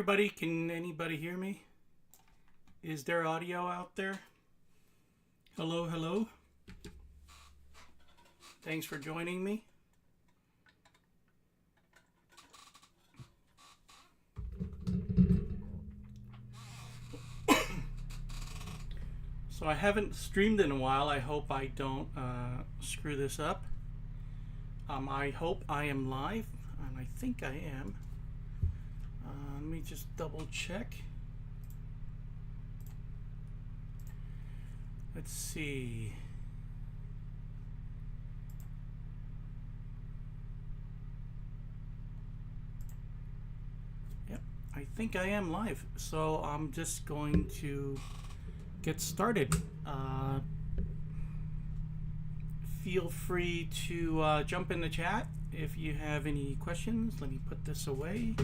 everybody, can anybody hear me? Is there audio out there? Hello, hello. Thanks for joining me. So I haven't streamed in a while. I hope I don't screw this up. I hope I am live, and I think I am. Let me just double check. Let's see. Yep, I think I am live. So I'm just going to get started. Feel free to jump in the chat if you have any questions. Let me put this away.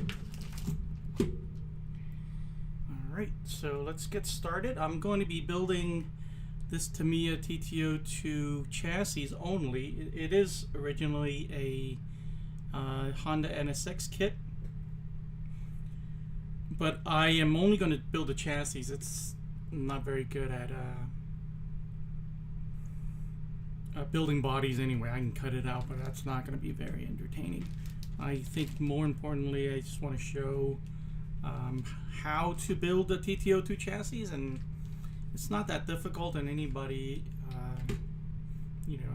Alright, so let's get started. I'm going to be building this Tamiya TT-02 chassis only. It is originally a Honda NSX kit, but I am only going to build the chassis. It's not very good at building bodies anyway. I can cut it out, but that's not going to be very entertaining. I think more importantly, I just want to show how to build the TT-02 chassis, and it's not that difficult, and anybody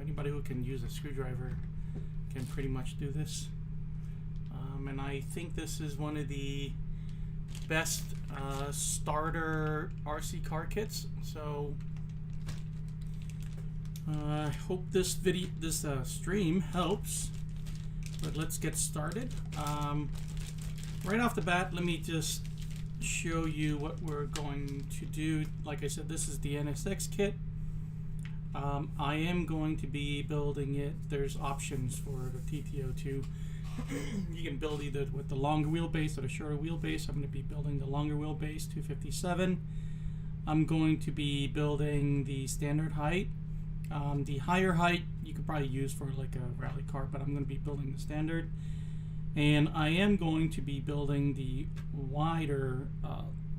anybody who can use a screwdriver can pretty much do this. And I think this is one of the best starter RC car kits. So I hope this stream helps. But let's get started. Right off the bat, let me just show you what we're going to do. Like I said, this is the NSX kit. I am going to be building it. There's options for the TT-02. You can build either with the longer wheelbase or the shorter wheelbase. I'm going to be building the longer wheelbase, 257. I'm going to be building the standard height. The higher height you could probably use for like a rally car, but I'm going to be building the standard. And I am going to be building the wider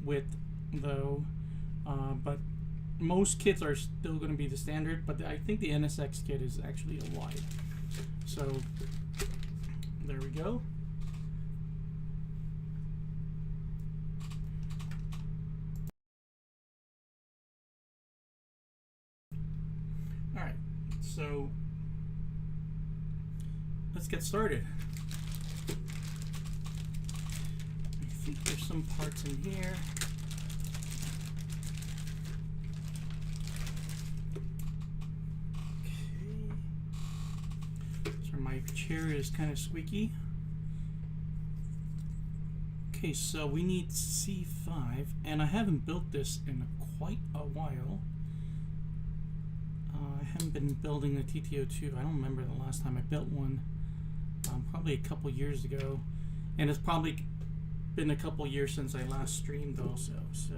width though, but most kits are still going to be the standard, but I think the NSX kit is actually a wide. So there we go. All right, so let's get started. I think there's some parts in here. Okay. So my chair is kind of squeaky. Okay, so we need C5, and I haven't built this in quite a while. I haven't been building the TT-02. I don't remember the last time I built one. Probably a couple years ago, and it's probably been a couple years since I last streamed also, so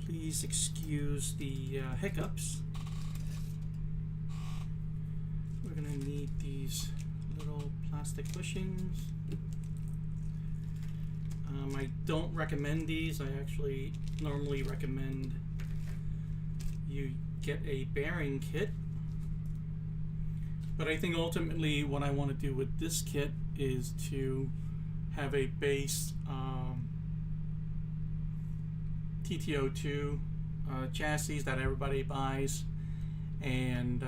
please excuse the hiccups. We're gonna need these little plastic bushings. I don't recommend these. I actually normally recommend you get a bearing kit, but I think ultimately what I want to do with this kit is to have a base TT-02 chassis that everybody buys, and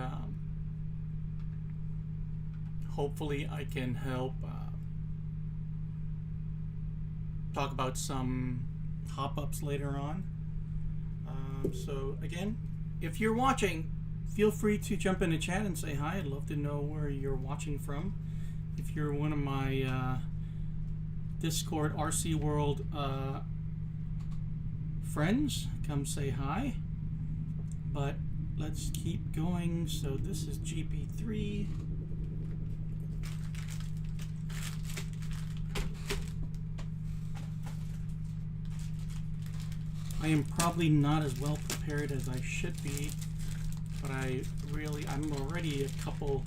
hopefully I can help talk about some hop-ups later on. So again, if you're watching, feel free to jump in the chat and say hi. I'd love to know where you're watching from. If you're one of my Discord RC World friends, come say hi. But let's keep going. So this is GP3. I am probably not as well prepared as I should be, but I'm already a couple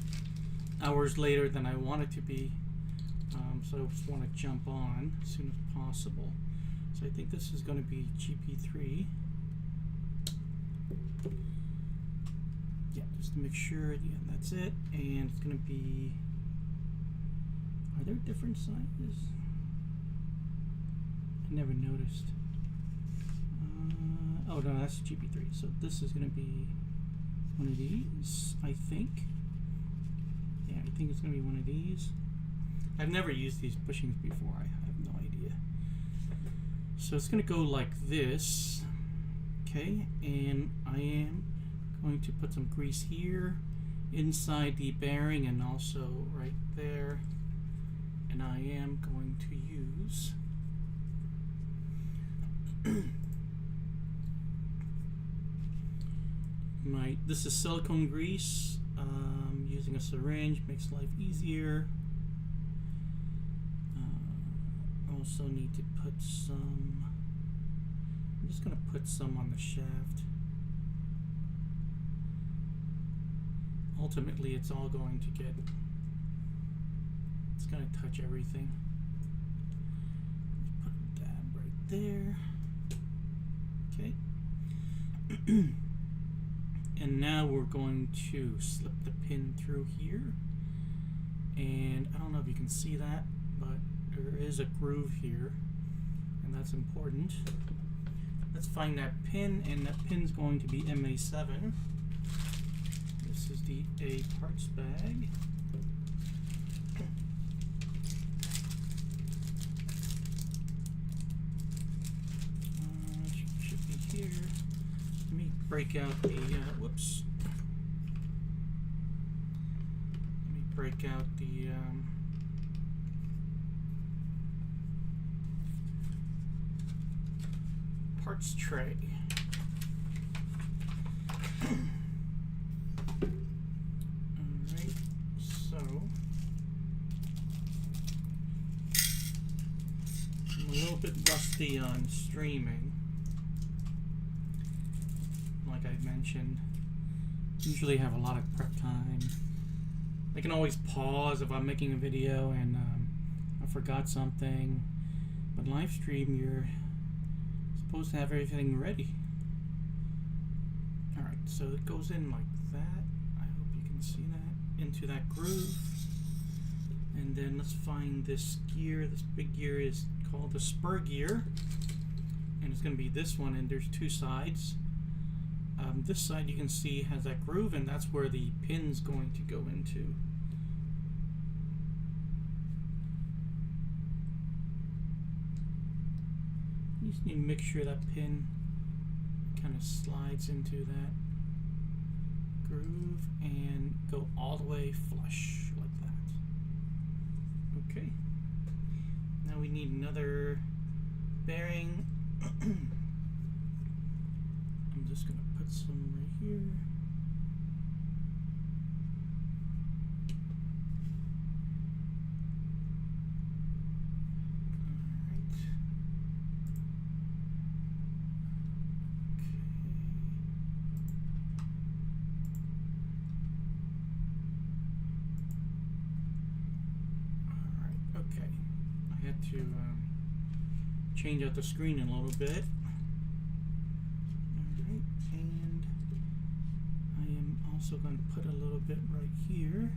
hours later than I wanted to be. So I just want to jump on as soon as possible. So I think this is going to be GP3. Yeah, just to make sure. Yeah, that's it. And it's going to be. Are there different sizes? I never noticed. Oh no, that's GP3. So this is going to be one of these, I think. Yeah, I think it's going to be one of these. I've never used these bushings before. I have no idea. So it's going to go like this. Okay, and I am going to put some grease here inside the bearing and also right there. And I am going to use this is silicone grease. Using a syringe makes life easier. Also need to put some. I'm just going to put some on the shaft. Ultimately, it's all going to get. It's going to touch everything. Put a dab right there. Okay. And now we're going to slip the pin through here. And I don't know if you can see that, but there is a groove here, and that's important. Let's find that pin, and that pin's going to be MA7. This is the A parts bag. Should be here. Let me break out the, whoops. Let me break out the, parts tray. Alright, so I'm a little bit rusty on streaming. Like I mentioned, usually have a lot of prep time. I can always pause if I'm making a video and I forgot something. But live stream, you're supposed to have everything ready. Alright, so it goes in like that. I hope you can see that. Into that groove. And then let's find this gear. This big gear is called the spur gear. And it's going to be this one, and there's two sides. This side you can see has that groove, and that's where the pin's going to go into. You just need to make sure that pin kind of slides into that groove and go all the way flush like that. Okay. Now we need another bearing. I'm just going to put some right here. To change out the screen a little bit. Alright, and I am also going to put a little bit right here.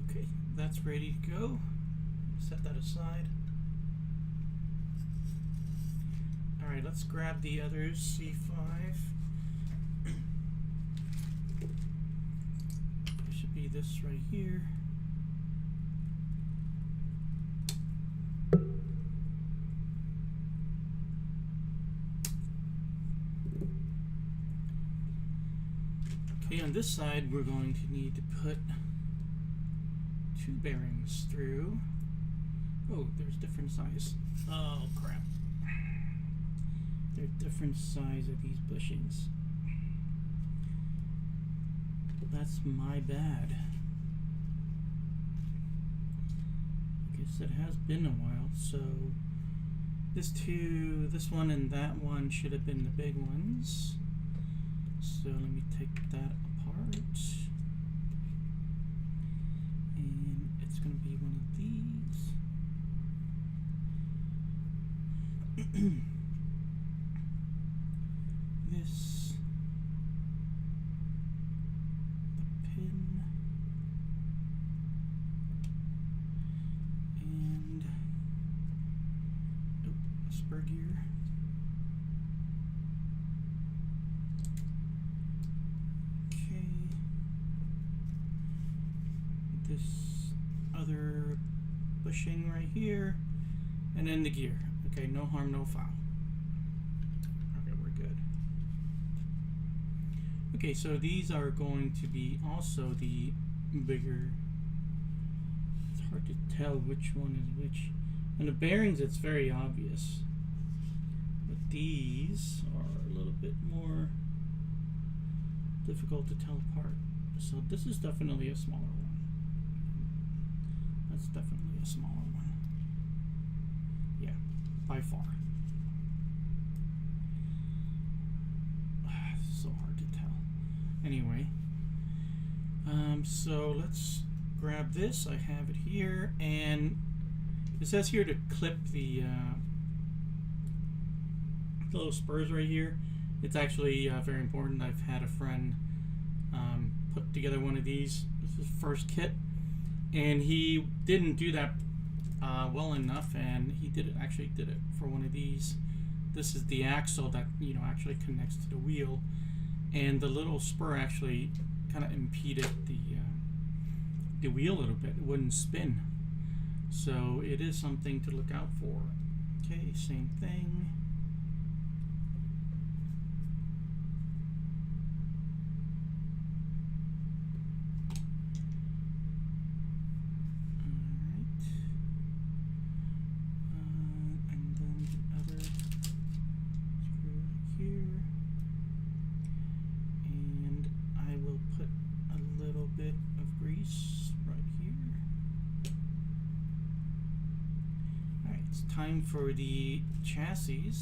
Okay, that's ready to go. Set that aside. Alright, let's grab the other C5. This right here. Okay, on this side we're going to need to put two bearings through. Oh, there's different size. Oh crap. There's different size of these bushings. That's my bad. I guess it has been a while, so this one and that one should have been the big ones. So let me take that apart. And it's going to be one of these. This, the pin, and spur gear. Okay, this other bushing right here, and then the gear. Okay, no harm, no foul. Okay, we're good. Okay, so these are going to be also the bigger. It's hard to tell which one is which. And the bearings, it's very obvious. But these are a little bit more difficult to tell apart. So this is definitely a smaller one. That's definitely a smaller one. Yeah, by far. So hard to tell. Anyway, so let's grab this. I have it here, and it says here to clip the little spurs right here. It's actually very important. I've had a friend put together one of these. This is his first kit, and he didn't do that well enough, and he actually did it for one of these. This is the axle that actually connects to the wheel, and the little spur actually kind of impeded the wheel a little bit. It wouldn't spin, so it is something to look out for. Okay, same thing. Time for the chassis.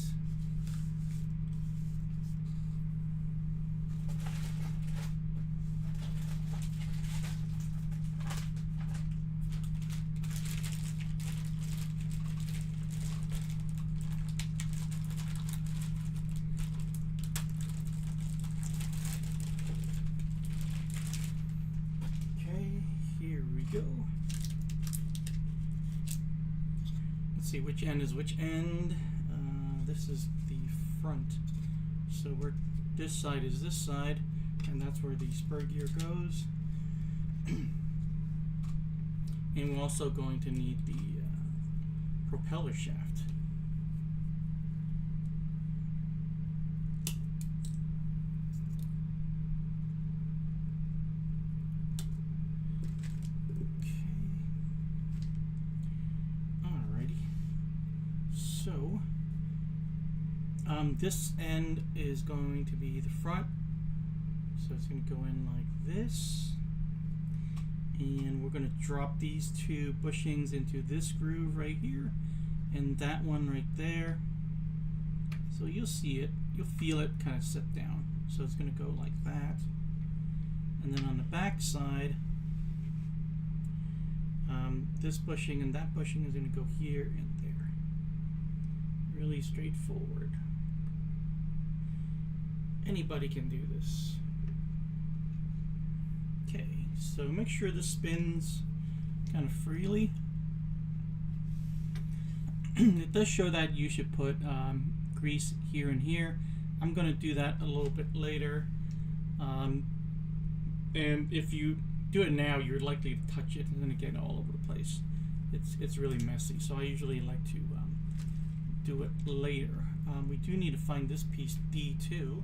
Okay, here we go. See which end is which end. This is the front, so this side is this side, and that's where the spur gear goes. And we're also going to need the propeller shaft. So this end is going to be the front, so it's going to go in like this, and we're going to drop these two bushings into this groove right here and that one right there. So you'll see it, you'll feel it kind of sit down. So it's going to go like that, and then on the back side, this bushing and that bushing is going to go here and there. Really straightforward. Anybody can do this. Okay, so make sure this spins kind of freely. It does show that you should put grease here and here. I'm going to do that a little bit later. And if you do it now, you're likely to touch it and then get all over the place. It's really messy, so I usually like to do it later. We do need to find this piece D2.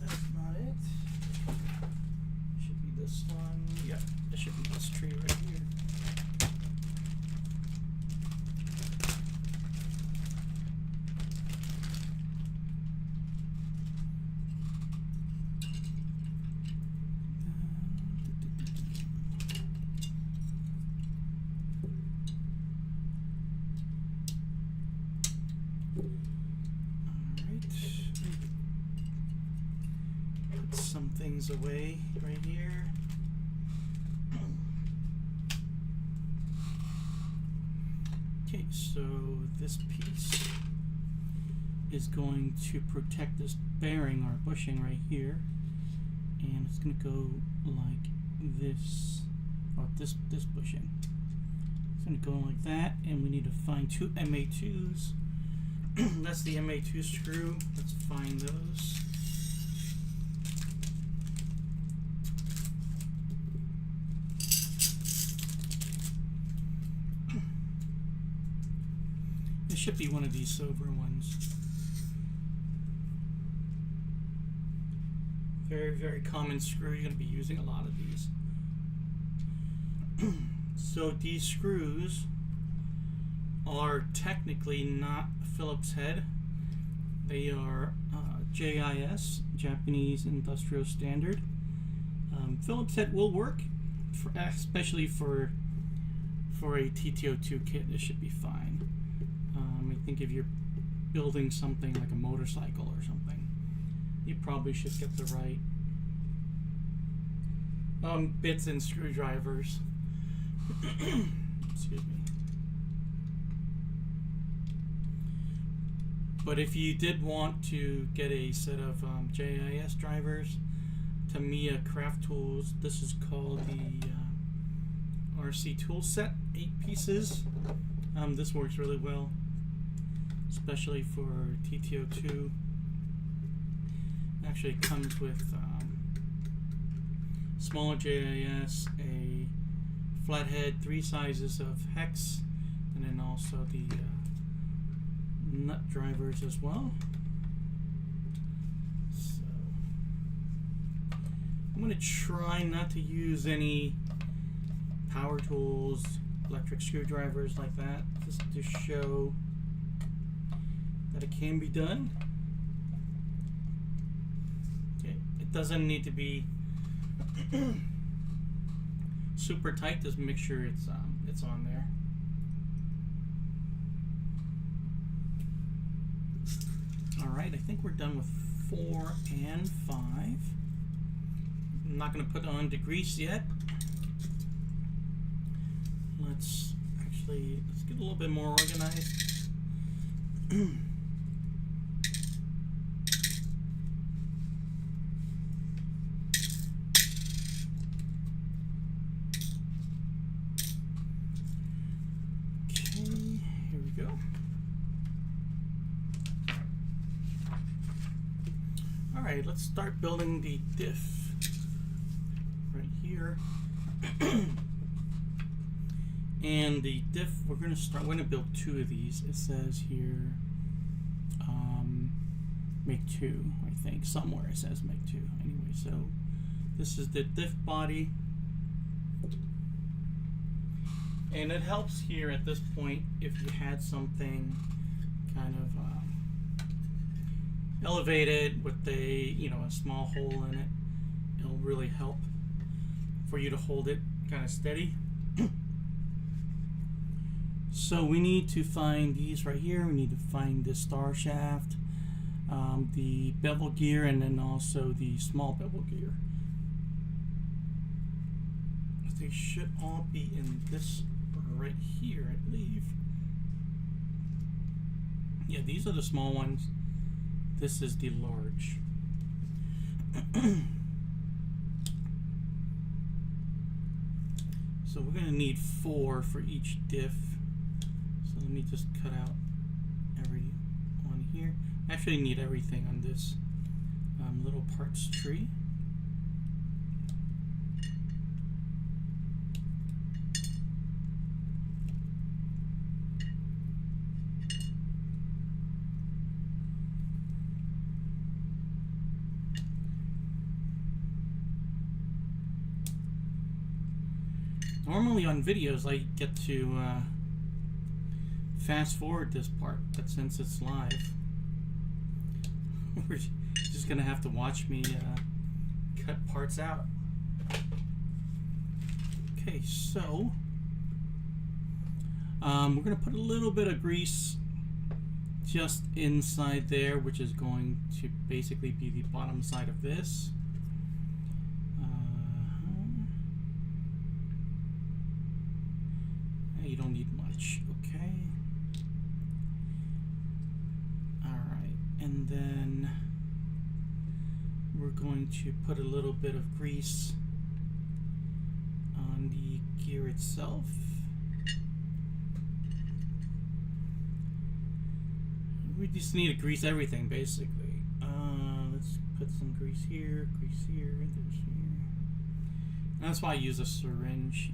That's not it. Should be this one. Yeah, it should be this tree right here. pins away right here. Okay, so this piece is going to protect this bearing or bushing right here, and it's going to go like this, or this bushing. It's going to go like that, and we need to find two MA2s. That's the MA2 screw. Let's find those. It should be one of these silver ones. Very, very common screw. You're going to be using a lot of these. So these screws are technically not Phillips head. They are JIS, Japanese Industrial Standard. Phillips head will work, especially for a TT-02 kit. This should be fine. I think if you're building something like a motorcycle or something, you probably should get the right bits and screwdrivers. Excuse me. But if you did want to get a set of JIS drivers, Tamiya Craft Tools, this is called the RC tool set, 8 pieces. This works really well, especially for TT-02. Actually comes with smaller JIS, a flathead, 3 sizes of hex, and then also the nut drivers as well. So I'm going to try not to use any power tools, electric screwdrivers like that, just to show that it can be done. Okay, it doesn't need to be super tight. Just make sure it's on there. All right, I think we're done with 4 and 5. I'm not going to put on degrease yet. Let's get a little bit more organized. Alright, let's start building the diff right here. And the diff, we're going to build 2 of these. It says here make 2, I think. Somewhere it says make 2. Anyway, so this is the diff body. And it helps here at this point if you had something kind of elevated with a small hole in it. It'll really help for you to hold it kind of steady. So we need to find these right here. We need to find the star shaft, the bevel gear, and then also the small bevel gear. They should all be in this right here, I believe. Yeah, these are the small ones. This is the large. So we're going to need 4 for each diff. So let me just cut out every one here. I actually need everything on this little parts tree. Normally on videos I get to fast forward this part, but since it's live, we're just gonna have to watch me cut parts out. Okay, so we're gonna put a little bit of grease just inside there, which is going to basically be the bottom side of this. And then we're going to put a little bit of grease on the gear itself. We just need to grease everything, basically. Let's put some grease here, there's here. And that's why I use a syringe.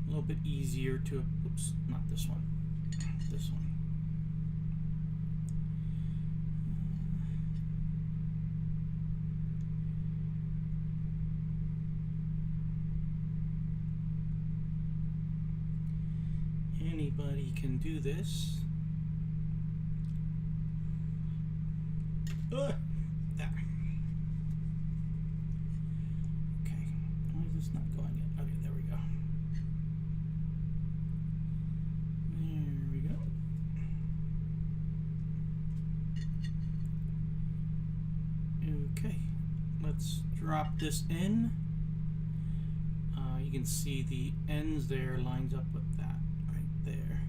A little bit easier to, oops, not this one, this one. Anybody can do this. There. Okay, why is this not going yet? Okay, there we go. There we go. Okay, let's drop this in. You can see the ends there lines up with that right there.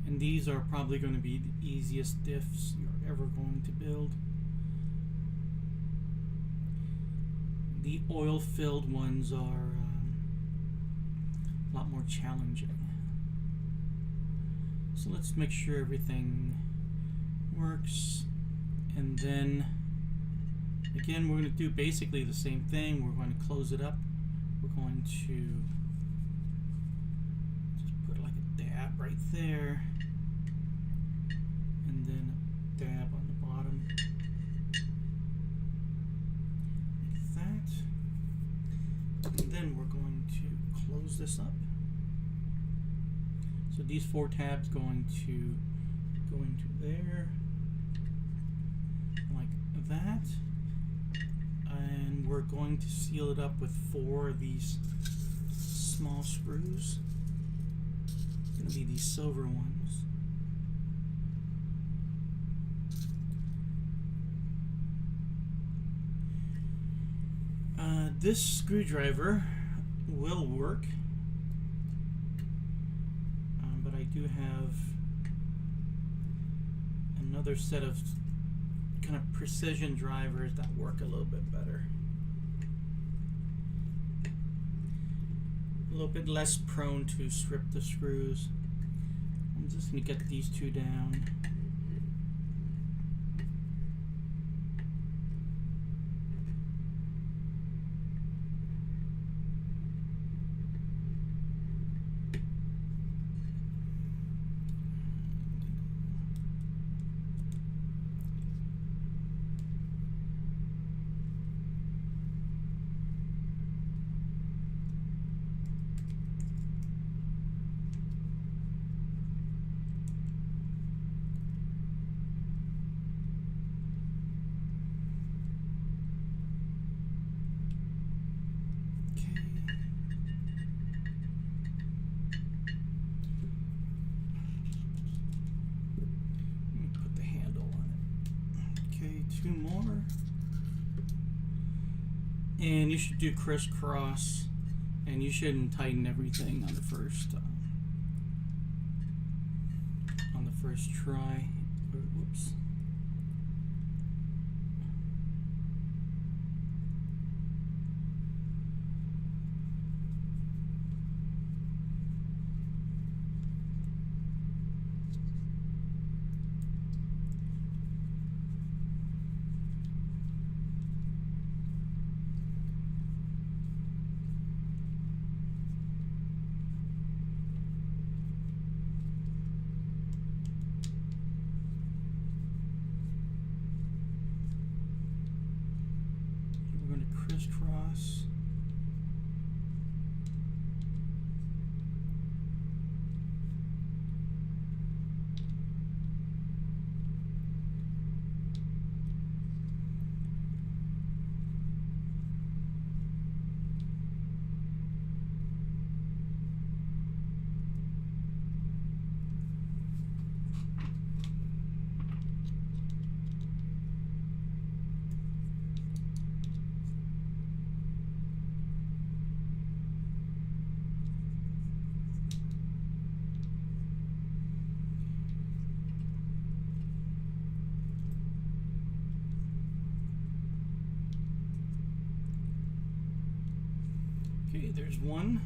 And these are probably going to be the easiest diffs you're ever going to build. The oil-filled ones are a lot more challenging. So let's make sure everything works. And then, again, we're going to do basically the same thing. We're going to close it up. We're going to just put like a dab right there. And then a dab on the bottom, like that. And then we're going to close this up. So these 4 tabs going to go into there, like that. And we're going to seal it up with 4 of these small screws. It's going to be these silver ones. This screwdriver will work, but I do have another set of kind of precision drivers that work a little bit better. A little bit less prone to strip the screws. I'm just going to get these 2 down. Okay, 2 more. And you should do crisscross, and you shouldn't tighten everything on the first try. Whoops. Okay, there's one.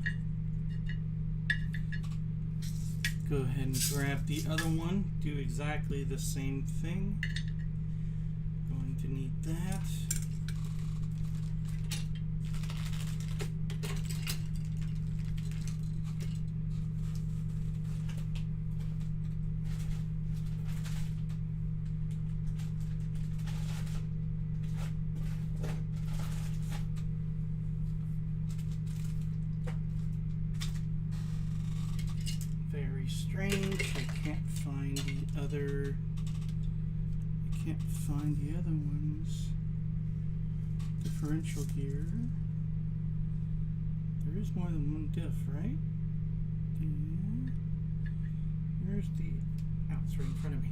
Go ahead and grab the other one. Do exactly the same thing. Going to need that. Very strange. I can't find the other. I can't find the other ones. Differential gear. There is more than one diff, right? Yeah. Where's the? Oh, it's right in front of me.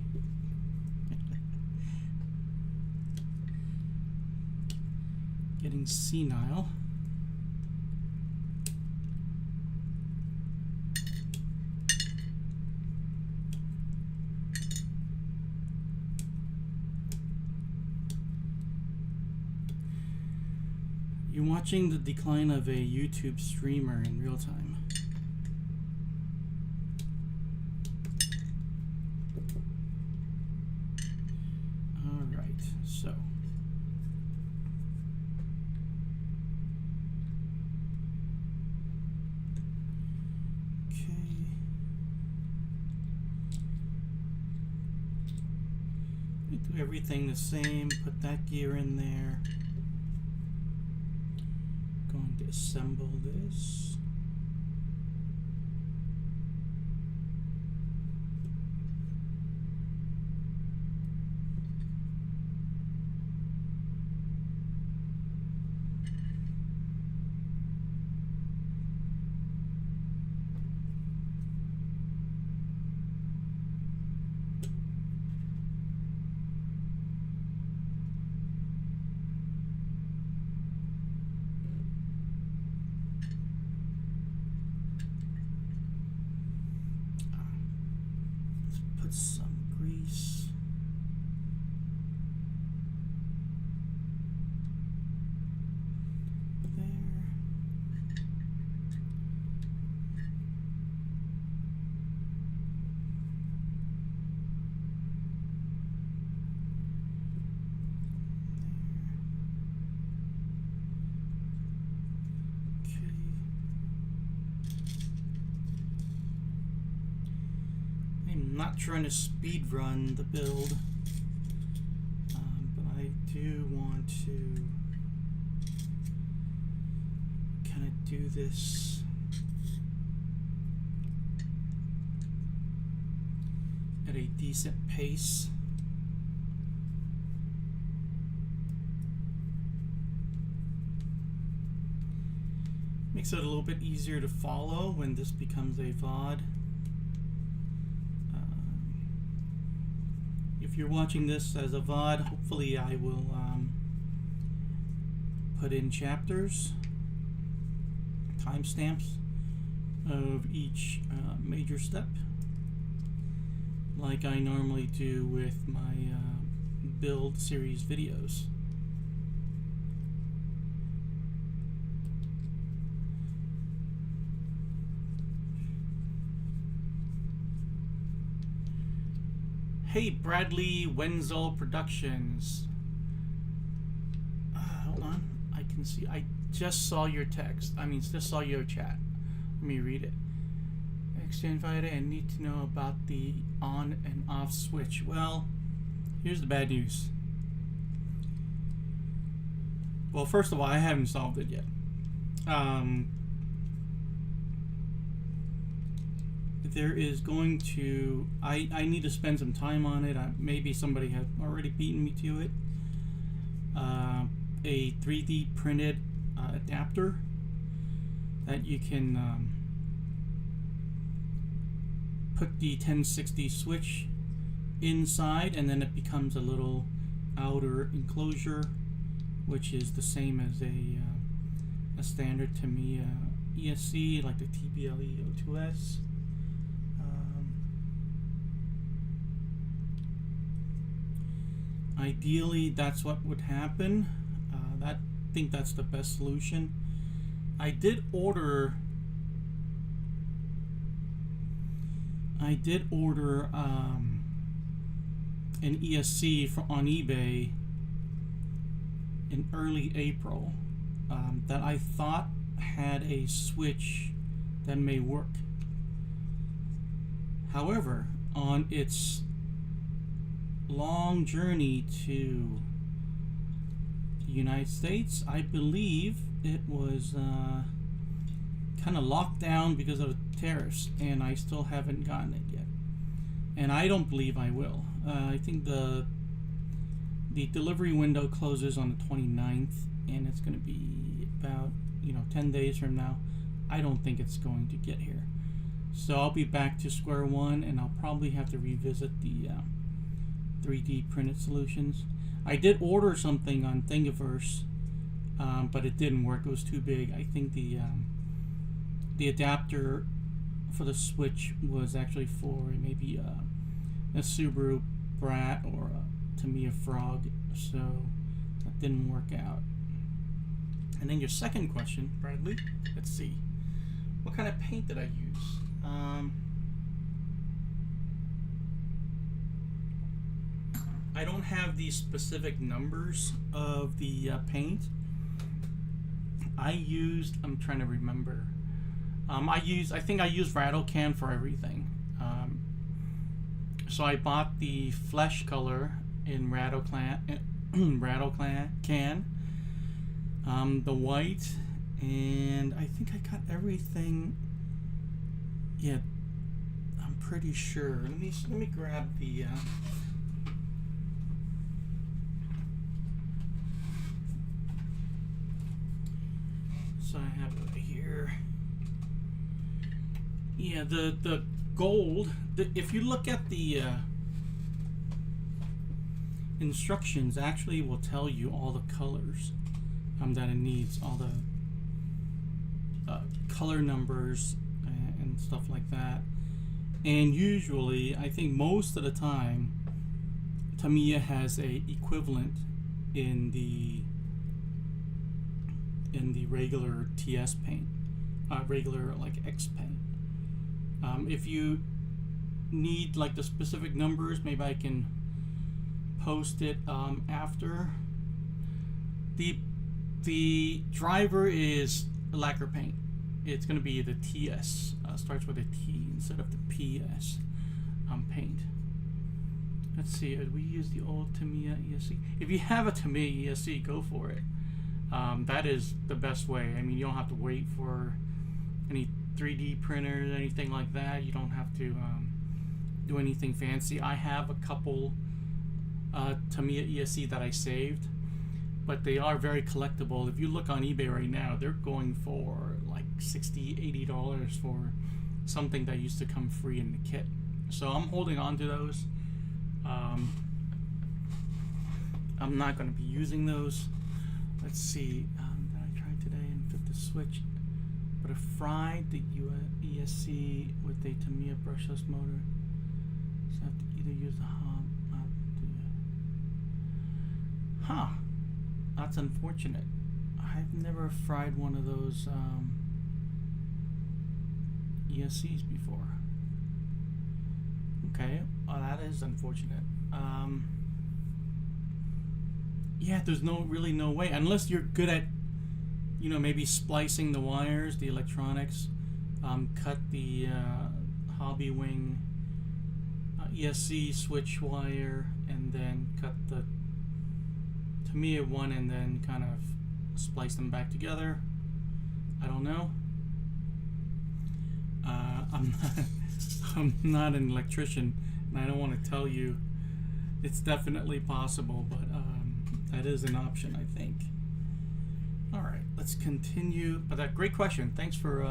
Getting senile. You're watching the decline of a YouTube streamer in real time. All right, so. Okay. We do everything the same, put that gear in there. Going to assemble this. Some grease. There. Okay. I'm not trying to speed run the build, but I do want to kind of do this at a decent pace. Makes it a little bit easier to follow when this becomes a VOD. If you're watching this as a VOD, hopefully I will put in chapters, timestamps of each major step, like I normally do with my build series videos. Hey, Bradley Wenzel Productions. Hold on. I can see. I just saw your text. I mean, just saw your chat. Let me read it. Exchange Vita and need to know about the on and off switch. Well, here's the bad news. Well, first of all, I haven't solved it yet. There is going to, I need to spend some time on it. Maybe somebody has already beaten me to it. A 3D printed adapter that you can put the 1060 switch inside, and then it becomes a little outer enclosure, which is the same as a standard Tamiya ESC, like the TBLE02S. Ideally, that's what would happen. I think that's the best solution. I did order an ESC on eBay in early April that I thought had a switch that may work. However, on its long journey to the United States, I believe it was kind of locked down because of tariffs, and I still haven't gotten it yet. And I don't believe I will. I think the delivery window closes on the 29th, and it's going to be about 10 days from now. I don't think it's going to get here. So I'll be back to square one, and I'll probably have to revisit the 3D printed solutions. I did order something on Thingiverse, but it didn't work. It was too big. I think the adapter for the switch was actually for maybe a Subaru Brat or a Tamiya Frog, so that didn't work out. And then your second question, Bradley, let's see. What kind of paint did I use? I don't have the specific numbers of the paint. I'm trying to remember. I think I used rattle can for everything. So I bought the flesh color in rattle can, the white, and I think I got everything. Yeah, I'm pretty sure. Let me grab the. So I have it right here. Yeah, the gold. If you look at the instructions, actually will tell you all the colors that it needs, all the color numbers and stuff like that. And usually, I think most of the time, Tamiya has a equivalent in the regular TS paint, regular like X paint. If you need like the specific numbers, maybe I can post it after. The driver is lacquer paint. It's going to be the TS, starts with a T instead of the PS paint. Let's see, did we use the old Tamiya ESC? If you have a Tamiya ESC, go for it. That is the best way. I mean, you don't have to wait for any 3D printers, anything like that. You don't have to do anything fancy. I have a couple Tamiya ESC that I saved, but they are very collectible. If you look on eBay right now, they're going for like $60, $80 for something that used to come free in the kit. So I'm holding on to those. I'm not going to be using those. Let's see, did I try today and fit the switch? But I fried the ESC with a Tamiya brushless motor. So I have to either use the hob. Huh. That's unfortunate. I've never fried one of those ESCs before. Okay, well, that is unfortunate. Yeah, there's really no way, unless you're good at, maybe splicing the wires, the electronics, cut the hobby wing ESC switch wire, and then cut the Tamiya one, and then kind of splice them back together. I don't know. I'm not an electrician, and I don't want to tell you. It's definitely possible, but that is an option, I think. All right, let's continue. But that great question. Thanks for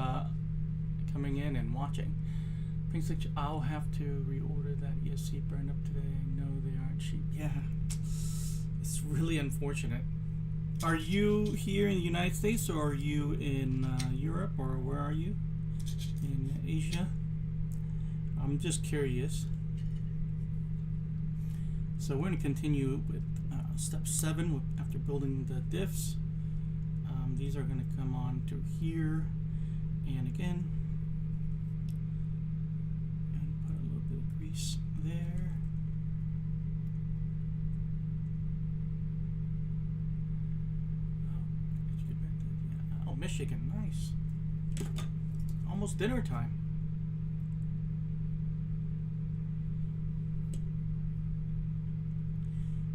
coming in and watching. Things like I'll have to reorder that ESC burned up today. I know they aren't cheap. Yeah, it's really unfortunate. Are you here in the United States, or are you in Europe, or where are you? In Asia? I'm just curious. So we're going to continue with step 7 after building the diffs. these are going to come on to here and again, and put a little bit of grease there. Oh, Michigan, nice. Almost dinner time.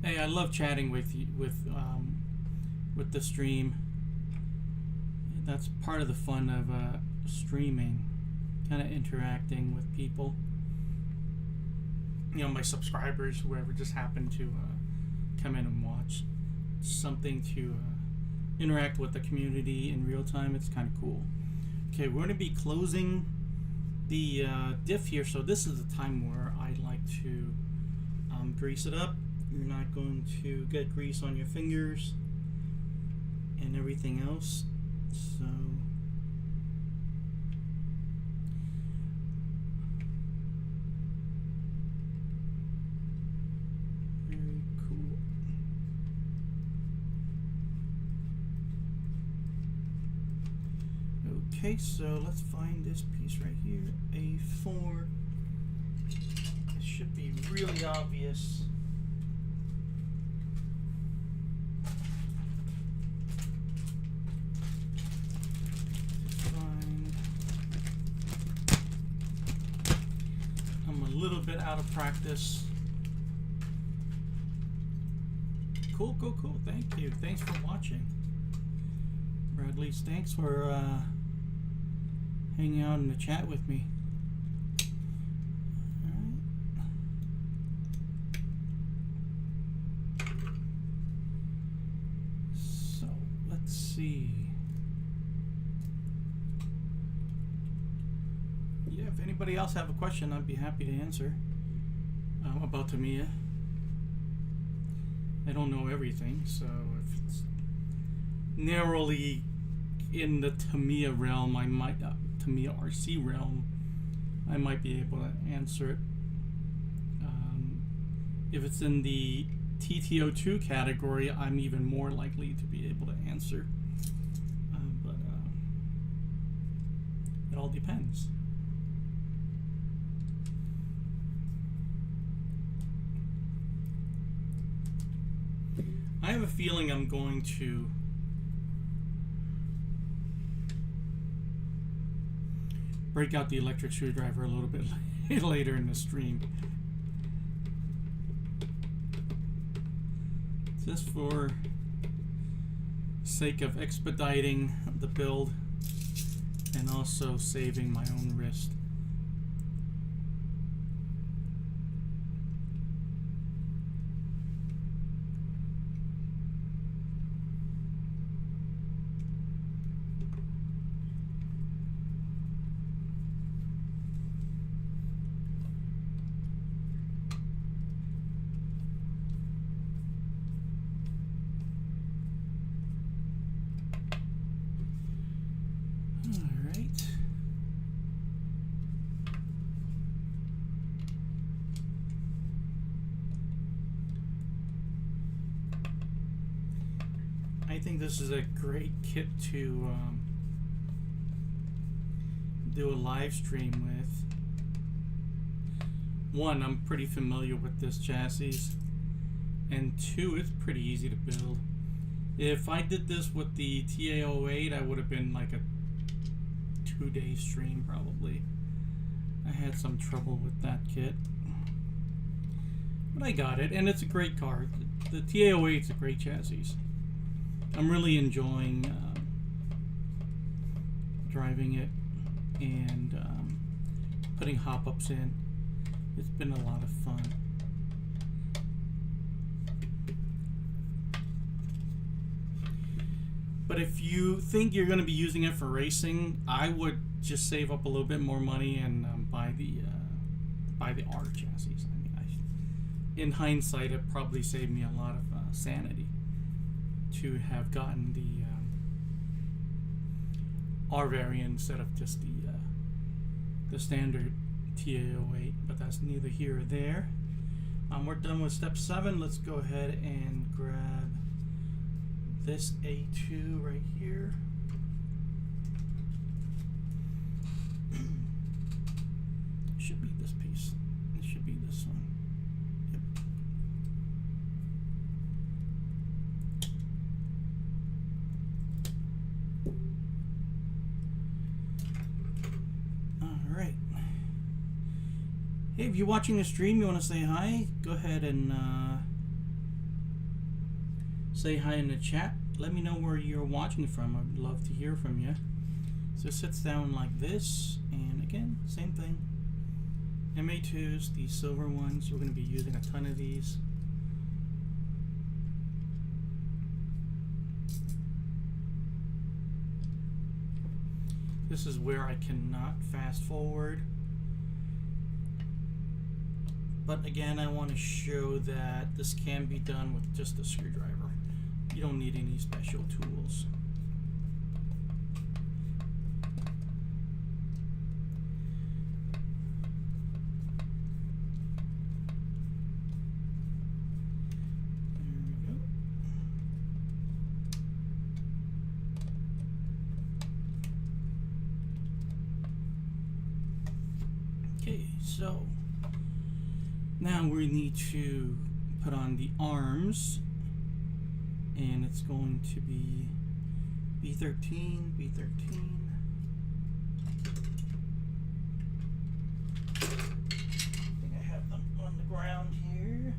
Hey, I love chatting with you, with the stream. That's part of the fun of streaming, kind of interacting with people. You know, my subscribers, whoever just happened to come in and watch something to interact with the community in real time. It's kind of cool. Okay, we're going to be closing the diff here, so this is the time where I like to grease it up. You're not going to get grease on your fingers and everything else. So very cool. Okay, so let's find this piece right here, A4. It should be really obvious. Little bit out of practice. Cool. Thank you. Thanks for watching. Bradley, thanks for hanging out in the chat with me. All right. So let's see. Yeah, if anybody else have a question, I'd be happy to answer about Tamiya. I don't know everything, so if it's narrowly in the Tamiya realm, I might Tamiya RC realm, I might be able to answer it. If it's in the TT-02 category, I'm even more likely to be able to answer. But it all depends. I have a feeling I'm going to break out the electric screwdriver a little bit later in the stream. Just for sake of expediting the build and also saving my own wrist. I think this is a great kit to do a live stream with. One, I'm pretty familiar with this chassis, and two, it's pretty easy to build. If I did this with the TA-08, I would have been like a 2-day stream probably. I had some trouble with that kit, but I got it, and it's a great car. The TA-08 is a great chassis. I'm really enjoying driving it and putting hop-ups in. It's been a lot of fun. But if you think you're going to be using it for racing, I would just save up a little bit more money and buy the R chassis. I mean, in hindsight, it probably saved me a lot of sanity to have gotten the R variant instead of just the standard TA-08, but that's neither here or there. We're done with step 7. Let's go ahead and grab this A2 right here. Should be this piece. It should be this one. Yep. All right. Hey, if you're watching the stream, you want to say hi, go ahead and say hi in the chat. Let me know where you're watching from. I'd love to hear from you. So it sits down like this, and again, same thing. MA2s, these silver ones, we're going to be using a ton of these. This is where I cannot fast forward. But again, I want to show that this can be done with just a screwdriver. You don't need any special tools. Okay, so now we need to put on the arms, and it's going to be B13, B13. I think I have them on the ground here.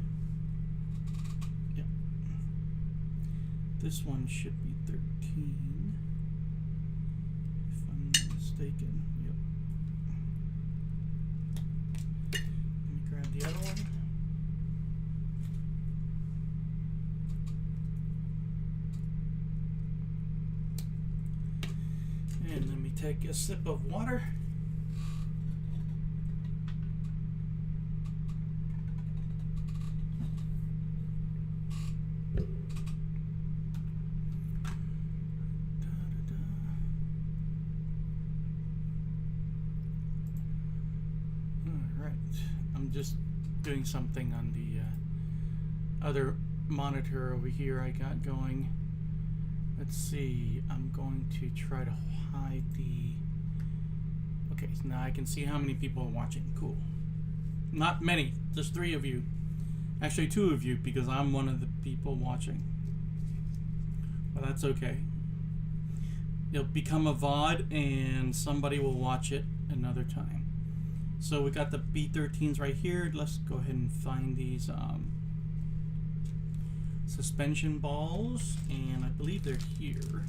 Yep. This one should be 13, if I'm not mistaken. Yep. Let me grab the other one. And let me take a sip of water. All right, I'm just doing something on the other monitor over here I got going. Let's see, I'm going to try to hide the... Okay, so now I can see how many people are watching. Cool. Not many, just 3 of you. Actually 2 of you, because I'm one of the people watching. But that's okay. It'll become a VOD and somebody will watch it another time. So we got the B13s right here. Let's go ahead and find these suspension balls, and I believe they're here.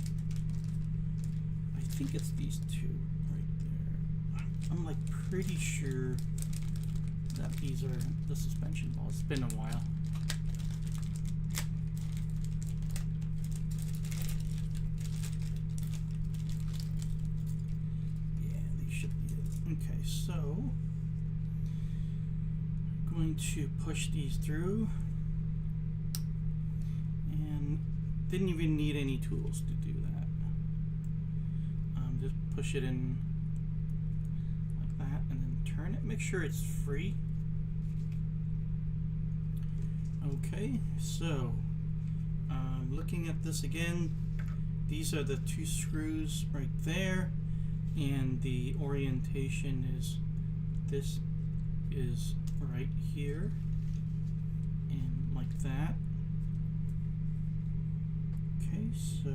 I think it's these 2 right there. I'm like pretty sure that these are the suspension balls. It's been a while. Yeah, these should be it. Okay, so I'm going to push these through. And didn't even need any tools to do that. Just push it in like that and then turn it. Make sure it's free. Okay, so looking at this again, these are the 2 screws right there, and the orientation is this is right here and like that. Okay, so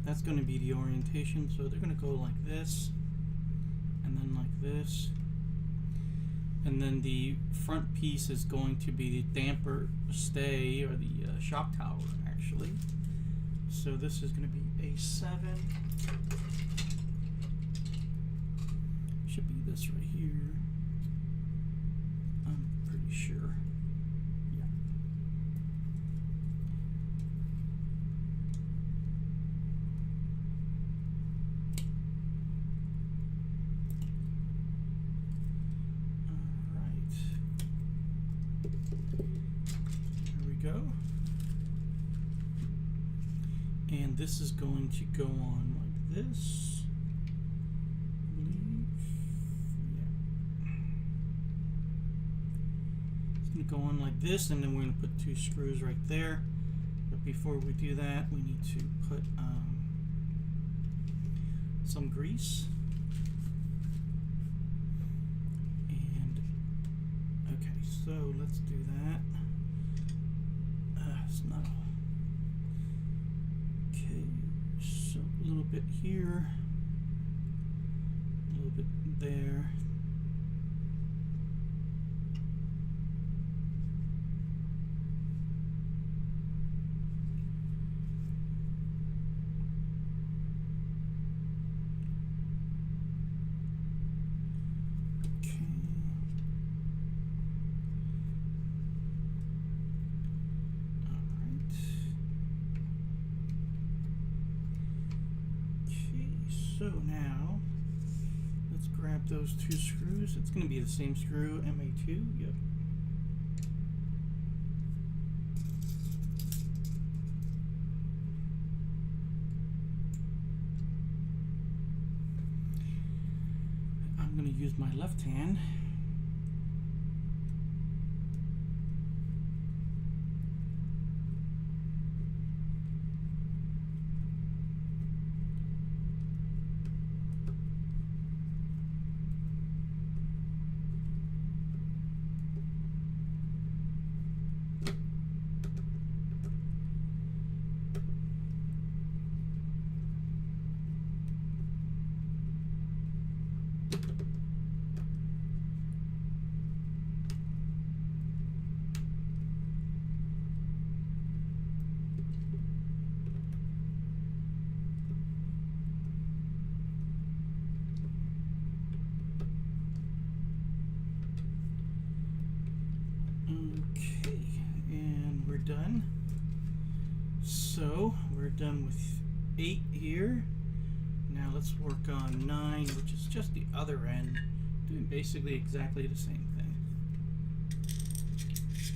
that's going to be the orientation. So they're going to go like this, and then like this, and then the front piece is going to be the damper stay, or the shock tower actually. So this is going to be A7. Should be this right here. I'm pretty sure. Go, and this is going to go on like this, I believe. Yeah, it's going to go on like this, and then we're going to put 2 screws right there. The before we do that, we need to put some grease. And okay, so let's do that. It's not okay. So a little bit here, a little bit there. So now, let's grab those two screws. It's going to be the same screw, MA2, yep. I'm going to use my left hand. Okay, and we're done. So we're done with 8 here. Now let's work on 9, which is just the other end, doing basically exactly the same thing.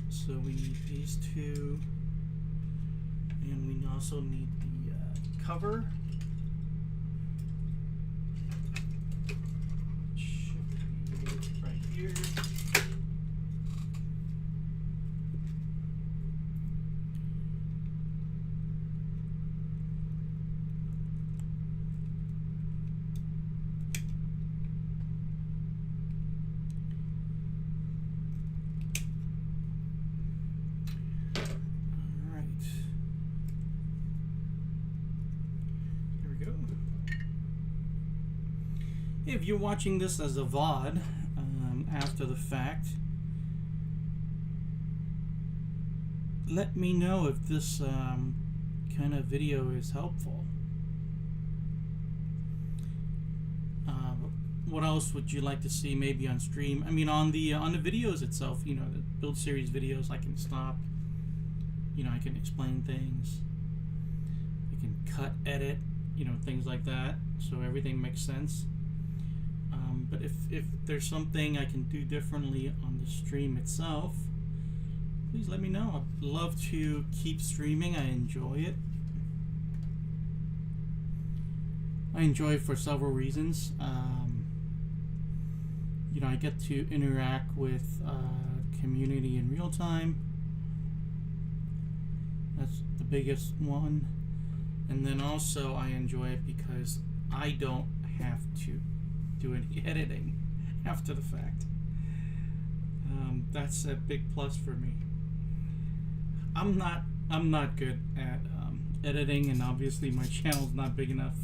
So we need these two, and we also need the cover, which should be right here. If you're watching this as a VOD after the fact, let me know if this kind of video is helpful. What else would you like to see maybe on stream? I mean, on the videos itself, you know, the build series videos, I can stop. You know, I can explain things. I can cut, edit, you know, things like that, so everything makes sense. But if there's something I can do differently on the stream itself, please let me know. I'd love to keep streaming. I enjoy it. I enjoy it for several reasons. You know, I get to interact with community in real time. That's the biggest one. And then also I enjoy it because I don't have to do any editing after the fact. That's a big plus for me. I'm not good at editing, and obviously my channel's not big enough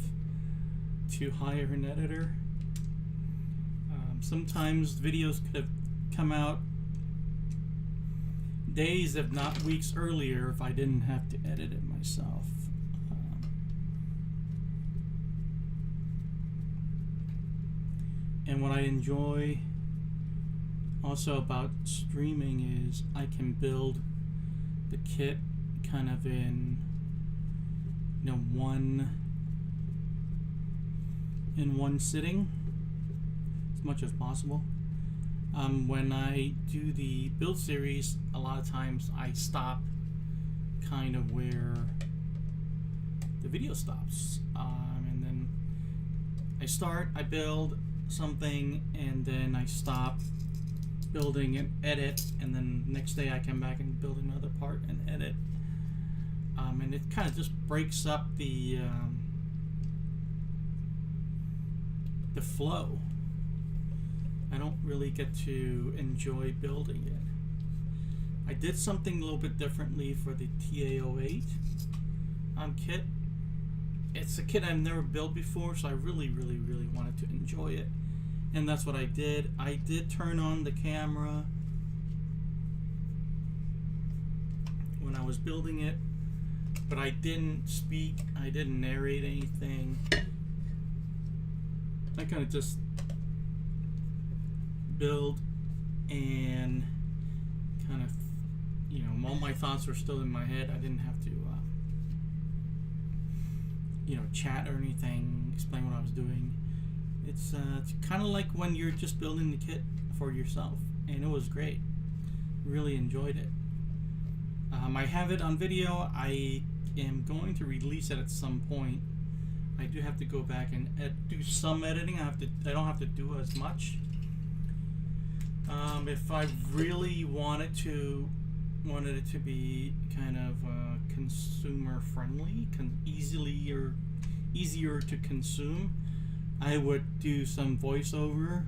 to hire an editor. Sometimes videos could have come out days, if not weeks earlier, if I didn't have to edit it myself. And what I enjoy also about streaming is I can build the kit kind of in, you know, in one sitting as much as possible. When I do the build series, a lot of times I stop kind of where the video stops, and then I start, I build something, and then I stop building and edit, and then next day I come back and build another part and edit. and it kind of just breaks up the flow. I don't really get to enjoy building it. I did something a little bit differently for the TT-08 kit. It's a kit I've never built before, so I really wanted to enjoy it, and that's what I did. I did turn on the camera when I was building it, but I didn't speak, I didn't narrate anything. I kind of just build and kind of, you know, all my thoughts were still in my head. I didn't have to you know, chat or anything, explain what I was doing. It's kind of like when you're just building the kit for yourself, and it was great. Really enjoyed it. I have it on video. I am going to release it at some point. I do have to go back and do some editing. I don't have to do as much. If I really wanted it to be kind of consumer friendly, easier to consume, I would do some voiceover,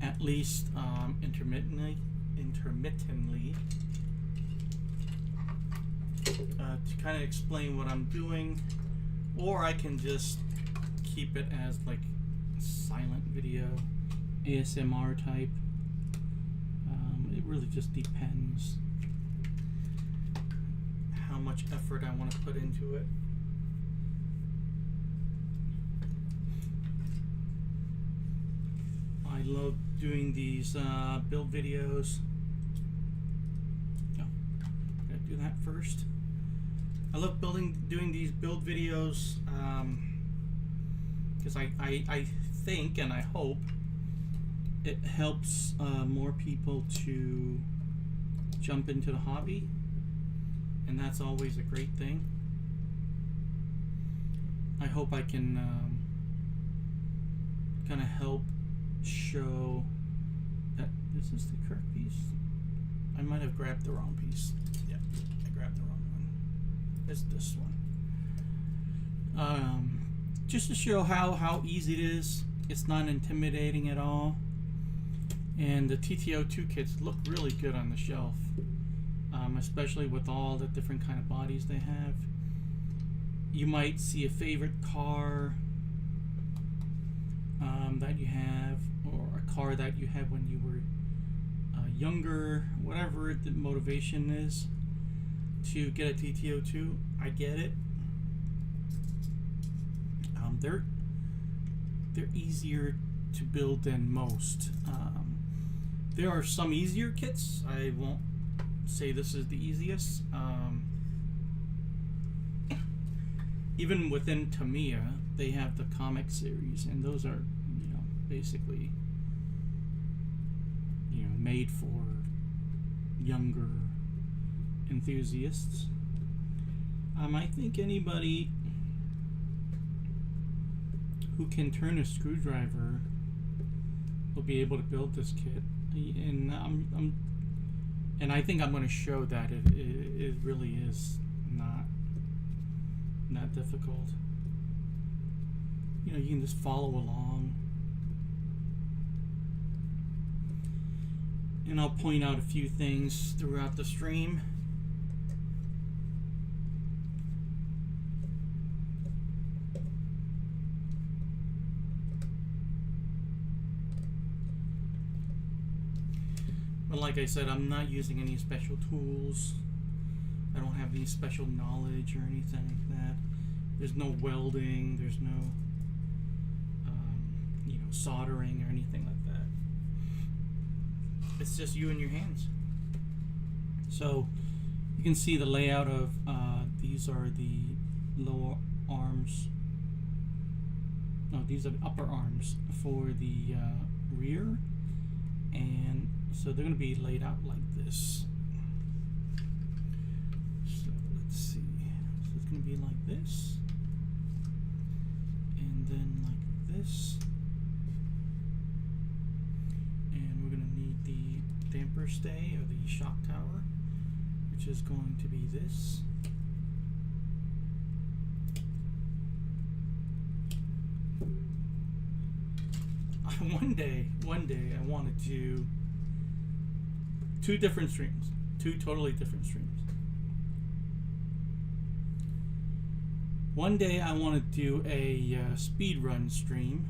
at least intermittently, to kind of explain what I'm doing, or I can just keep it as like silent video, ASMR type. It really just depends how much effort I want to put into it. I love doing these build videos. Oh, gotta do that first. I love doing these build videos because I think and I hope it helps more people to jump into the hobby, and that's always a great thing. I hope I can kind of help show that this is the correct piece. I might have grabbed the wrong piece. Yeah, I grabbed the wrong one. It's this one. Just to show how easy it is. It's not intimidating at all. And the TT-02 kits look really good on the shelf, especially with all the different kind of bodies they have. You might see a favorite car that you have, or a car that you had when you were younger, whatever the motivation is to get a TT-02. I get it. They're easier to build than most. There are some easier kits. I won't say this is the easiest. Even within Tamiya, they have the comic series, and those are, you know, basically, you know, made for younger enthusiasts. I think anybody who can turn a screwdriver will be able to build this kit, and and I think I'm going to show that it really is not difficult. You know, you can just follow along, and I'll point out a few things throughout the stream. But like I said, I'm not using any special tools. I don't have any special knowledge or anything like that. There's no welding, there's no you know, soldering or anything like that. It's just you and your hands. So you can see the layout of these are the lower arms. No, these are the upper arms for the rear, and so they're going to be laid out like this. So let's see. So it's going to be like this, and then like this, and we're going to need the damper stay or the shock tower, which is going to be this. One day I want to do two different streams, two totally different streams. One day I want to do a speed run stream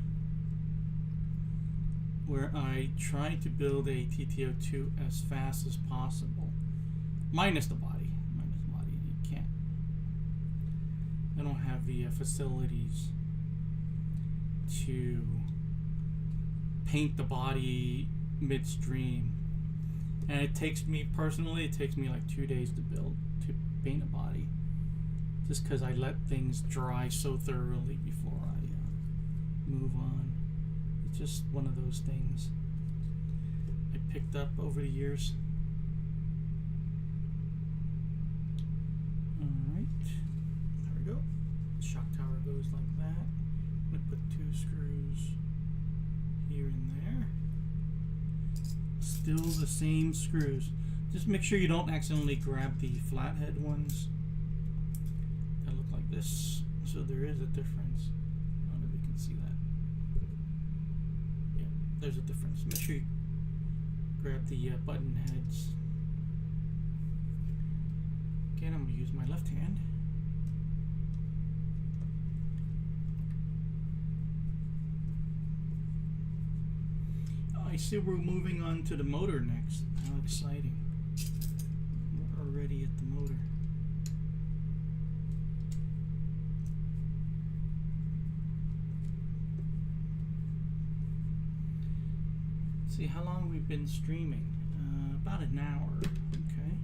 where I try to build a TT-02 as fast as possible, minus the body. You can't. I don't have the facilities to paint the body midstream, and it takes me personally, it takes me like 2 days to paint a body, just because I let things dry so thoroughly before I move on. It's just one of those things I picked up over the years. Alright, there we go. The shock tower goes like that. I'm going to put 2 screws here and there. Still the same screws. Just make sure you don't accidentally grab the flathead ones that look like this. So there is a difference. I don't know if you can see that. Yeah, there's a difference. Make sure you grab the button heads. Again, I'm going to use my left hand. I see we're moving on to the motor next. How exciting. We're already at the motor. See how long we've been streaming. About an hour. Okay.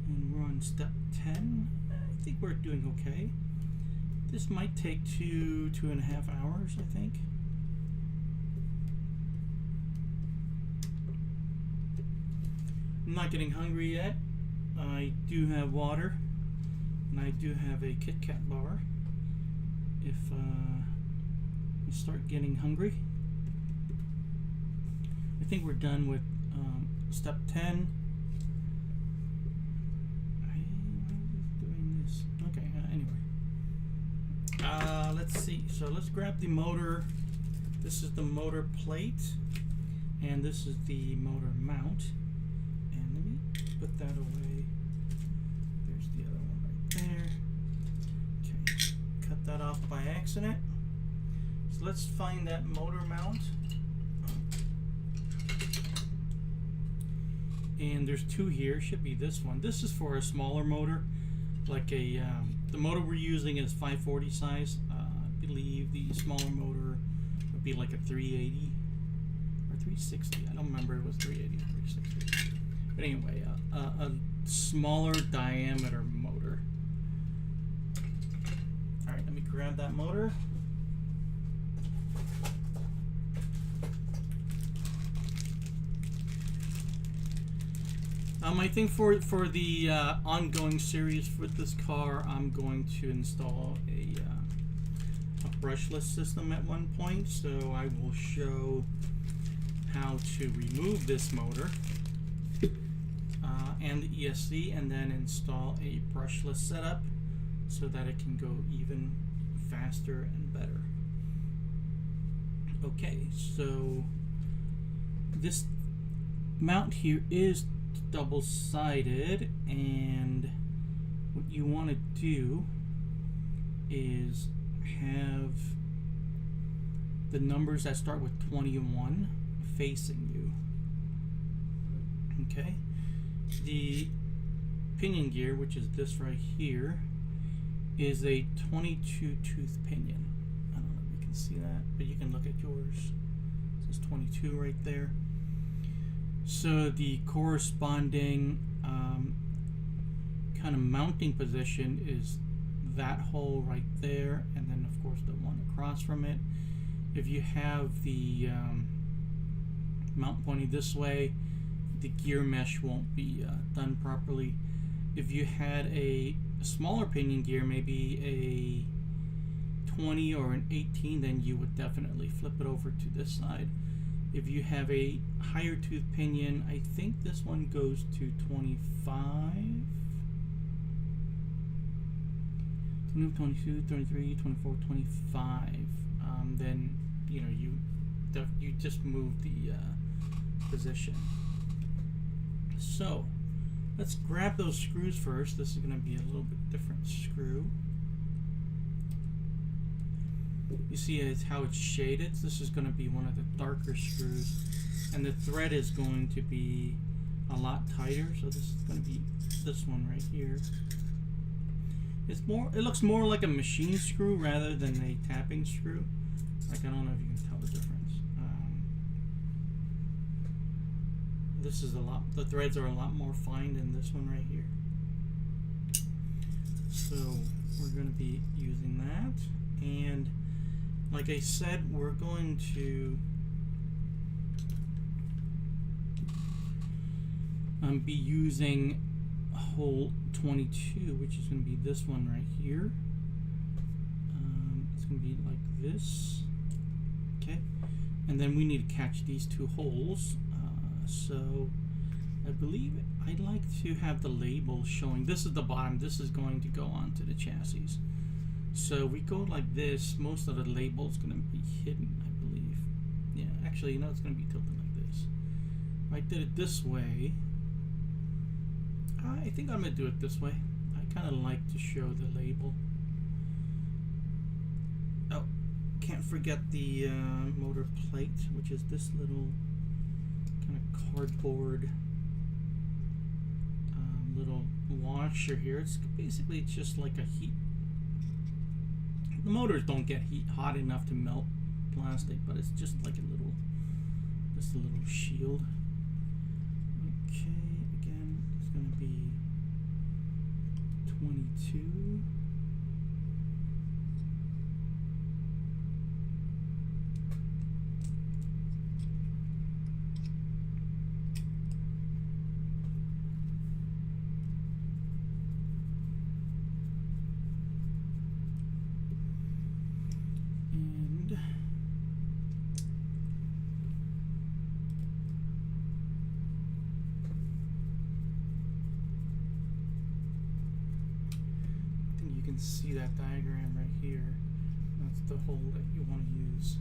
And we're on step 10. I think we're doing okay. This might take 2.5 hours, I think. I'm not getting hungry yet. I do have water, and I do have a Kit Kat bar if I start getting hungry. I think we're done with step 10. I was doing this. Okay, anyway. Let's see. So let's grab the motor. This is the motor plate, and this is the motor mount. And let me put that away. There's the other one right there. Okay, cut that off by accident. So let's find that motor mount. And there's 2 here. Should be this one. This is for a smaller motor, like a the motor we're using is 540 size. I believe the smaller motor would be like a 380 or 360. I don't remember. It was 380 or 360. But anyway, a smaller diameter motor. All right, let me grab that motor. I think for the ongoing series with this car, I'm going to install a brushless system at one point. So I will show how to remove this motor and the ESC, and then install a brushless setup so that it can go even faster and better. Okay, so this mount here is double-sided, and what you want to do is have the numbers that start with 21 facing you. Okay, the pinion gear, which is this right here, is a 22 tooth pinion. I don't know if you can see that, but you can look at yours. It says 22 right there. So the corresponding kind of mounting position is that hole right there, and then of course the one across from it. If you have the mount pointing this way, the gear mesh won't be done properly. If you had a smaller pinion gear, maybe a 20 or an 18, then you would definitely flip it over to this side. If you have a higher tooth pinion, I think this one goes to 25, 22, 23, 24, 25. Then you know you just move the position. So let's grab those screws first. This is going to be a little bit different screw. You see how it's shaded. This is going to be one of the darker screws, and the thread is going to be a lot tighter. So this is going to be this one right here. It's more. It looks more like a machine screw rather than a tapping screw. Like, I don't know if you can tell the difference. This is a lot. The threads are a lot more fine than this one right here. So we're going to be using that, and like I said, we're going to be using hole 22, which is going to be this one right here. It's going to be like this. Okay, and then we need to catch these two holes. So I believe I'd like to have the label showing. This is the bottom. This is going to go onto the chassis. So we go like this. Most of the label is going to be hidden, I believe. Yeah, actually, you know, it's going to be tilted like this. If I did it this way, I think I'm going to do it this way. I kind of like to show the label. Oh, can't forget the motor plate, which is this little kind of cardboard little washer here. It's basically just like a heat. The motors don't get hot enough to melt plastic, but it's just like a little shield. Okay, again, it's going to be 22. See that diagram right here. That's the hole that you want to use.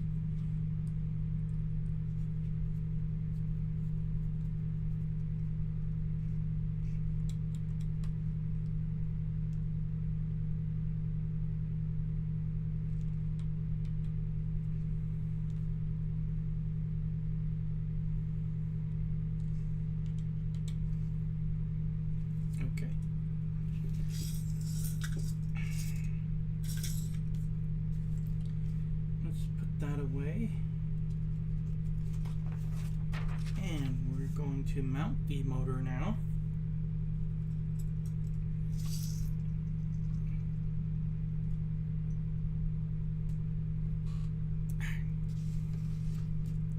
Okay. That away, and we're going to mount the motor now.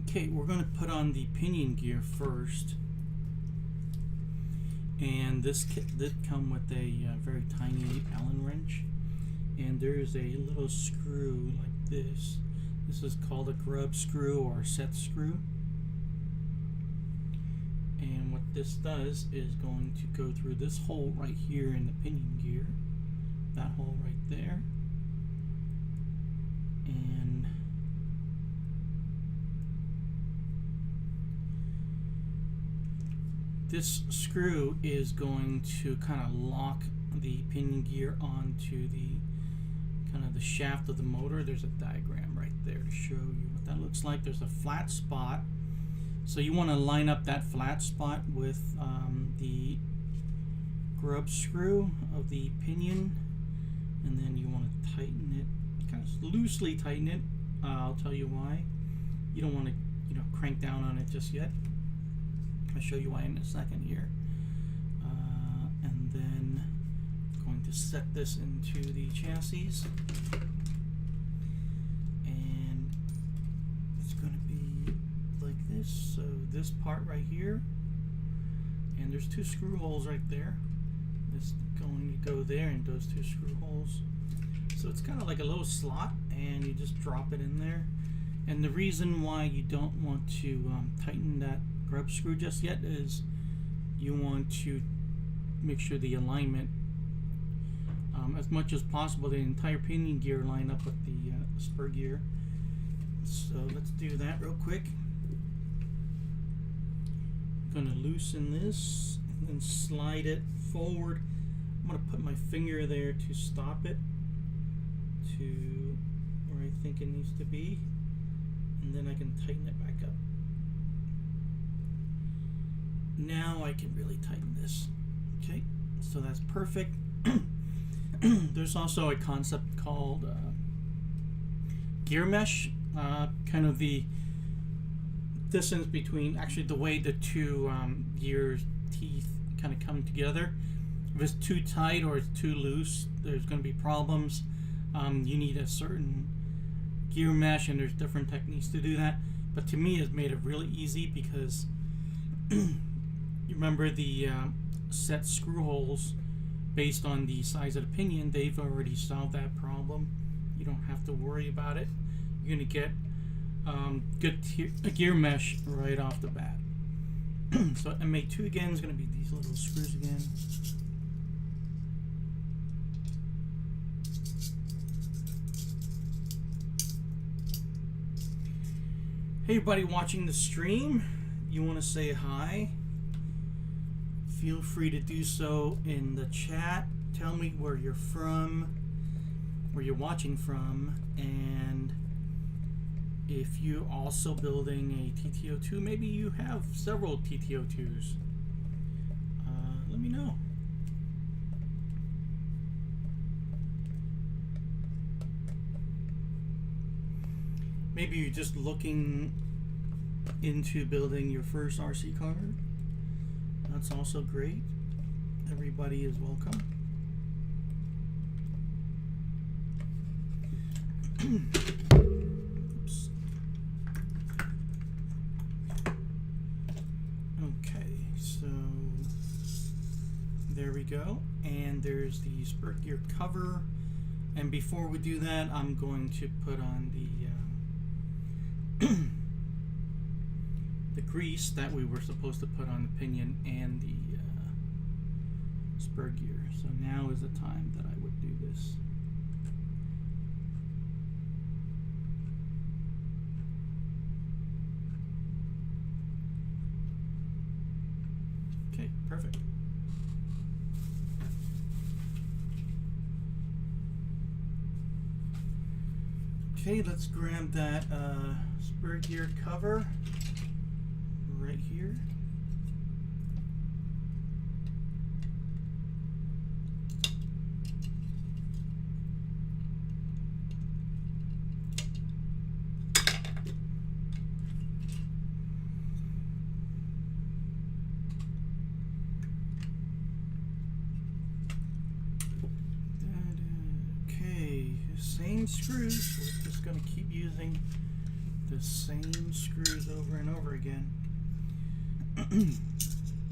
Okay, we're going to put on the pinion gear first, and this kit did come with a very tiny Allen wrench, and there's a little screw like this. This is called a grub screw or set screw. And what this does is going to go through this hole right here in the pinion gear. That hole right there. And this screw is going to kind of lock the pinion gear onto the the shaft of the motor. There's a diagram right there to show you what that looks like. There's a flat spot, so you want to line up that flat spot with the grub screw of the pinion, and then you want to tighten it, kind of loosely tighten it. I'll tell you why. You don't want to crank down on it just yet. I'll show you why in a second here. And then going to set this into the chassis, and it's going to be like this. So this part right here, and there's two screw holes right there. It's going to go there, and those two screw holes. So it's kind of like a little slot, and you just drop it in there, And the reason why you don't want to tighten that grub screw just yet is you want to make sure the alignment, as much as possible, the entire pinion gear line up with the spur gear. So let's do that real quick. I'm going to loosen this and then slide it forward. I'm going to put my finger there to stop it to where I think it needs to be, and then I can tighten it back up. Now I can really tighten this. Okay, so that's perfect. There's also a concept called gear mesh, kind of the distance between, actually the way the two gear teeth kind of come together. If it's too tight or it's too loose, there's going to be problems. You need a certain gear mesh, and there's different techniques to do that. But Tamiya has made it really easy because you remember the set screw holes based on the size of the pinion. They've already solved that problem. You don't have to worry about it. You're going to get good gear mesh right off the bat. So MA2 again is going to be these little screws again. Hey everybody watching the stream, you want to say hi? Feel free to do so in the chat. Tell me where you're from, where you're watching from, and if you're also building a TT-02, maybe you have several TT-02s. Let me know. Maybe you're just looking into building your first RC car. That's also great. Everybody is welcome. Oops. Okay, so there we go. And there's the spur gear cover. And before we do that, I'm going to put on the the grease that we were supposed to put on the pinion and the spur gear. So now is the time that I would do this. Okay, perfect. Okay, let's grab that spur gear cover right here. Okay, same screws. We're just going to keep using the same screws over and over again.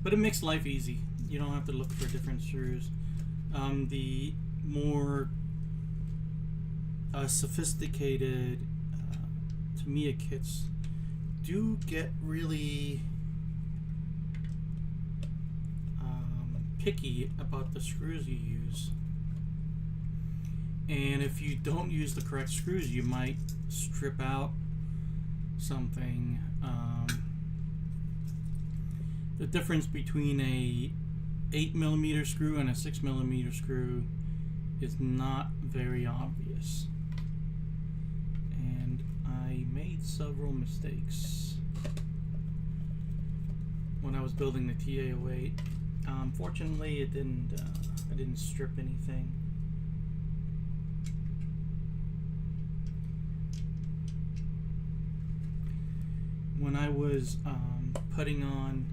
But it makes life easy. You don't have to look for different screws. The more sophisticated Tamiya kits do get really picky about the screws you use. And if you don't use the correct screws, you might strip out something. The difference between a 8mm screw and a 6mm screw is not very obvious. And I made several mistakes when I was building the TA-08. Fortunately, it didn't. I didn't strip anything. When I was putting on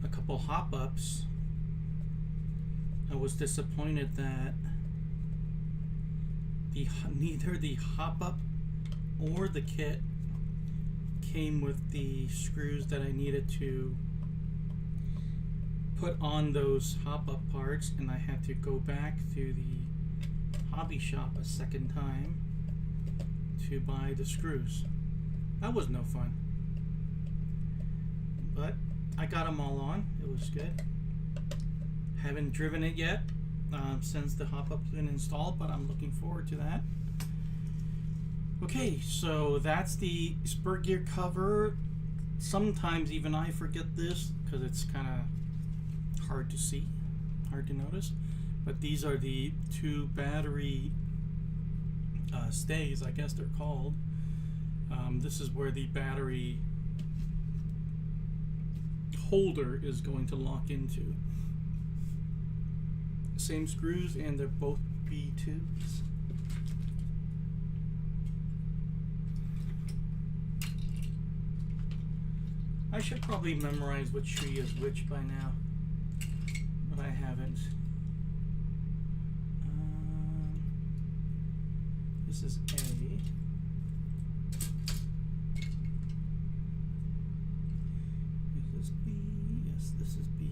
a couple hop-ups, I was disappointed that neither the hop-up or the kit came with the screws that I needed to put on those hop-up parts, and I had to go back to the hobby shop a second time to buy the screws. That was no fun. But I got them all on. It was good. Haven't driven it yet since the hop-up's been installed, but I'm looking forward to that. Okay, so that's the spur gear cover. Sometimes even I forget this because it's kind of hard to see, hard to notice. But these are the two battery stays, I guess they're called. This is where the battery holder is going to lock into. Same screws, and they're both B2s. I should probably memorize which tree is which by now, but I haven't. This is A. Is this B? Yes, this is B.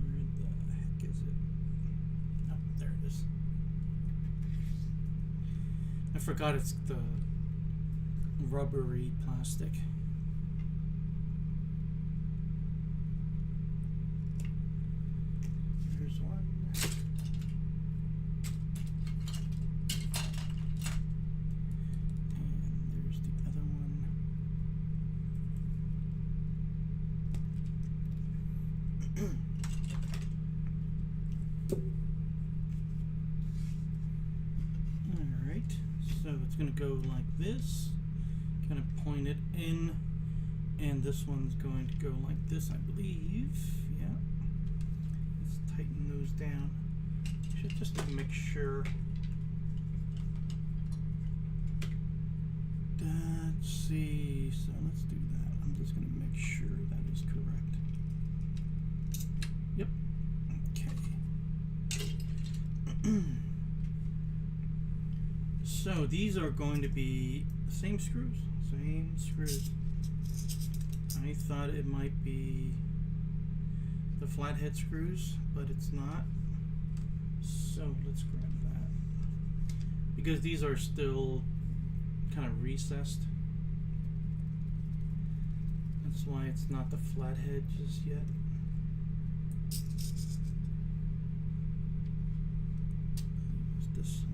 Where the heck is it? Oh, there it is. I forgot it's the rubbery plastic. There's one. Going to go like this, kind of point it in, and this one's going to go like this, I believe. Yeah, let's tighten those down. Should just make sure. Let's see, so let's do that. I'm just going to make sure that is correct. Yep. Okay. So these are going to be the same screws, I thought it might be the flathead screws, but it's not. So let's grab that. Because these are still kind of recessed. That's why it's not the flathead just yet. This one.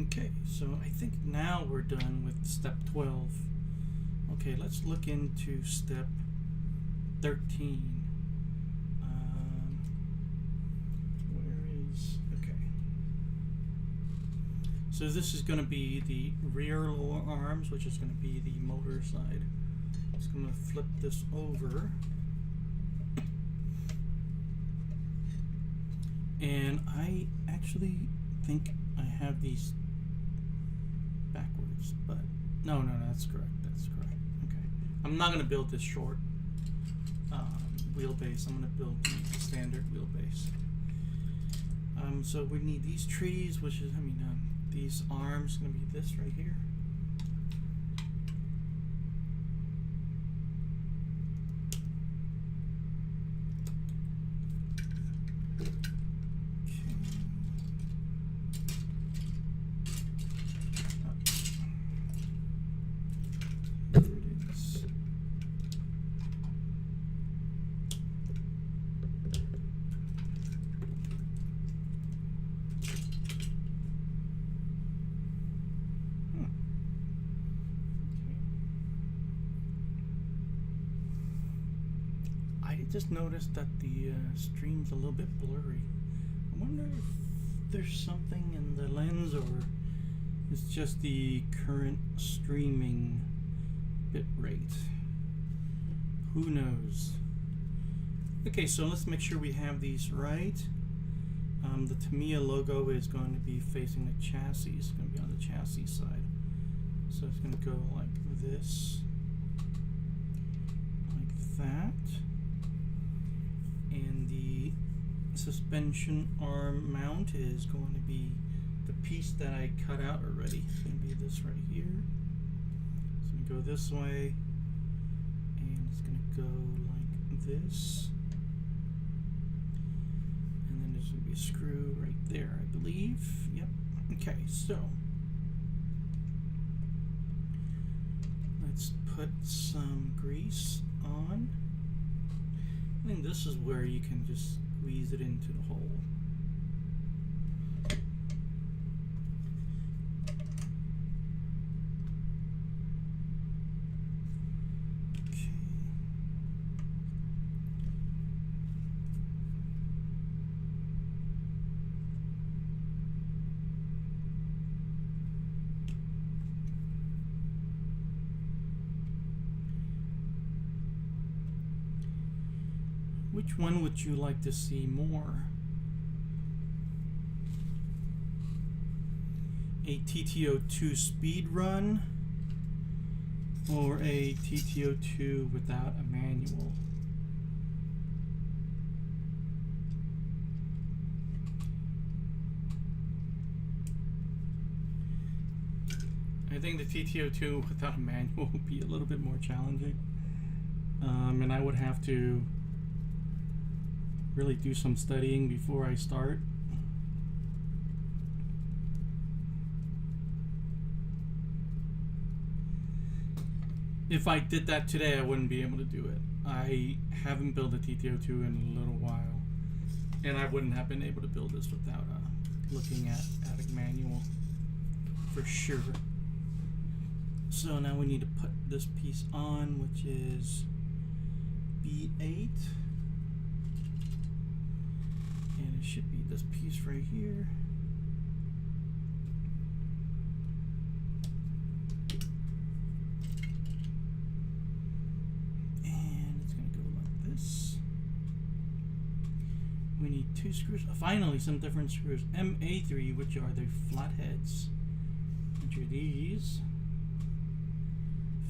Okay, so I think now we're done with step 12. Okay, let's look into step 13. Where is, okay. So this is going to be the rear lower arms, which is going to be the motor side. Just going to flip this over. And I actually think I have these backwards, but no, that's correct. Okay, I'm not going to build this short wheelbase. I'm going to build the standard wheelbase. So we need these trees, which is, these arms going to be this right here. Just noticed that the stream's a little bit blurry. I wonder if there's something in the lens, or it's just the current streaming bit rate. Who knows? Okay, so let's make sure we have these right. The Tamiya logo is going to be facing the chassis. It's going to be on the chassis side. So it's going to go like this, like that. And the suspension arm mount is going to be the piece that I cut out already. It's going to be this right here. It's going to go this way, and it's going to go like this. And then there's going to be a screw right there, I believe. Yep. Okay, so let's put some grease on. I think this is where you can just squeeze it into the hole. Okay. Which one would you like to see more? A TT-02 speed run or a TT-02 without a manual? I think the TT-02 without a manual would be a little bit more challenging, and I would have to really do some studying before I start. If I did that today, I wouldn't be able to do it. I haven't built a TT-02 in a little while, and I wouldn't have been able to build this without looking at a manual for sure. So now we need to put this piece on, which is B8. And it should be this piece right here. And it's going to go like this. We need 2 screws. Finally, some different screws. MA3, which are the flatheads. Which are these.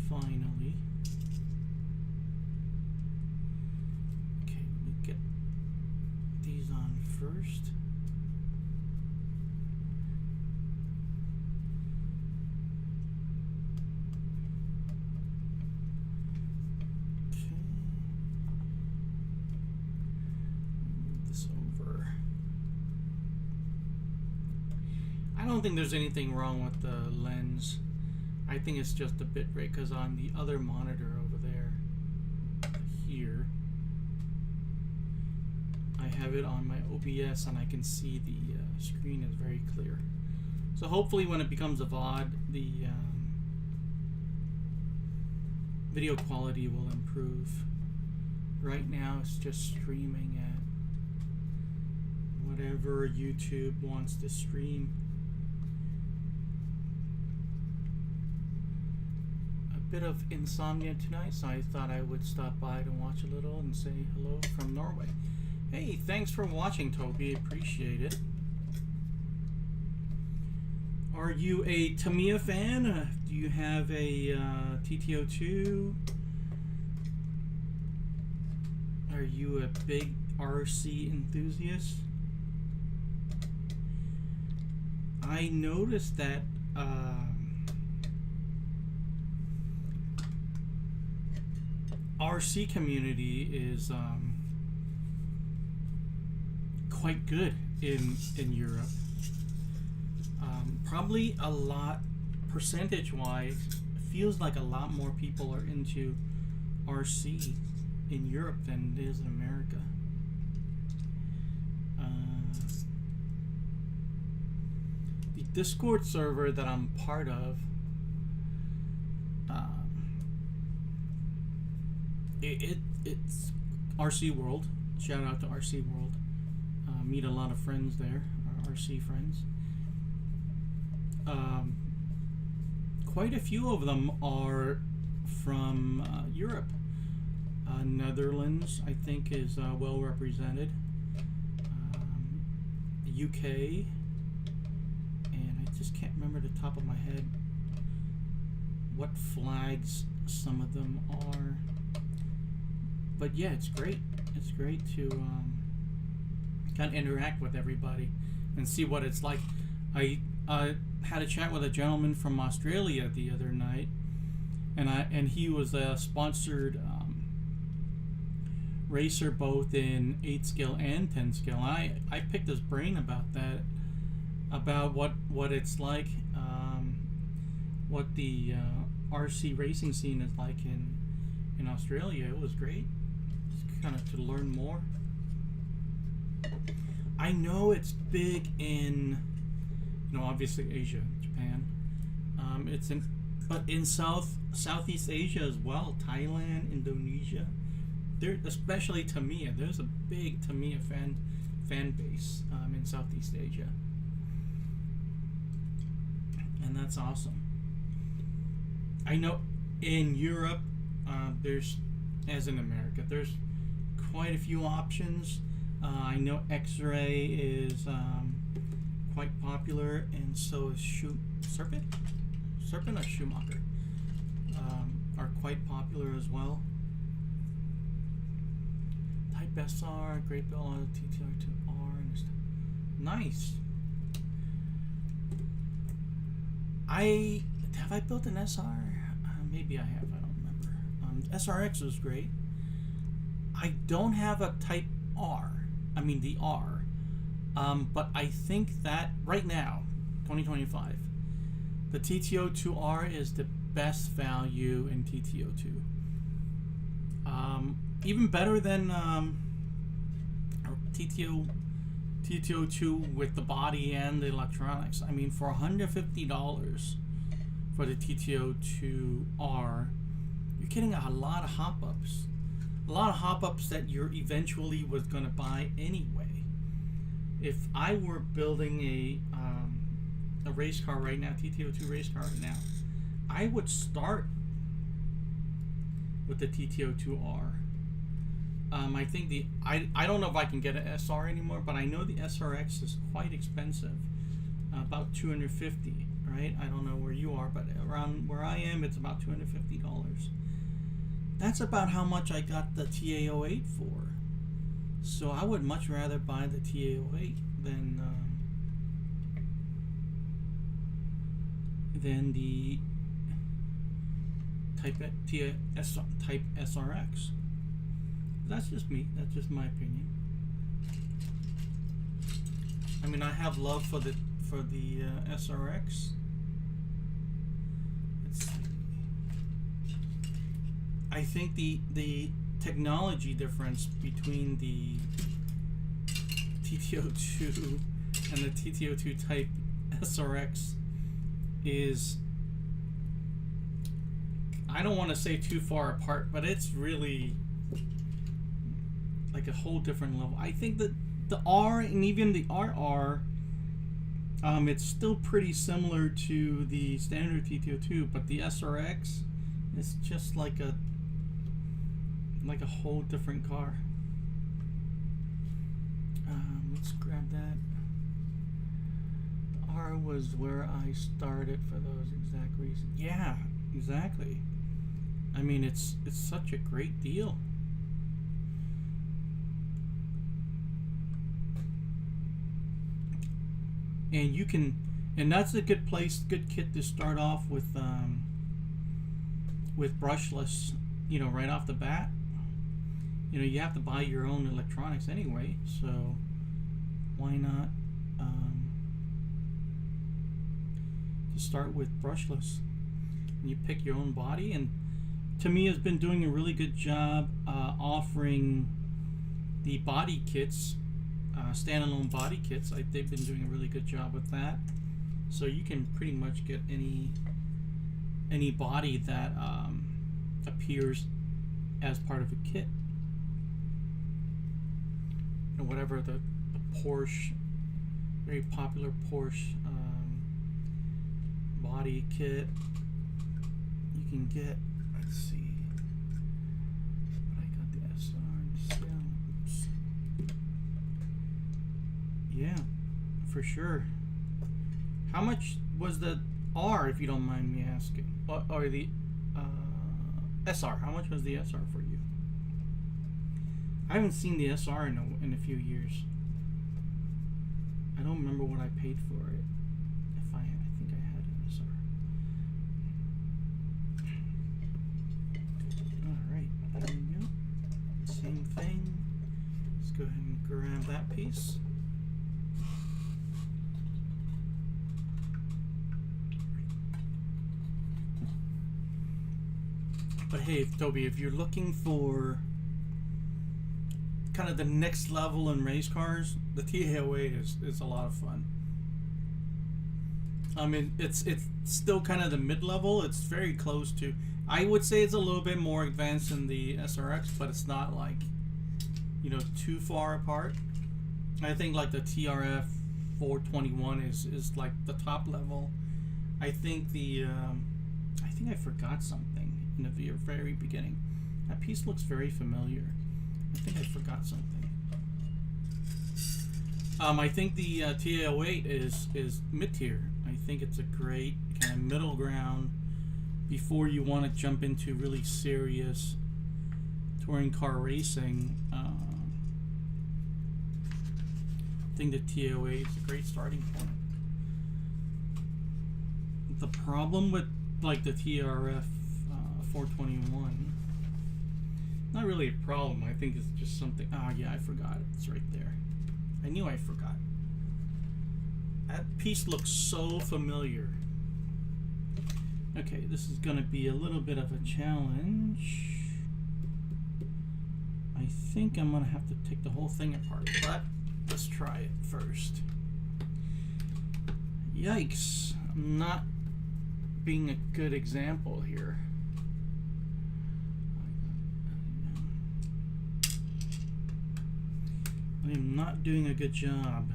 Finally. Okay, let me get these on first. Okay. Move this over. I don't think there's anything wrong with the lens. I think it's just a bit rate, because on the other monitor over there, here, I have it on my OBS and I can see the screen is very clear. So hopefully when it becomes a VOD, the video quality will improve. Right now it's just streaming at whatever YouTube wants to stream. A bit of insomnia tonight, so I thought I would stop by to watch a little and say hello from Norway. Hey, thanks for watching, Toby. Appreciate it. Are you a Tamiya fan? Do you have a TT-02? Are you a big RC enthusiast? I noticed that RC community is quite good in Europe. Probably a lot, percentage-wise, feels like a lot more people are into RC in Europe than it is in America. The Discord server that I'm part of, it's RC World. Shout out to RC World. Meet a lot of friends there, our RC friends. Quite a few of them are from Europe. Netherlands, I think, is well represented. The UK, and I just can't remember the top of my head what flags some of them are. But yeah, it's great. It's great to kind of interact with everybody and see what it's like. I had a chat with a gentleman from Australia the other night, and he was a sponsored racer both in 8 scale and 10 scale. I picked his brain about that, about what it's like, what the RC racing scene is like in Australia. It was great, just kind of to learn more. I know it's big in, obviously Asia, Japan. But in Southeast Asia as well, Thailand, Indonesia. There, especially Tamiya. There's a big Tamiya fan base in Southeast Asia, and that's awesome. I know in Europe, there's, as in America, there's quite a few options. I know X-Ray is quite popular, and so is Serpent or Schumacher are quite popular as well. Type SR, Great Bill TT-02R, and stuff. Nice. Have I built an SR? Maybe I have. I don't remember. SRX was great. I don't have a Type R. I mean the R. But I think that right now, 2025, the TT-02R is the best value in TT-02. Even better than TT-02 with the body and the electronics. I mean, for $150 for the TT-02R, you're getting a lot of hop-ups. A lot of hop-ups that you're eventually was going to buy anyway. If I were building a race car right now, TT-02 race car right now, I would start with the TT-02R. I think I don't know if I can get an SR anymore, but I know the SRX is quite expensive, about $250, right? I don't know where you are, but around where I am, it's about $250. That's about how much I got the TA-08 for. So I would much rather buy the TA-08 than the Type SRX. That's just me. That's just my opinion. I mean, I have love for the SRX. Let's see. I think the technology difference between the TT-02 and the TT-02 Type SRX is, I don't want to say too far apart, but it's really like a whole different level. I think that the R and even the RR, it's still pretty similar to the standard TT-02, but the SRX is just like a whole different car. Let's grab that. The R was where I started for those exact reasons. Yeah, exactly. I mean, it's such a great deal. And you can, and that's a good kit to start off with brushless, right off the bat. You have to buy your own electronics anyway, so why not just start with brushless? And you pick your own body, and Tamiya's been doing a really good job offering the body kits, standalone body kits. They've been doing a really good job with that, so you can pretty much get any body that appears as part of a kit. Whatever the Porsche, very popular Porsche body kit, you can get. Let's see, but I got the SR and sale. Oops. Yeah, for sure. How much was the R, if you don't mind me asking, or the SR? How much was the SR for you? I haven't seen the SR in a few years. what I paid for it. If I think I had MSR. Alright, there you go. Same thing. Let's go ahead and grab that piece. But hey, Toby, if you're looking for kind of the next level in race cars, the TT-08 is a lot of fun. I mean, it's still kind of the mid-level. It's very close to, I would say it's a little bit more advanced than the SRX, but it's not like, you know, too far apart. I think like the TRF 421 is like the top level. I think the I think I forgot something in the very beginning. That piece looks very familiar. I think I forgot something. I think the TT-08 is mid-tier. I think it's a great kind of middle ground before you want to jump into really serious touring car racing. I think the TT-08 is a great starting point. The problem with like the TRF 421, not really a problem. I think it's just something. Oh yeah, I forgot it. It's right there. I knew I forgot. That piece looks so familiar. Okay, this is going to be a little bit of a challenge. I think I'm going to have to take the whole thing apart, but let's try it first. Yikes, I'm not being a good example here. I am not doing a good job.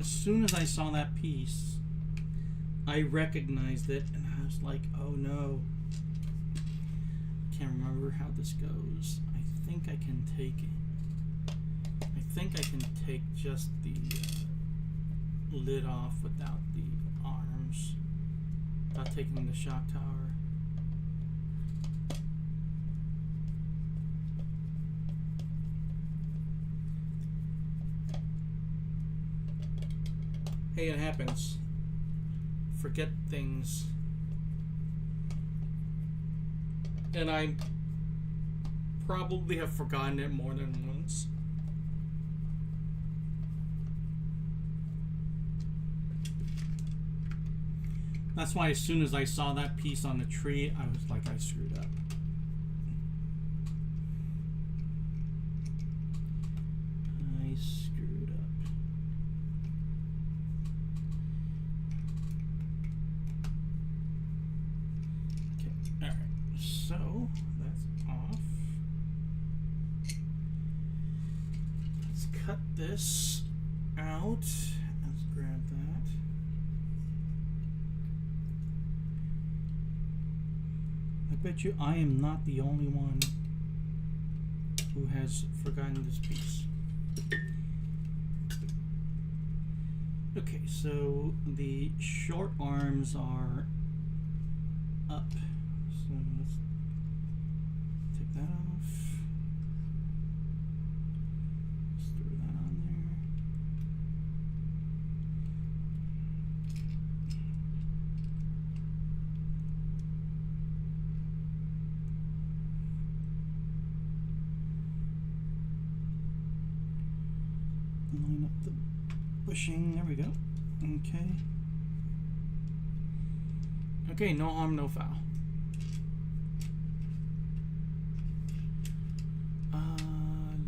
As soon as I saw that piece, I recognized it and I was like, oh no. I can't remember how this goes. I think I can take it. I think I can take just the lid off without the arms, without taking the shock tower. Hey, it happens. Forget things. And I probably have forgotten it more than once. That's why as soon as I saw that piece on the tree, I was like, I screwed up. I screwed up. So that's off. Let's cut this out. Let's grab that. I bet you I am not the only one who has forgotten this piece. Okay, so the short arms are up. So let's take that off. Just throw that on there. Line up the bushing. There we go. Okay. Okay, no harm, no foul.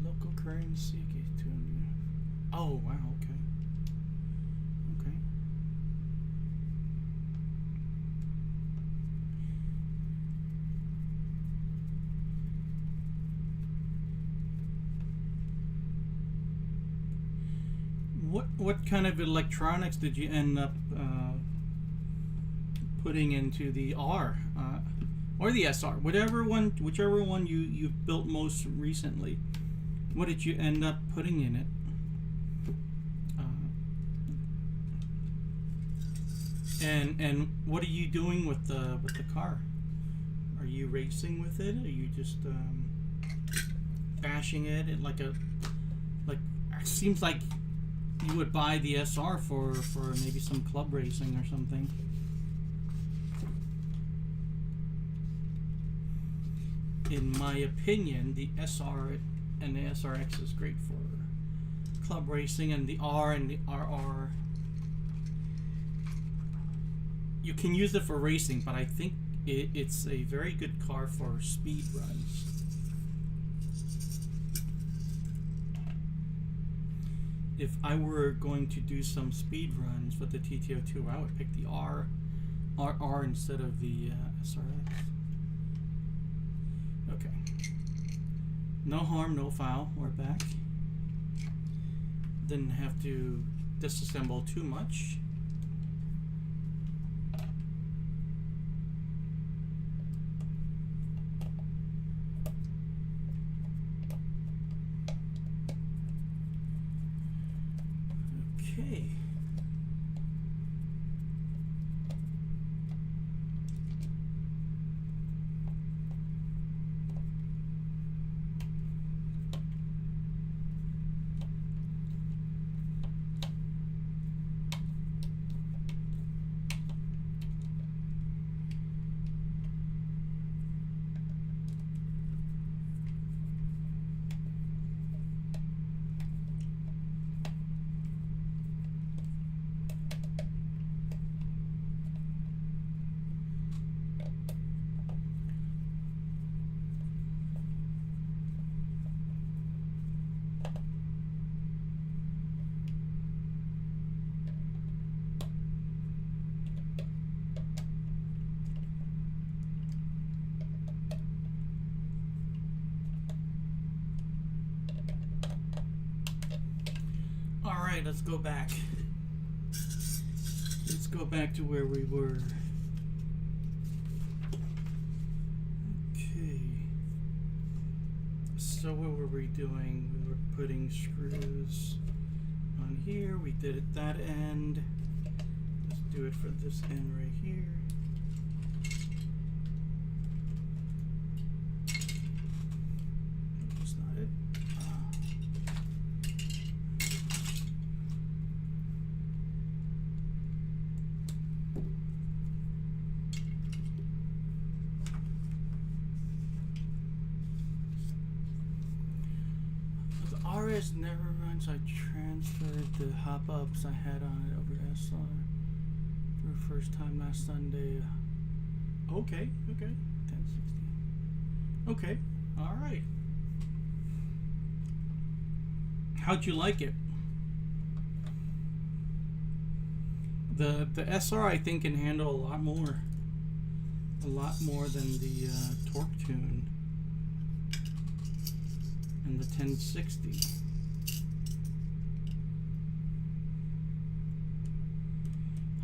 Local currency. Okay, 200. Oh wow. Okay. Okay. What kind of electronics did you end up putting into the R or the SR, whichever one you built most recently? What did you end up putting in it? And what are you doing with the car? Are you racing with it? Are you just bashing it like Like, it seems like you would buy the SR for maybe some club racing or something. In my opinion, the SR and the SRX is great for club racing, and the R and the RR, you can use it for racing, but I think it's a very good car for speed runs. If I were going to do some speed runs with the TT-02, I would pick the RR instead of the SRX. Okay. No harm, no foul. We're back. Didn't have to disassemble too much. Okay. Alright, let's go back. Let's go back to where we were. Okay. So what were we doing? We were putting screws on here. We did it that end. Let's do it for this end right here. That's not it. RS never runs. I transferred the hop-ups I had on it over SR for the first time last Sunday. Okay, 1060. Okay, alright. How'd you like it? The SR, I think, can handle a lot more than the torque tune and the 1060.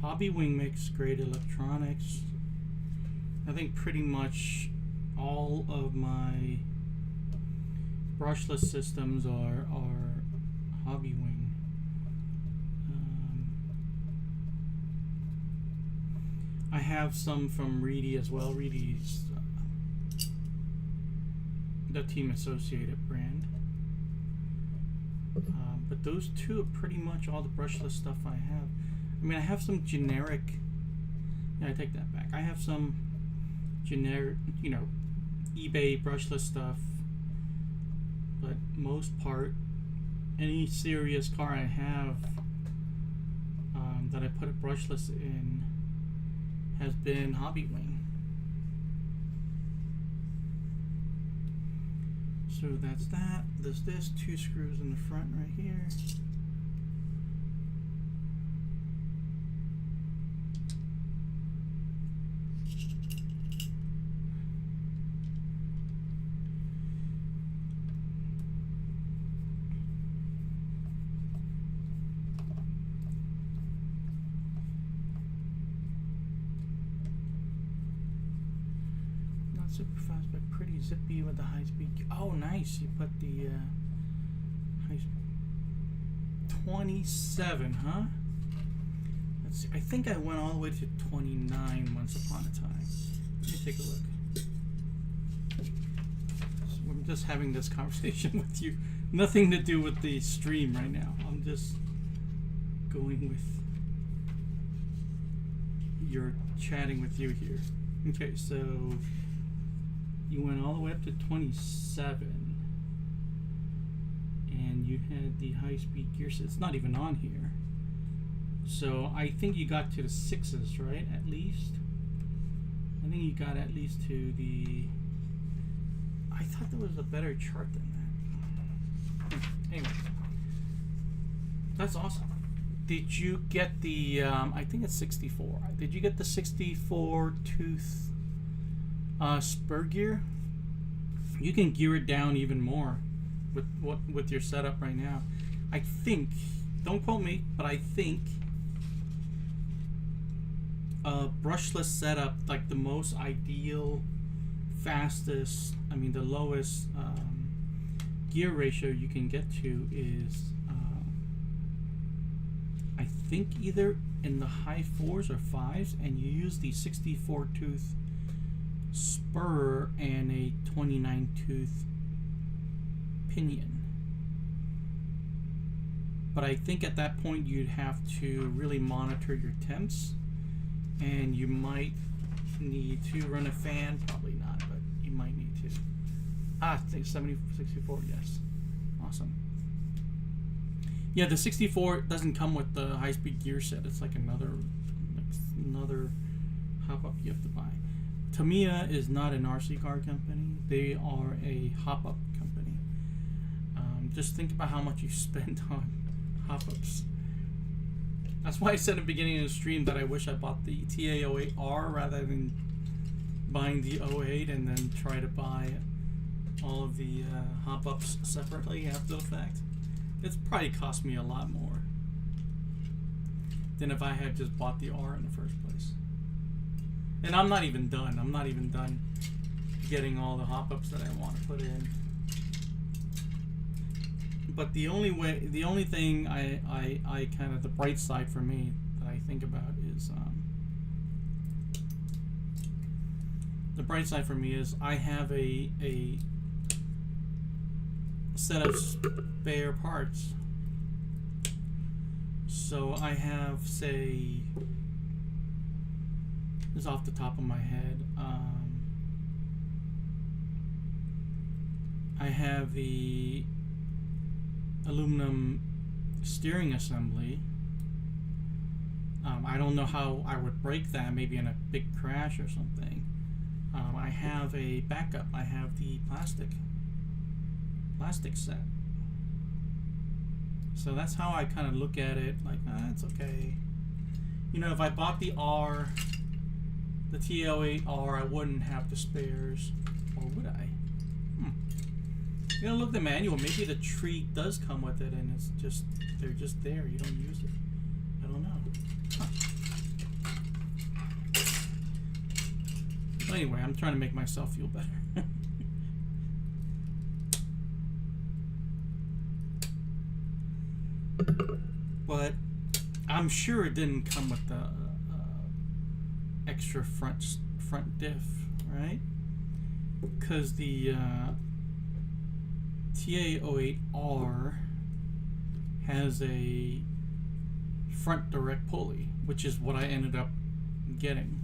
Hobbywing makes great electronics. I think pretty much all of my brushless systems are Hobbywing. I have some from Reedy as well. Reedy's the Team Associated brand. But those two are pretty much all the brushless stuff I have. I mean, I have some generic. Yeah, I take that back. I have some generic, you know, eBay brushless stuff. But most part, any serious car I have that I put a brushless in has been Hobbywing. So that's that. There's this, 2 screws in the front right here. Super fast, but pretty zippy with the high speed. Oh, nice! You put the high speed 27, huh? Let's see. I think I went all the way to 29 once upon a time. Let me take a look. So I'm just having this conversation with you Nothing to do with the stream right now. I'm just going with chatting with you here. Okay, so you went all the way up to 27, and you had the high-speed gear set. It's not even on here. So I think you got to the 6s, right? At least. I think you got at least to the. I thought there was a better chart than that. Anyway, that's awesome. Did you get the? I think it's 64. Did you get the 64 tooth spur gear? You can gear it down even more with your setup right now. I think. Don't quote me, but I think a brushless setup, like the most ideal, fastest, I mean the lowest gear ratio you can get to is I think either in the high 4s or 5s, and you use the 64 tooth spur and a 29 tooth pinion. But I think at that point you'd have to really monitor your temps, and you might need to run a fan. Probably not, but you might need to. Ah, 64, yes. Awesome. Yeah, the 64 doesn't come with the high-speed gear set. It's like another hop-up you have to buy. Tamiya is not an RC car company. They are a hop-up company. Just think about how much you spend on hop-ups. That's why I said at the beginning of the stream that I wish I bought the TA-08R rather than buying the 08 and then try to buy all of the hop-ups separately after the fact. It's probably cost me a lot more than if I had just bought the R in the first place. And I'm not even done. I'm not even done getting all the hop-ups that I want to put in. But the only thing I kind of, the bright side for me that I think about is, the bright side for me is I have a set of spare parts. So I have, say, this is off the top of my head, I have the aluminum steering assembly. I don't know how I would break that, maybe in a big crash or something. I have a backup. I have the plastic set. So that's how I kind of look at it, like, it's okay. You know, if I bought the R, the TA-08R, I wouldn't have the spares, or would I? You know, look at the manual. Maybe the tree does come with it, and it's just, they're just there. You don't use it. I don't know. Huh. Well, anyway, I'm trying to make myself feel better. But I'm sure it didn't come with the extra front diff, right? Because the TA-08R has a front direct pulley, which is what I ended up getting.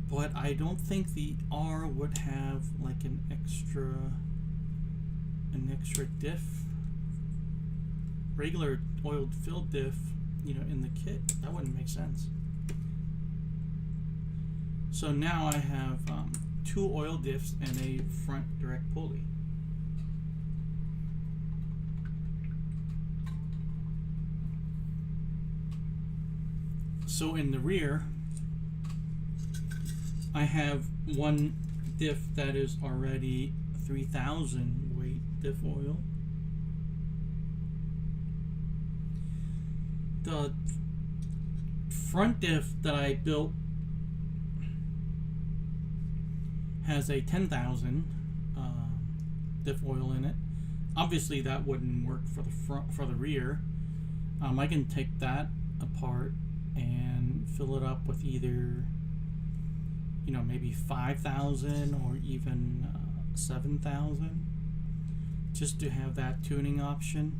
But I don't think the R would have like an extra diff, regular oiled filled diff, you know, in the kit. That wouldn't make sense. So now I have 2 oil diffs and a front direct pulley. So in the rear, I have one diff that is already 3,000 weight diff oil. The front diff that I built has a 10,000 diff oil in it. Obviously that wouldn't work for the front, for the rear. I can take that apart and fill it up with either you know, maybe 5,000 or even 7,000, just to have that tuning option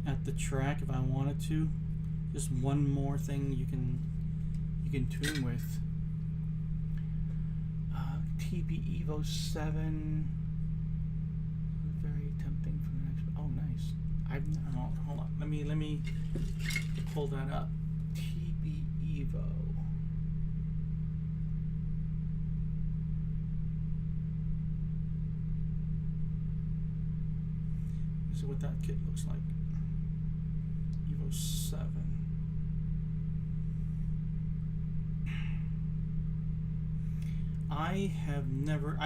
at the track if I wanted to. Just one more thing you can tune with. TB Evo 7, very tempting for the next. Oh, nice. Hold on. Let me pull that up. TB Evo. This is what that kit looks like. Evo 7. I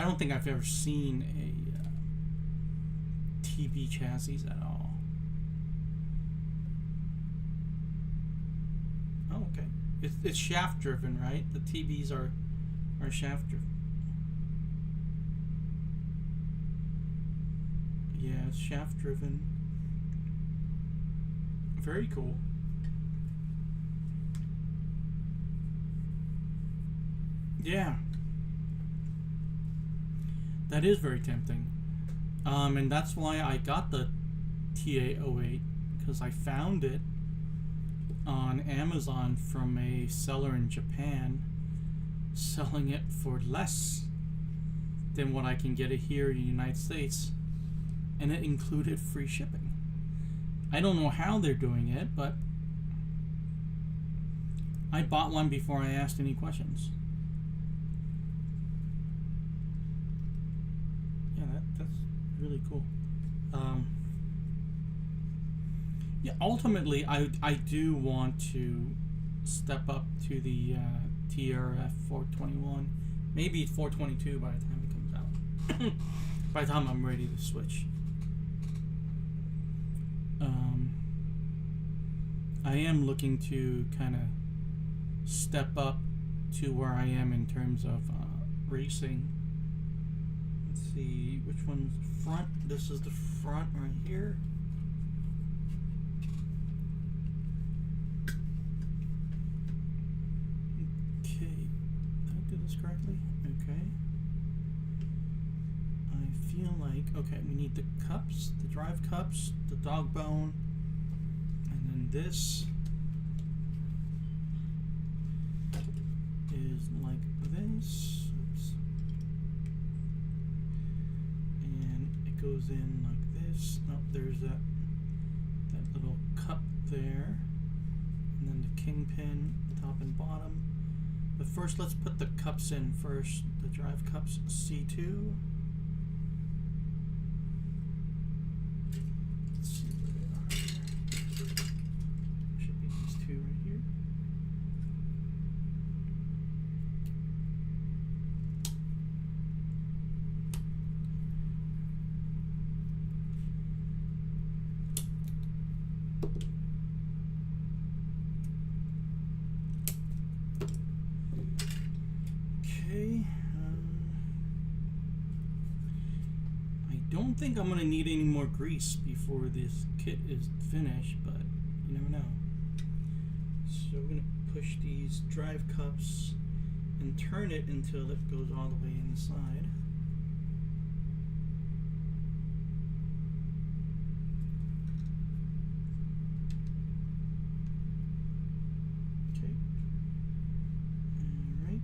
don't think I've ever seen a TB chassis at all. Oh, okay. It's shaft driven, right? The TBs are shaft driven. Yeah, it's shaft driven. Very cool. Yeah. That is very tempting. And that's why I got the TA-08, because I found it on Amazon from a seller in Japan selling it for less than what I can get it here in the United States, and it included free shipping. I don't know how they're doing it, but I bought one before I asked any questions. That's really cool. Yeah, ultimately, I do want to step up to the TRF 421, maybe 422 by the time it comes out. By the time I'm ready to switch. I am looking to kind of step up to where I am in terms of racing. Let's see, which one's the front? This is the front right here. Okay, did I do this correctly? Okay. I feel like, okay, we need the cups, the drive cups, the dog bone, and then this is like this. Oops. And it goes in like this. Oh, there's that little cup there. And then the kingpin, top and bottom. But first, let's put the cups in first. The drive cups, C2. Let's see where they are. Should be these two right here. Okay. I don't think I'm going to need any more grease before this kit is finished, but you never know. So we're going to push these drive cups and turn it until it goes all the way inside. Okay. Alright.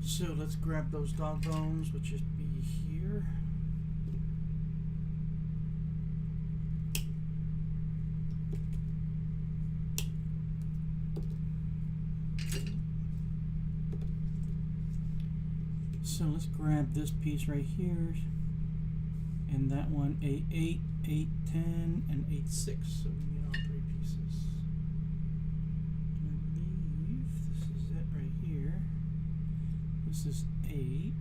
So let's grab those dog bones, which should be here. So let's grab this piece right here, and that one, A8, 810, and 8.6. So we need all three pieces. And I believe this is it right here. This is 8.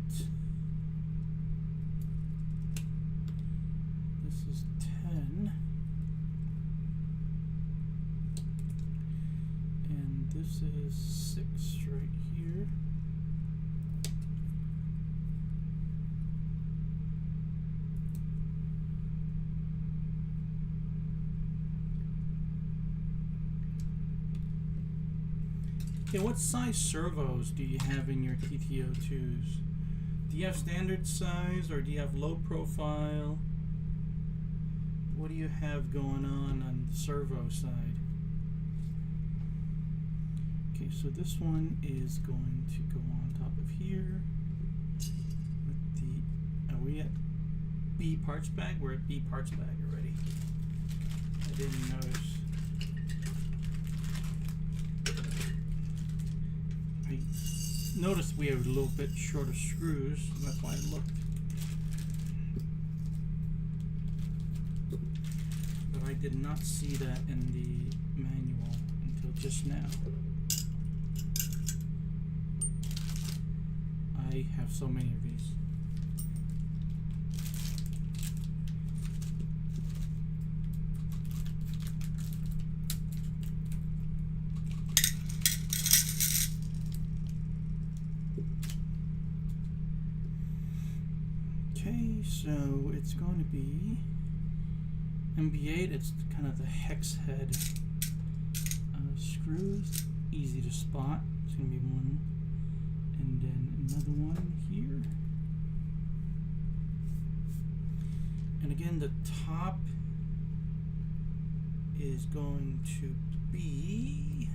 This is 10. And this is 6 right here. Okay, what size servos do you have in your TT-02s? Do you have standard size or do you have low profile? What do you have going on the servo side? Okay, so this one is going to go on top of here with the, are we at B parts bag? We're at B parts bag already. I didn't notice. I noticed we have a little bit shorter screws, that's why I looked. But I did not see that in the manual until just now. I have so many of these. Okay, so it's going to be MB8. It's kind of the hex head screws, easy to spot. It's going to be one, and then another one here. And again, the top is going to be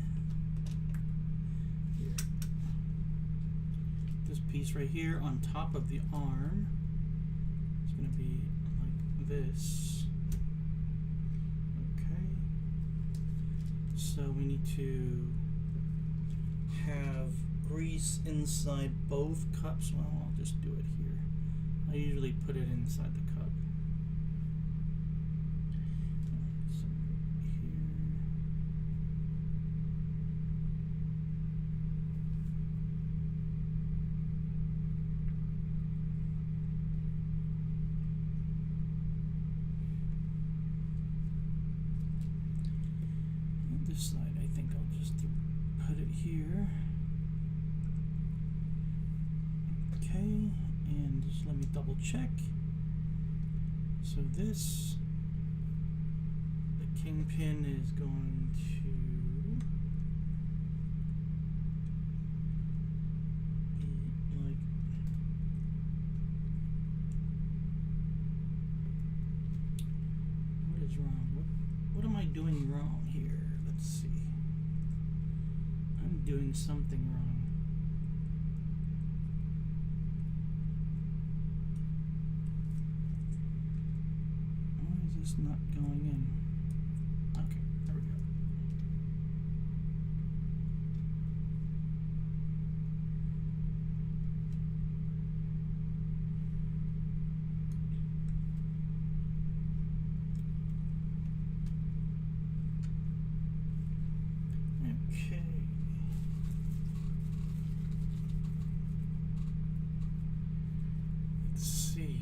here. This piece right here on top of the arm. It's going to be like this. Okay. So we need to have grease inside both cups. Well, I'll just do it here. I usually put it inside the cup. Some here. And this side, I think I'll just put it here. Okay, and just let me double check. So this, the kingpin is going to be like, what is wrong? What am I doing wrong here? Let's see. I'm doing something wrong. It's not going in. Okay, there we go. Okay. Let's see.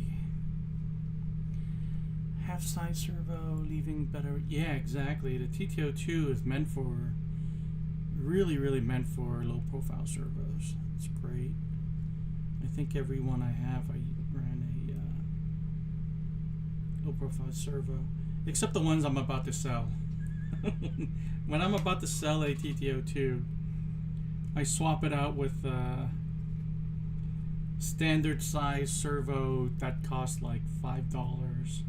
Half size servo, leaving better. Yeah, exactly. The TT-02 is meant for, really meant for low profile servos. It's great. I think every one I have, I ran a low profile servo, except the ones I'm about to sell. When I'm about to sell a TT-02, I swap it out with standard size servo that costs like $5.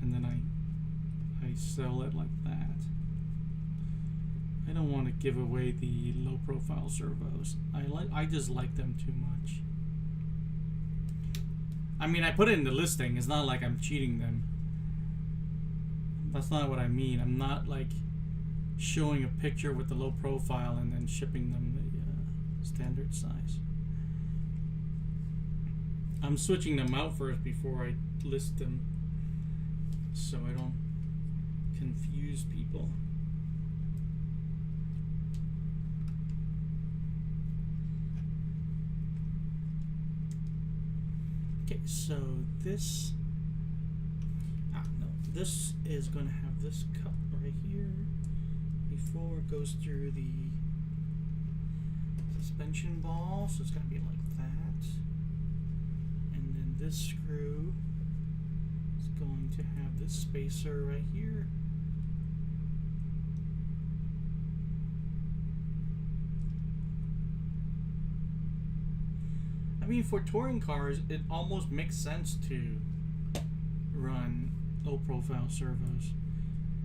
And then I sell it like that. I don't want to give away the low profile servos. I just like them too much. I mean, I put it in the listing. It's not like I'm cheating them. That's not what I mean. I'm not like showing a picture with the low profile and then shipping them the standard size. I'm switching them out first before I list them, so I don't confuse people. Okay, so this, this is going to have this cup right here before it goes through the suspension ball, so it's going to be like that. And then this screw is going to have this spacer right here. mean, for touring cars, it almost makes sense to run low-profile servos.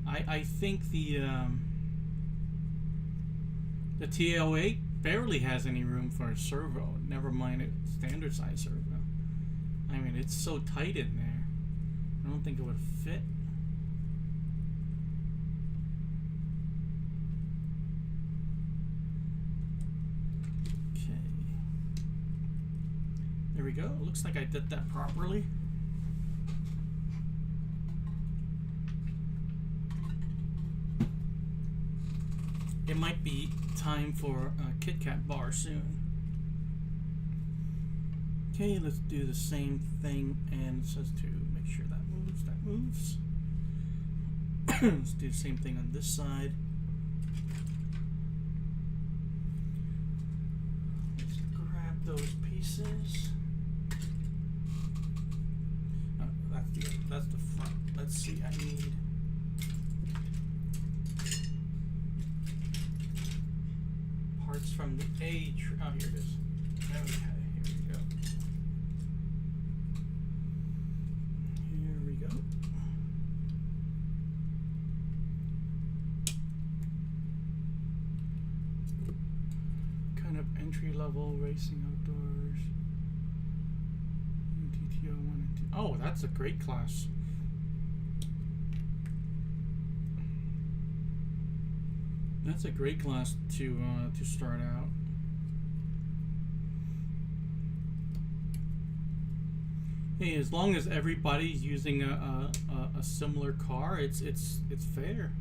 I think the TT-08 barely has any room for a servo. Never mind a standard size servo. I mean, it's so tight in there. I don't think it would fit. Okay. There we go. Looks like I did that properly. It might be time for a Kit Kat bar soon. Okay, let's do the same thing, and it says to make sure that moves, that moves. Let's do the same thing on this side. Let's grab those pieces. Oh, that's the front. Let's see, I need parts from the A. Oh, here it is. Okay, here we go. Here we go. Kind of entry-level racing outdoors. TT-01 and T. Oh, that's a great class. That's a great class to start out. Hey, as long as everybody's using a similar car, it's fair.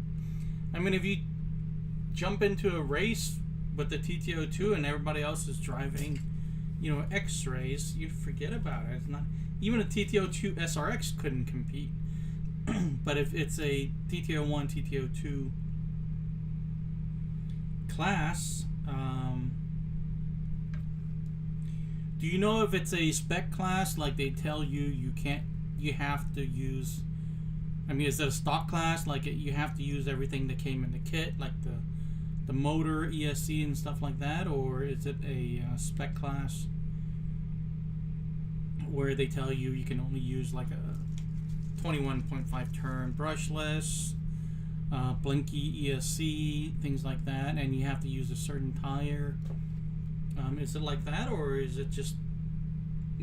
I mean, if you jump into a race with the TT-02 and everybody else is driving, you know, X-rays, you forget about it. It's not even a TT-02 SRX couldn't compete. But if it's a TT-01, TT-02 class, do you know if it's a spec class, like they tell you you have to use, I mean, is it a stock class, like you have to use everything that came in the kit, like the motor, ESC and stuff like that, or is it a spec class where they tell you can only use like a 21.5 turn brushless, blinky ESC, things like that, and you have to use a certain tire? Is it like that, or is it just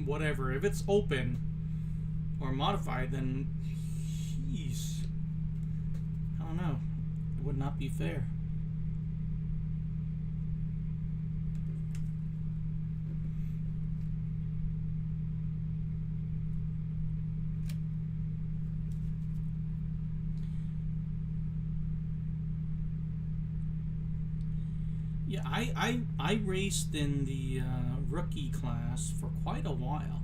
whatever? If it's open or modified, then jeez, I don't know. It would not be fair. Yeah, I raced in the rookie class for quite a while.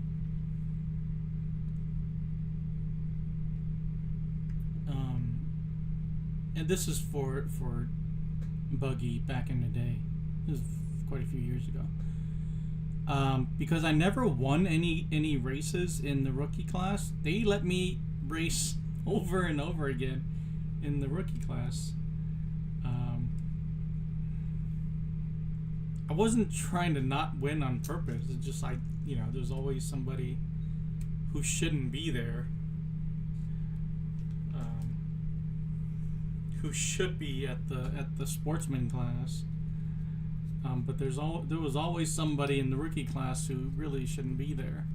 And this is for buggy back in the day. This is quite a few years ago. Because I never won any races in the rookie class, they let me race over and over again in the rookie class. I wasn't trying to not win on purpose. It's just there's always somebody who shouldn't be there, who should be at the sportsman class. But there was always somebody in the rookie class who really shouldn't be there.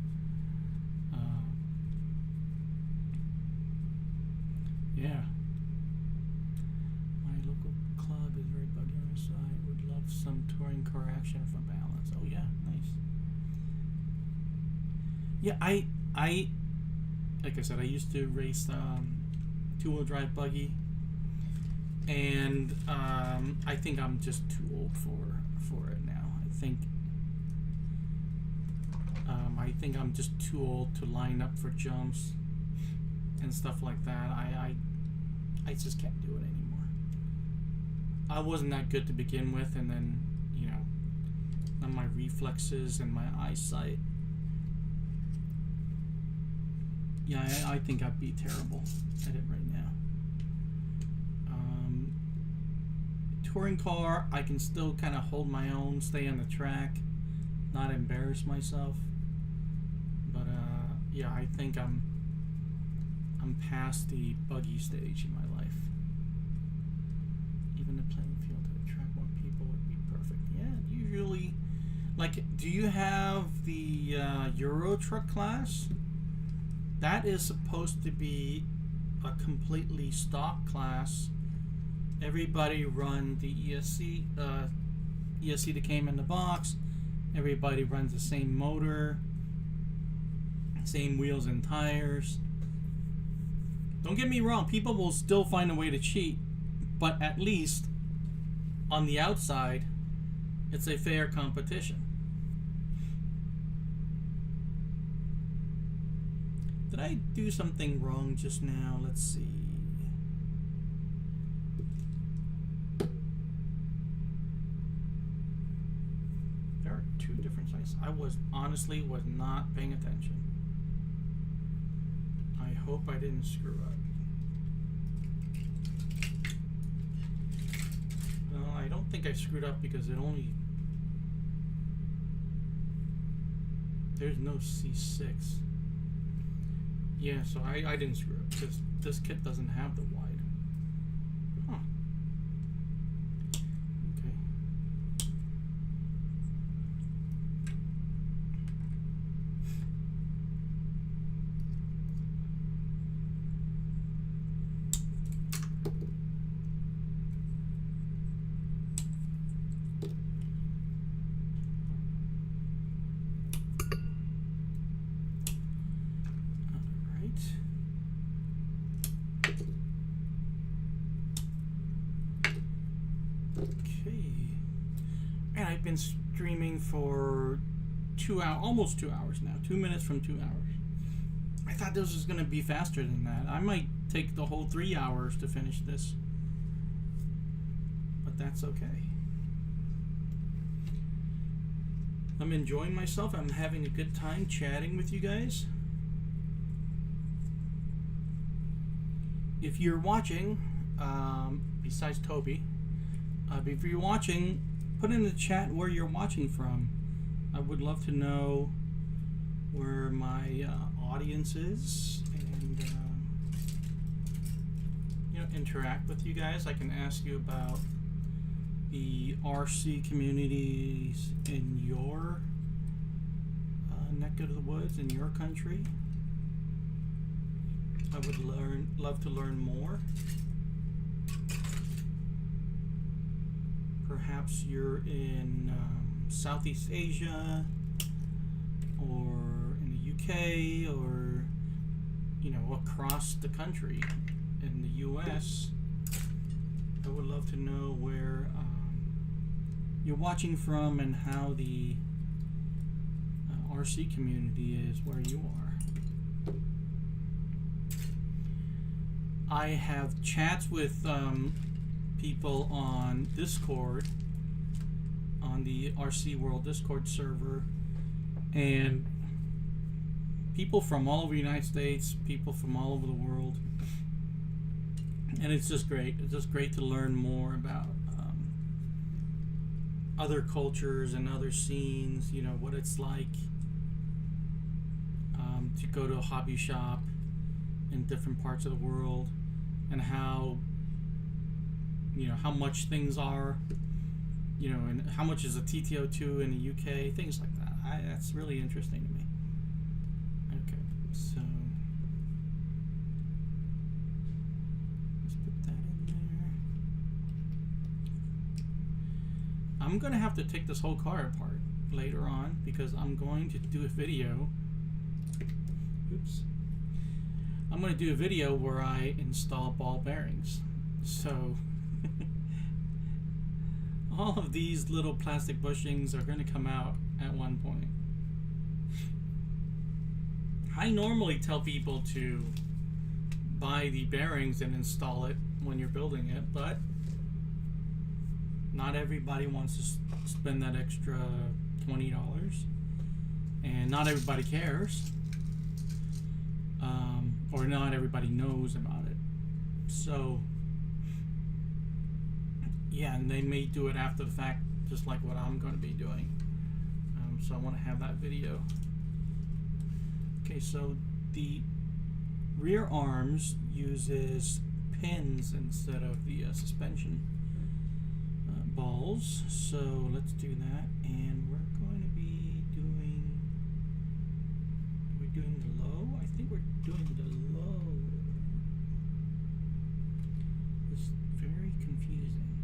Yeah. My local club is very buggy on the side. Would love some touring car action for balance. Oh yeah, nice. Yeah, I like I said, I used to race two-wheel drive buggy, and I think I'm just too old for it now. I think I'm just too old to line up for jumps and stuff like that. I just can't do it anymore. I wasn't that good to begin with, and then on my reflexes and my eyesight. Yeah, I think I'd be terrible at it right now. Touring car, I can still kind of hold my own, stay on the track. not embarrass myself. But yeah, I think I'm past the buggy stage in my life. Even the playing field to attract more people would be perfect. Yeah, usually, like, do you have the Euro truck class? That is supposed to be a completely stock class. Everybody run the ESC that came in the box. Everybody runs the same motor, same wheels and tires. Don't get me wrong, people will still find a way to cheat, but at least on the outside, it's a fair competition. Did I do something wrong just now? Let's see. There are two different sizes. I honestly was not paying attention. I hope I didn't screw up. No, I don't think I screwed up because it only... There's no C6. Yeah, so I didn't screw up because this kit doesn't have the wide. Huh. Okay. I've been streaming for 2 hours, almost 2 hours now. 2 minutes from 2 hours. I thought this was going to be faster than that. I might take the whole 3 hours to finish this. But that's okay. I'm enjoying myself. I'm having a good time chatting with you guys. If you're watching, besides Toby, if you're watching, put in the chat where you're watching from. I would love to know where my audience is, and you know, interact with you guys. I can ask you about the RC communities in your neck of the woods, in your country. I would love to learn more. Perhaps you're in Southeast Asia, or in the UK, or you know, across the country in the US. I would love to know where you're watching from and how the RC community is where you are. I have chats with people on Discord, on the RC World Discord server, and people from all over the United States, people from all over the world, and it's just great. It's just great to learn more about other cultures and other scenes, you know, what it's like to go to a hobby shop in different parts of the world, and how, you know, how much things are, you know, and how much is a TT-02 in the UK, things like that. That's really interesting to me. Okay, so let's put that in there. I'm gonna have to take this whole car apart later on because I'm going to do a video. Oops. I'm going to do a video where I install ball bearings. So all of these little plastic bushings are going to come out at one point. I normally tell people to buy the bearings and install it when you're building it, but not everybody wants to spend that extra $20, and not everybody cares. Or not everybody knows about it. So yeah, and they may do it after the fact, just like what I'm going to be doing. so I want to have that video. Okay, so the rear arms uses pins instead of the suspension balls. So let's do that, and we're going to be doing. Are we doing the low? I think we're doing the low. It's very confusing.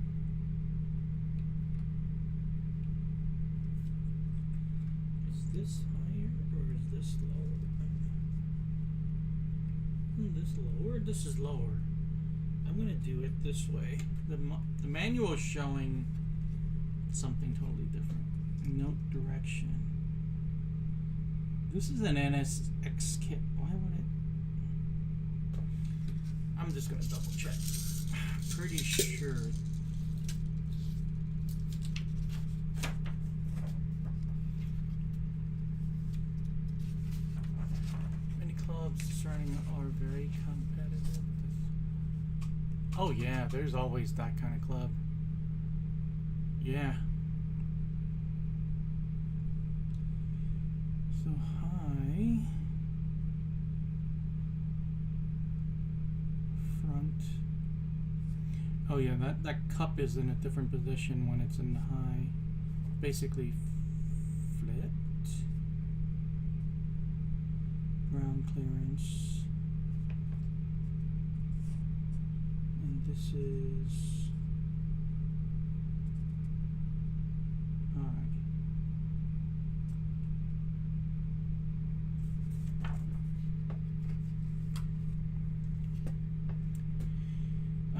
Is this higher or is this lower? This lower? This is lower. I'm going to do it this way. The manual is showing something totally different. Note direction. This is an NSX kit. Why would it? I'm just going to double check. Pretty sure. Many clubs surrounding are very competitive. Oh yeah, there's always that kind of club. Yeah. So high. Front. Oh yeah, that cup is in a different position when it's in the high. Basically flit. Ground clearance. And this is high.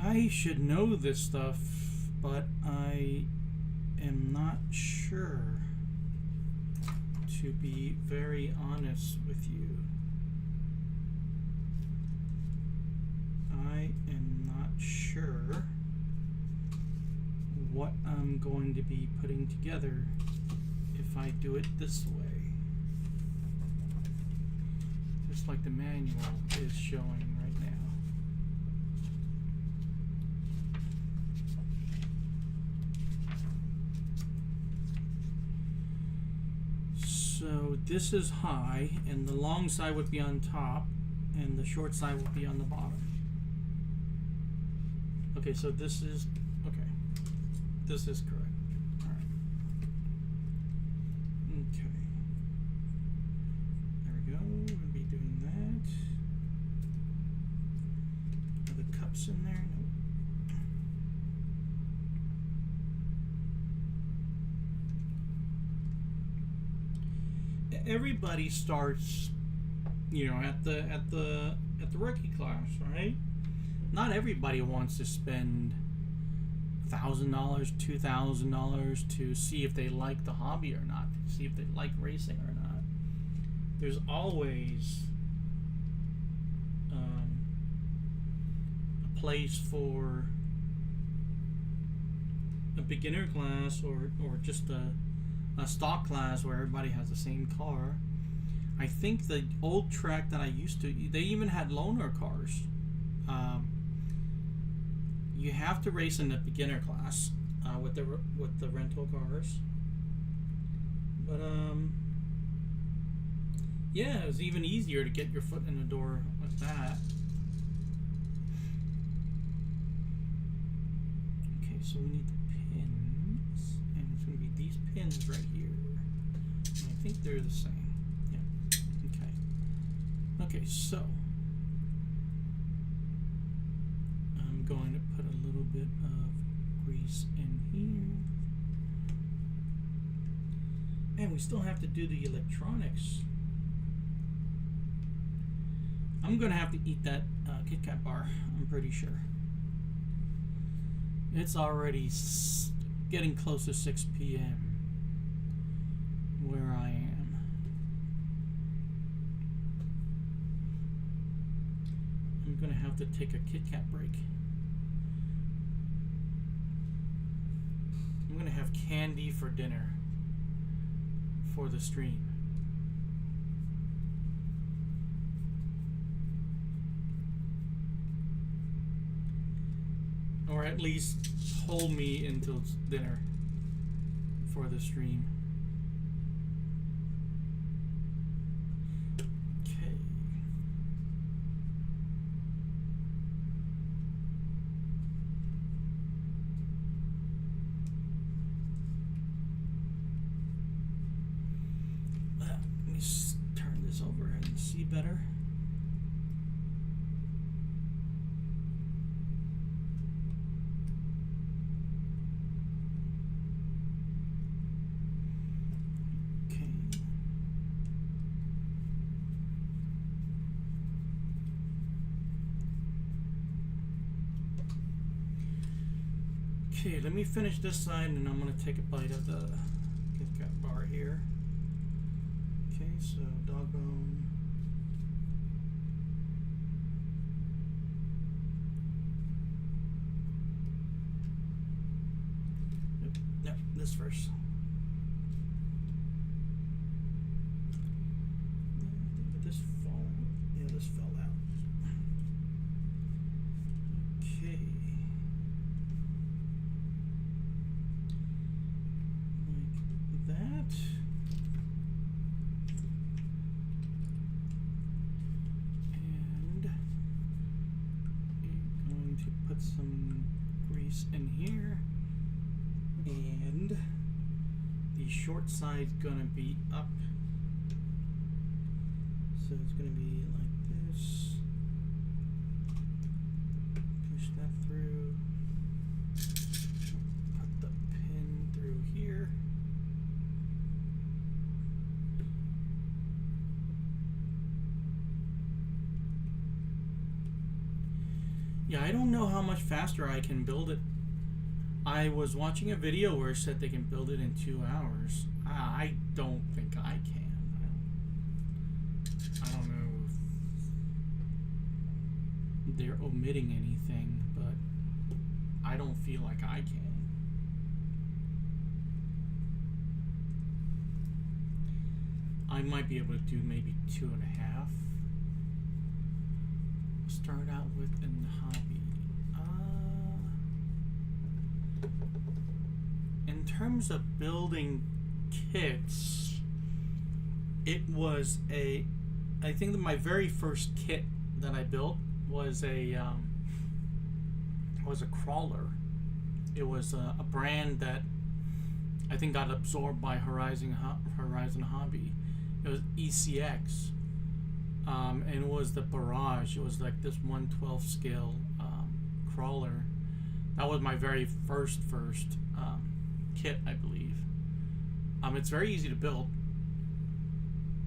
I should know this stuff, but I am not sure, to be very honest with you. I am not sure what I'm going to be putting together if I do it this way. Just like the manual is showing right now. So this is high, and the long side would be on top, and the short side would be on the bottom. Okay, so this is, okay, this is correct. All right. Okay. There we go. We're going to be doing that. Are the cups in there? No. Everybody starts, you know, at the rookie class, right? Not everybody wants to spend $1,000, $2,000 to see if they like the hobby or not, to see if they like racing or not. There's always a place for a beginner class or just a stock class where everybody has the same car. I think the old track that I used to, they even had loaner cars. You have to race in the beginner class with the rental cars, but yeah, it was even easier to get your foot in the door with that. Okay, so we need the pins, and it's going to be these pins right here. I think they're the same. Yeah. Okay. Okay, so I'm going to put a little bit of grease in here. And we still have to do the electronics. I'm going to have to eat that Kit Kat bar, I'm pretty sure. It's already getting close to 6 p.m. where I am. I'm going to have to take a Kit Kat break. I'm going to have candy for dinner for the stream. Or at least hold me until dinner for the stream. me turn this over and see better. Okay, let me finish this side and I'm going to take a bite of the KitKat bar here. Okay, so dog bone. Nope, this first. Did this fall? Yeah, this fell out. Okay. That. And I'm going to put some grease in here. And the short side's gonna be up. So it's gonna be like this. Push that through. Put the pin through here. Yeah, I don't know how much faster I can build it. I was watching a video where it said they can build it in 2 hours. I don't think I can. I don't know if they're omitting anything, but I don't feel like I can. I might be able to do maybe 2.5. Start out with in the hobby. In terms of building kits, it was I think that my very first kit that I built was a crawler. It was a brand that I think got absorbed by Horizon Hobby. It was ECX. And it was the Barrage. It was like this 1/12 scale crawler. That was my very first kit, I believe. It's very easy to build.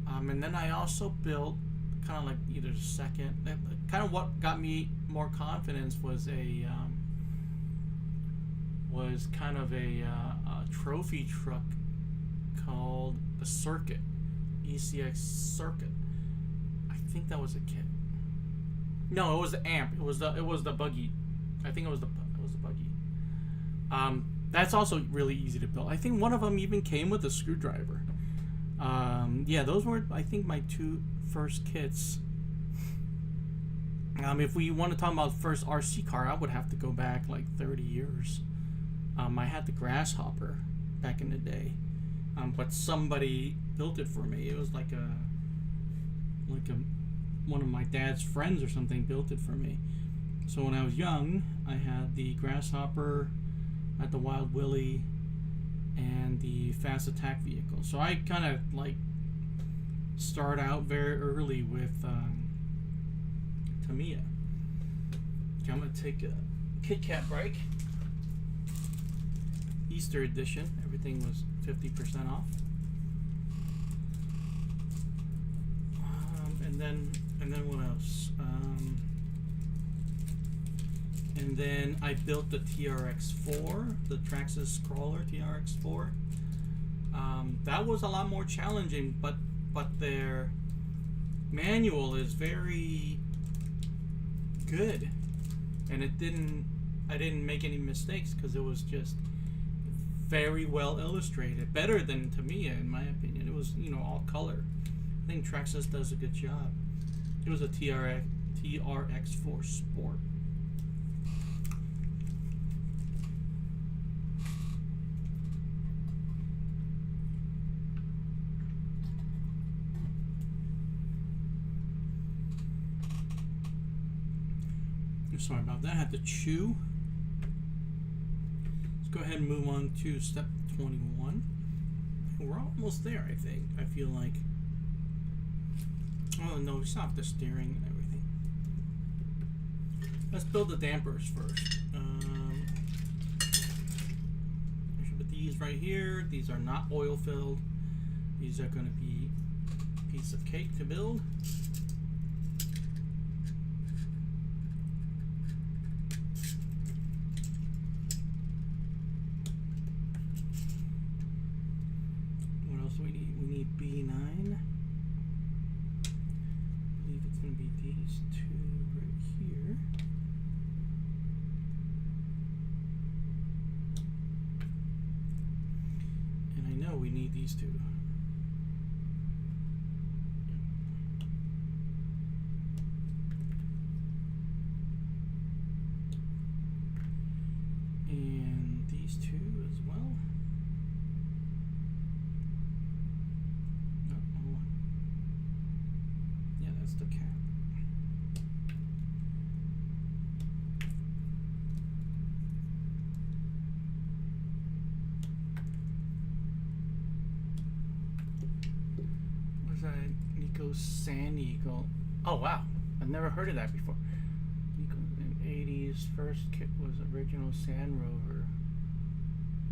And then I also built kind of like either second. Kind of what got me more confidence was kind of a trophy truck called the Circuit, ECX Circuit. I think that was a kit. No, it was the amp. It was the buggy. I think it was the buggy. That's also really easy to build. I think one of them even came with a screwdriver. Yeah, those were, I think, my 2 first kits. If we want to talk about the first RC car, I would have to go back like 30 years. I had the Grasshopper back in the day, but somebody built it for me. It was like one of my dad's friends or something built it for me. So when I was young, I had the Grasshopper, I had the Wild Willie, and the Fast Attack vehicle. So I kind of like start out very early with Tamiya. Okay, I'm gonna take a KitKat break. Easter edition. Everything was 50% off. And then what else? And then I built the TRX4, the Traxxas crawler TRX4. That was a lot more challenging, but their manual is very good, and I didn't make any mistakes because it was just very well illustrated, better than Tamiya in my opinion. It was, all color. I think Traxxas does a good job. It was a TRX4 Sport. Sorry about that. I had to chew. Let's go ahead and move on to step 21. We're almost there, I think. I feel like Oh no, it's not the steering and everything. Let's build the dampers first. I should put these right here. These are not oil filled. These are going to be a piece of cake to build. What else do we need? We need B9. I believe it's going to be these two right here. And I know we need these two. And these two as well. No, hold on. Yeah, that's the cap. What's that? Nico Sand Eagle. Oh wow, I've never heard of that before. Nico in 80s. First kit was original Sand Rover.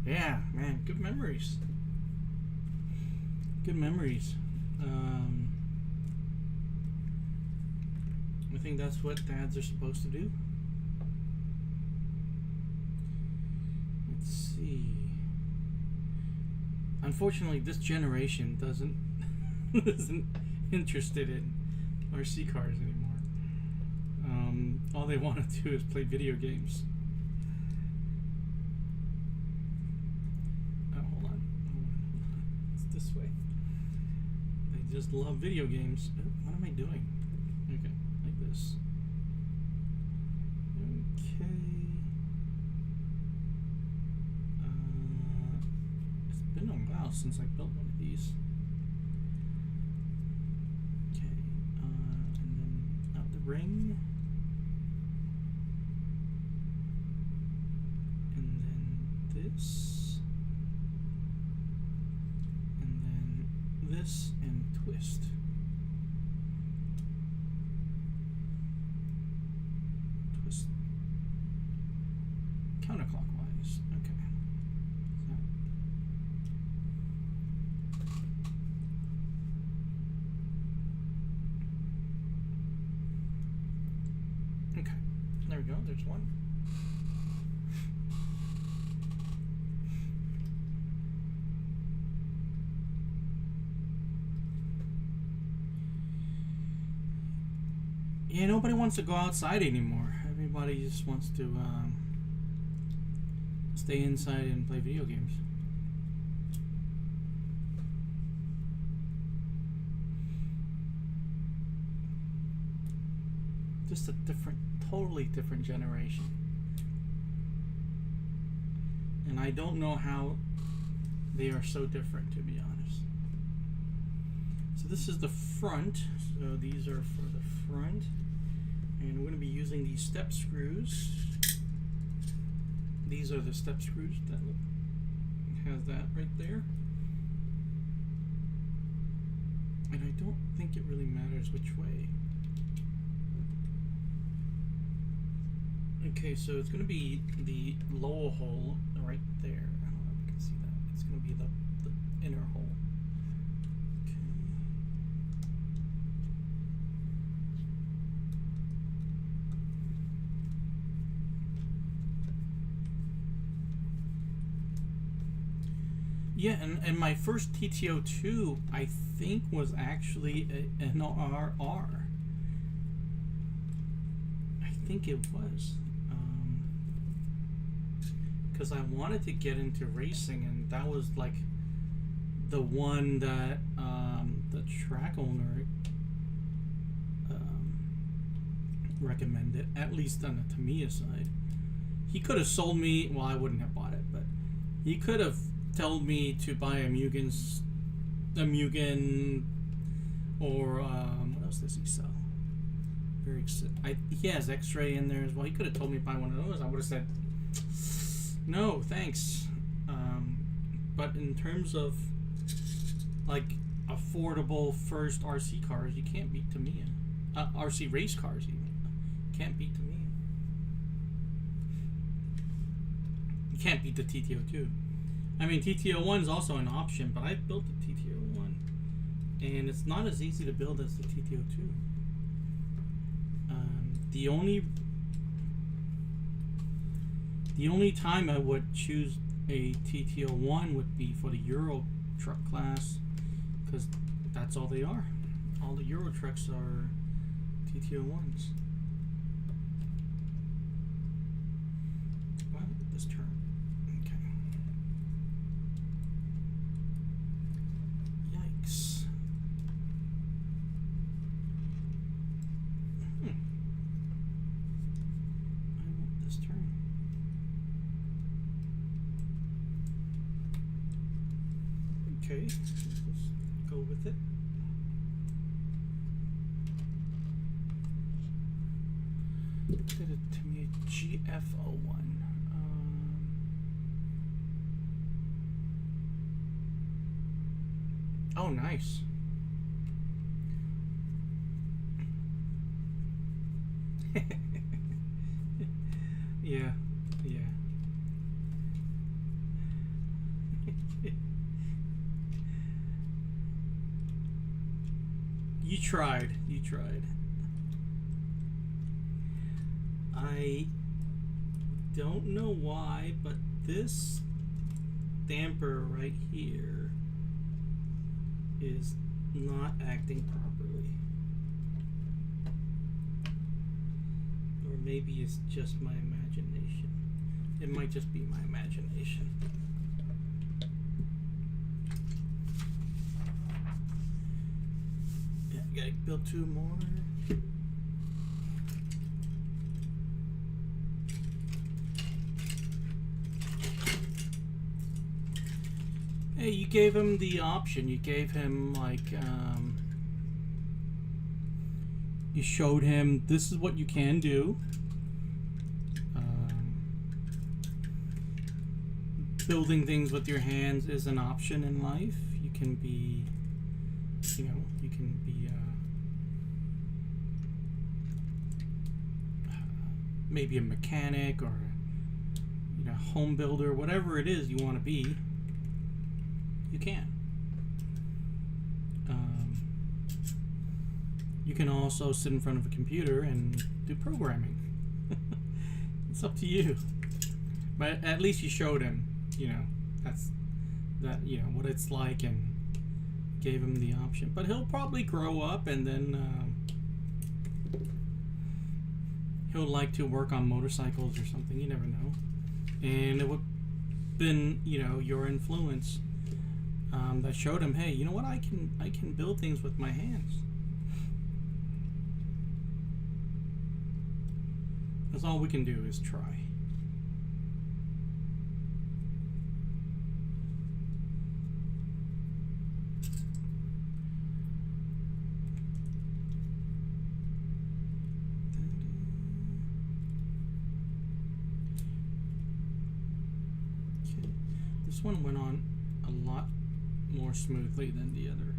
Yeah, man, good memories. Good memories. I think that's what dads are supposed to do. Let's see. Unfortunately, this generation isn't interested in RC cars anymore. All they want to do is play video games. Oh, hold on. It's this way. They just love video games. Oh, what am I doing? Okay, like this. Okay. It's been a while since I built one of these. Okay, and then out the ring. And then this. And then this and twist. Twist counterclockwise. Okay. So. Okay. There we go. There's one. Yeah, nobody wants to go outside anymore. Everybody just wants to stay inside and play video games. Just a totally different generation. And I don't know how they are so different, to be honest. So this is the front. So these are for the front. And we're going to be using these step screws. These are the step screws that has that right there. And I don't think it really matters which way. Okay, so it's going to be the lower hole right there. I don't know if you can see that. It's going to be the inner hole. Yeah, and my first TT-02, I think, was actually an RR. I think it was. Because I wanted to get into racing, and that was like the one that the track owner recommended, at least on the Tamiya side. He could have sold me, well, I wouldn't have bought it, but he could have told me to buy a Mugen, or what else does he sell? He has X-ray in there as well. He could have told me to buy one of those. I would have said, no, thanks. But in terms of like affordable first RC cars, you can't beat Tamiya. RC race cars even. Can't beat Tamiya. You can't beat the TT-02. I mean, TT-01 is also an option, but I built the TT-01, and it's not as easy to build as the TT-02. The only time I would choose a TT-01 would be for the Euro truck class, because that's all they are. All the Euro trucks are TT-01s. Wow, this turn. Okay. Yikes. I want this turn. Okay, let's go with it. Did it to me GF01. Oh, nice. Yeah, yeah. You tried. You tried. I don't know why, but this damper right here is not acting properly. Or maybe it's just my imagination. It might just be my imagination. Yeah, gotta build 2 more. Hey, you gave him the option. You gave him, like, you showed him this is what you can do. Building things with your hands is an option in life. You can be, you know, you can be maybe a mechanic or, you know, home builder, whatever it is you want to be. You can. You can also sit in front of a computer and do programming. It's up to you. But at least you showed him, you know, you know, what it's like, and gave him the option. But he'll probably grow up, and then he'll like to work on motorcycles or something. You never know. And it would have been, you know, your influence that showed him, hey, you know what, I can build things with my hands. That's all we can do is try. Okay. This one went on a lot more smoothly than the other.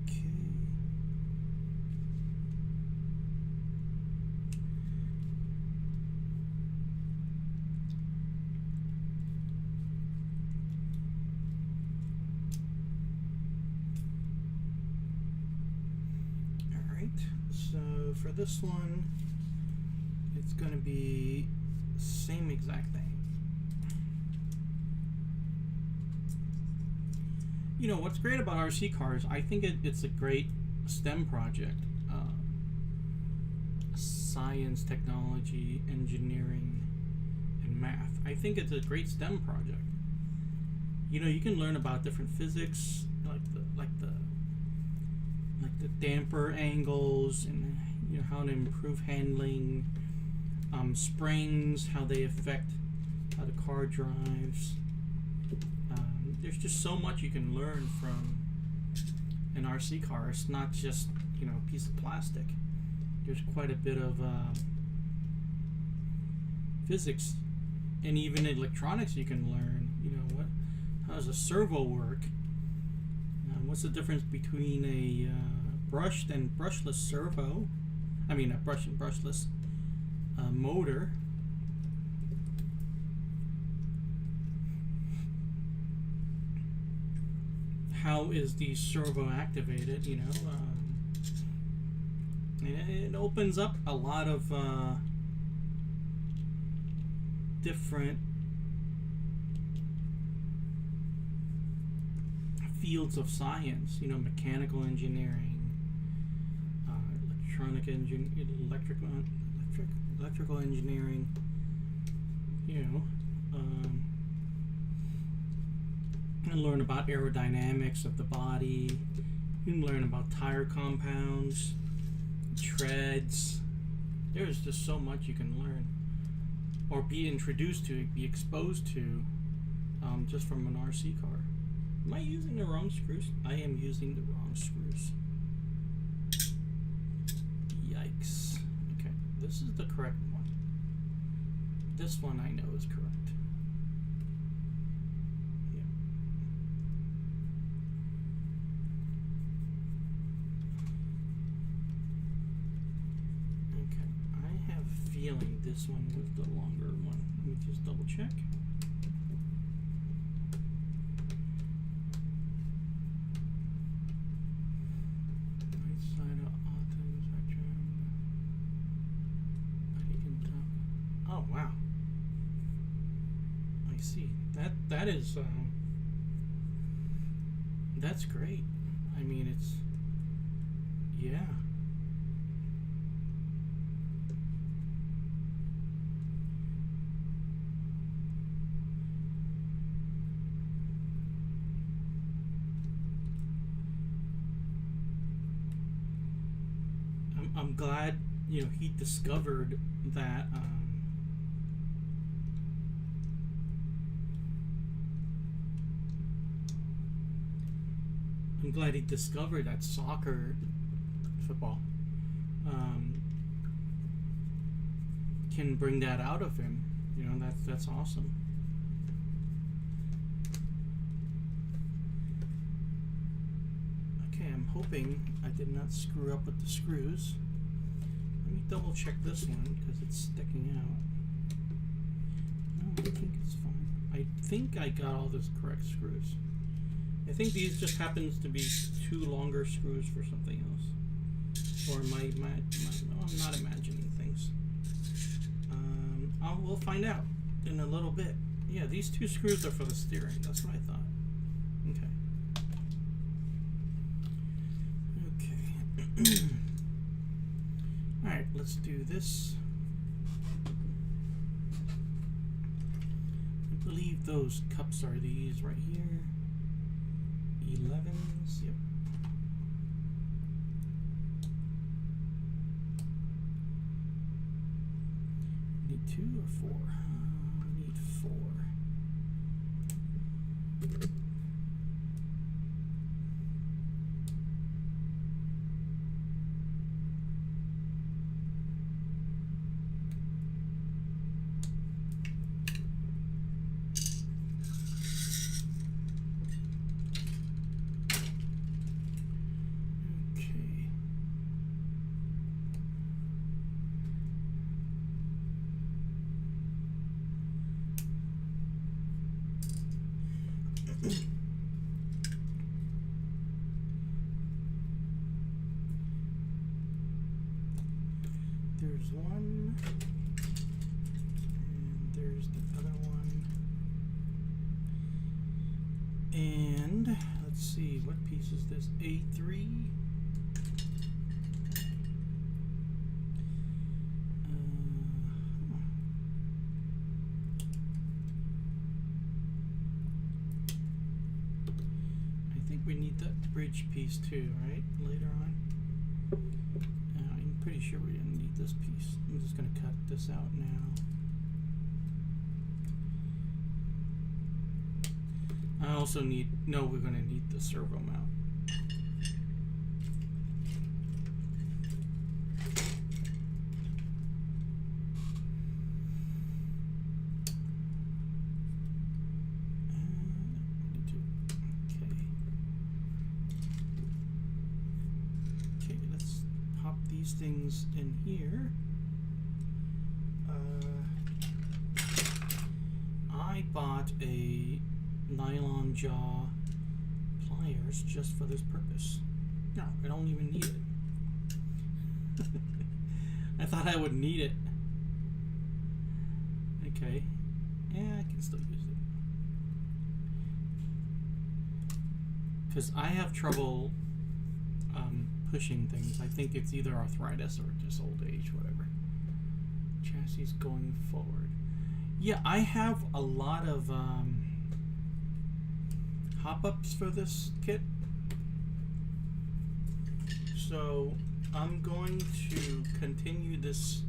Okay. All right. So for this one, it's going to be same exact thing. You know, what's great about RC cars, I think it's a great STEM project. Science, technology, engineering, and math. I think it's a great STEM project. You know, you can learn about different physics, like the damper angles, and, you know, how to improve handling, springs, how they affect how the car drives. There's just so much you can learn from an RC car. It's not just, you know, a piece of plastic. There's quite a bit of physics and even electronics you can learn. You know, what How does a servo work? What's the difference between a brushed and brushless servo? I mean, a brush and brushless motor. How is the servo activated? You know, and it opens up a lot of different fields of science. You know, mechanical engineering, electrical engineering. You know. You can learn about aerodynamics of the body. You can learn about tire compounds, treads. There's just so much you can learn, or be introduced to, be exposed to, just from an RC car. Am I using the wrong screws? I am using the wrong screws. Yikes. Okay, this is the correct one. This one I know is correct. Feeling this one was the longer one. Let me just double check. Right side of autumn spectrum. Oh wow. I see. That is that's great. I mean, it's yeah. I'm glad, you know, he discovered that I'm glad he discovered that football can bring that out of him. You know, that's awesome. Okay, I'm hoping I did not screw up with the screws. Let me double check this one because it's sticking out. No, I think it's fine. I think I got all the correct screws. I think these just happens to be 2 longer screws for something else. Or no, I'm not imagining things. We'll find out in a little bit. Yeah, these 2 screws are for the steering. That's what I thought. Okay. Alright, let's do this. I believe those cups are these right here. 11s, yep. Need 2 or 4? I need 4. There's one, and there's the other one, and let's see, what piece is this? A3. I think we need that bridge piece too, right? Later on. I'm pretty sure we didn't need this piece. I'm just going to cut this out now. I also need, no, we're going to need the servo mount. these things in here. I bought a nylon jaw pliers just for this purpose. No, I don't even need it. I thought I would need it. Okay. Yeah, I can still use it. Because I have trouble pushing things. I think it's either arthritis or just old age, whatever. Chassis going forward. Yeah, I have a lot of hop-ups for this kit. So I'm going to continue this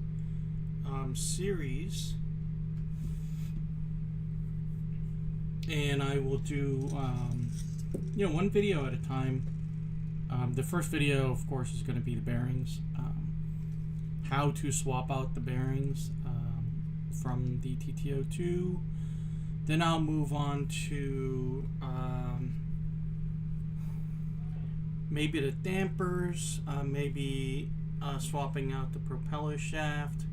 series, and I will do you know, one video at a time. The first video, of course, is going to be the bearings, how to swap out the bearings from the TT-02. Then I'll move on to maybe the dampers, maybe swapping out the propeller shaft.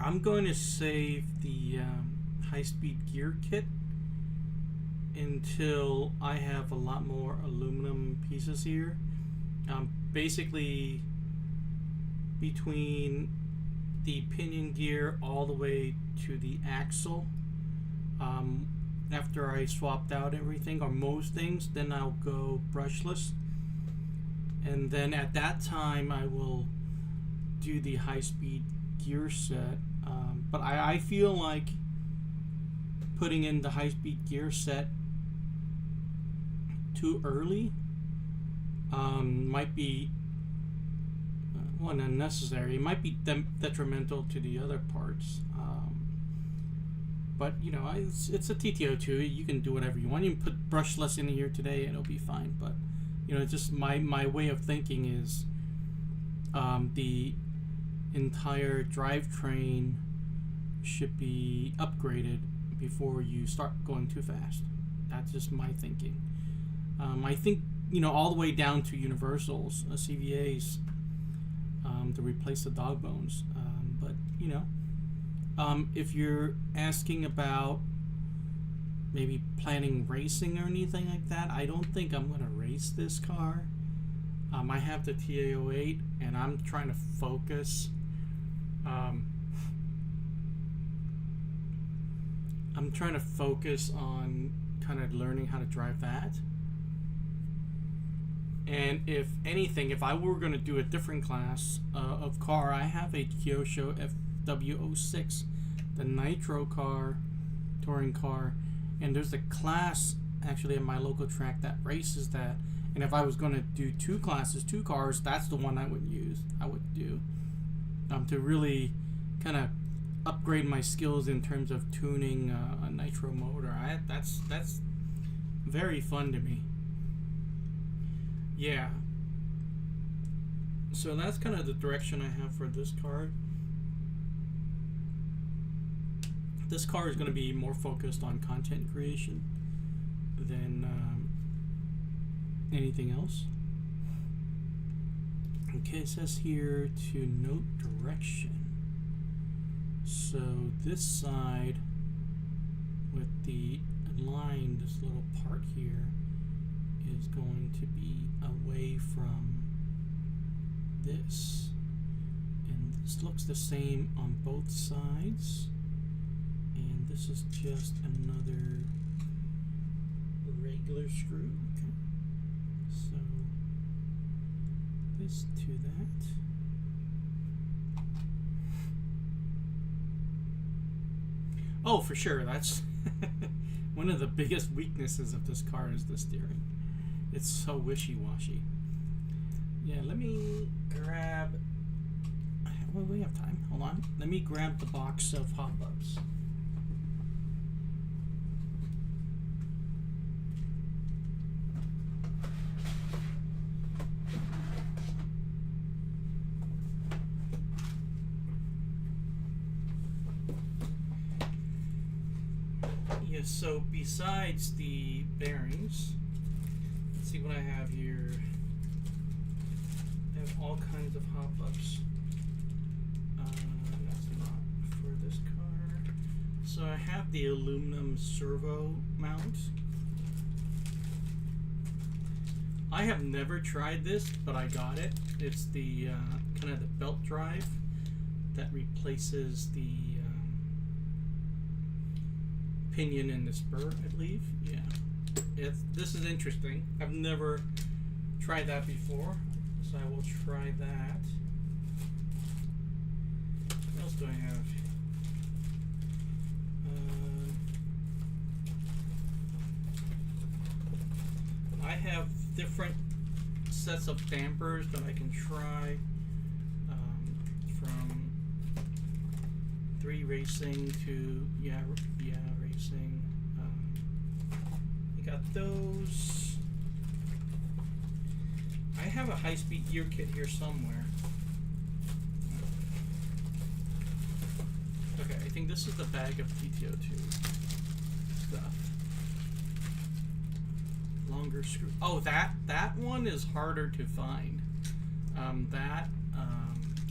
I'm going to save the high-speed gear kit until I have a lot more aluminum pieces here. Basically, between the pinion gear all the way to the axle, after I swapped out everything or most things, then I'll go brushless, and then at that time I will do the high-speed gear set. But I feel like putting in the high-speed gear set too early might be well, unnecessary. It might be detrimental to the other parts. But you know, it's a TT-02. You can do whatever you want. You can put brushless in here today, and it'll be fine. But you know, just my way of thinking is the entire drivetrain should be upgraded before you start going too fast. That's just my thinking. I think, you know, all the way down to universals, CVAs, to replace the dog bones. But you know, if you're asking about maybe planning racing or anything like that, I don't think I'm going to race this car. I have the TA-08, and I'm trying to focus. I'm trying to focus on kind of learning how to drive that. And if anything, if I were going to do a different class of car, I have a Kyosho FW06, the nitro car, touring car, and there's a class actually at my local track that races that. And if I was going to do two classes, two cars, that's the one I would do to really kind of upgrade my skills in terms of tuning a nitro motor. That's very fun to me. Yeah. So that's kind of the direction I have for this car. This car is going to be more focused on content creation than anything else. Okay, it says here to note direction. So this side with the line, this little part here, is going to be away from this. And this looks the same on both sides. And this is just another regular screw. Okay. So this to that. Oh, for sure. That's one of the biggest weaknesses of this car is the steering. It's so wishy-washy. Yeah, let me grab... Well, we have time. Hold on. Let me grab the box of hop-ups. So besides the bearings, let's see what I have here. have all kinds of hop-ups. That's not for this car. So I have the aluminum servo mount. I have never tried this, but I got it. It's the kind of the belt drive that replaces the pinion in the spur, I believe. Yeah, this is interesting. I've never tried that before, so I will try that. What else do I have? I have different sets of dampers that I can try, from 3 racing to racing. I got those. I have a high-speed gear kit here somewhere. Okay, I think this is the bag of TT-02 stuff. Longer screw. Oh, that one is harder to find.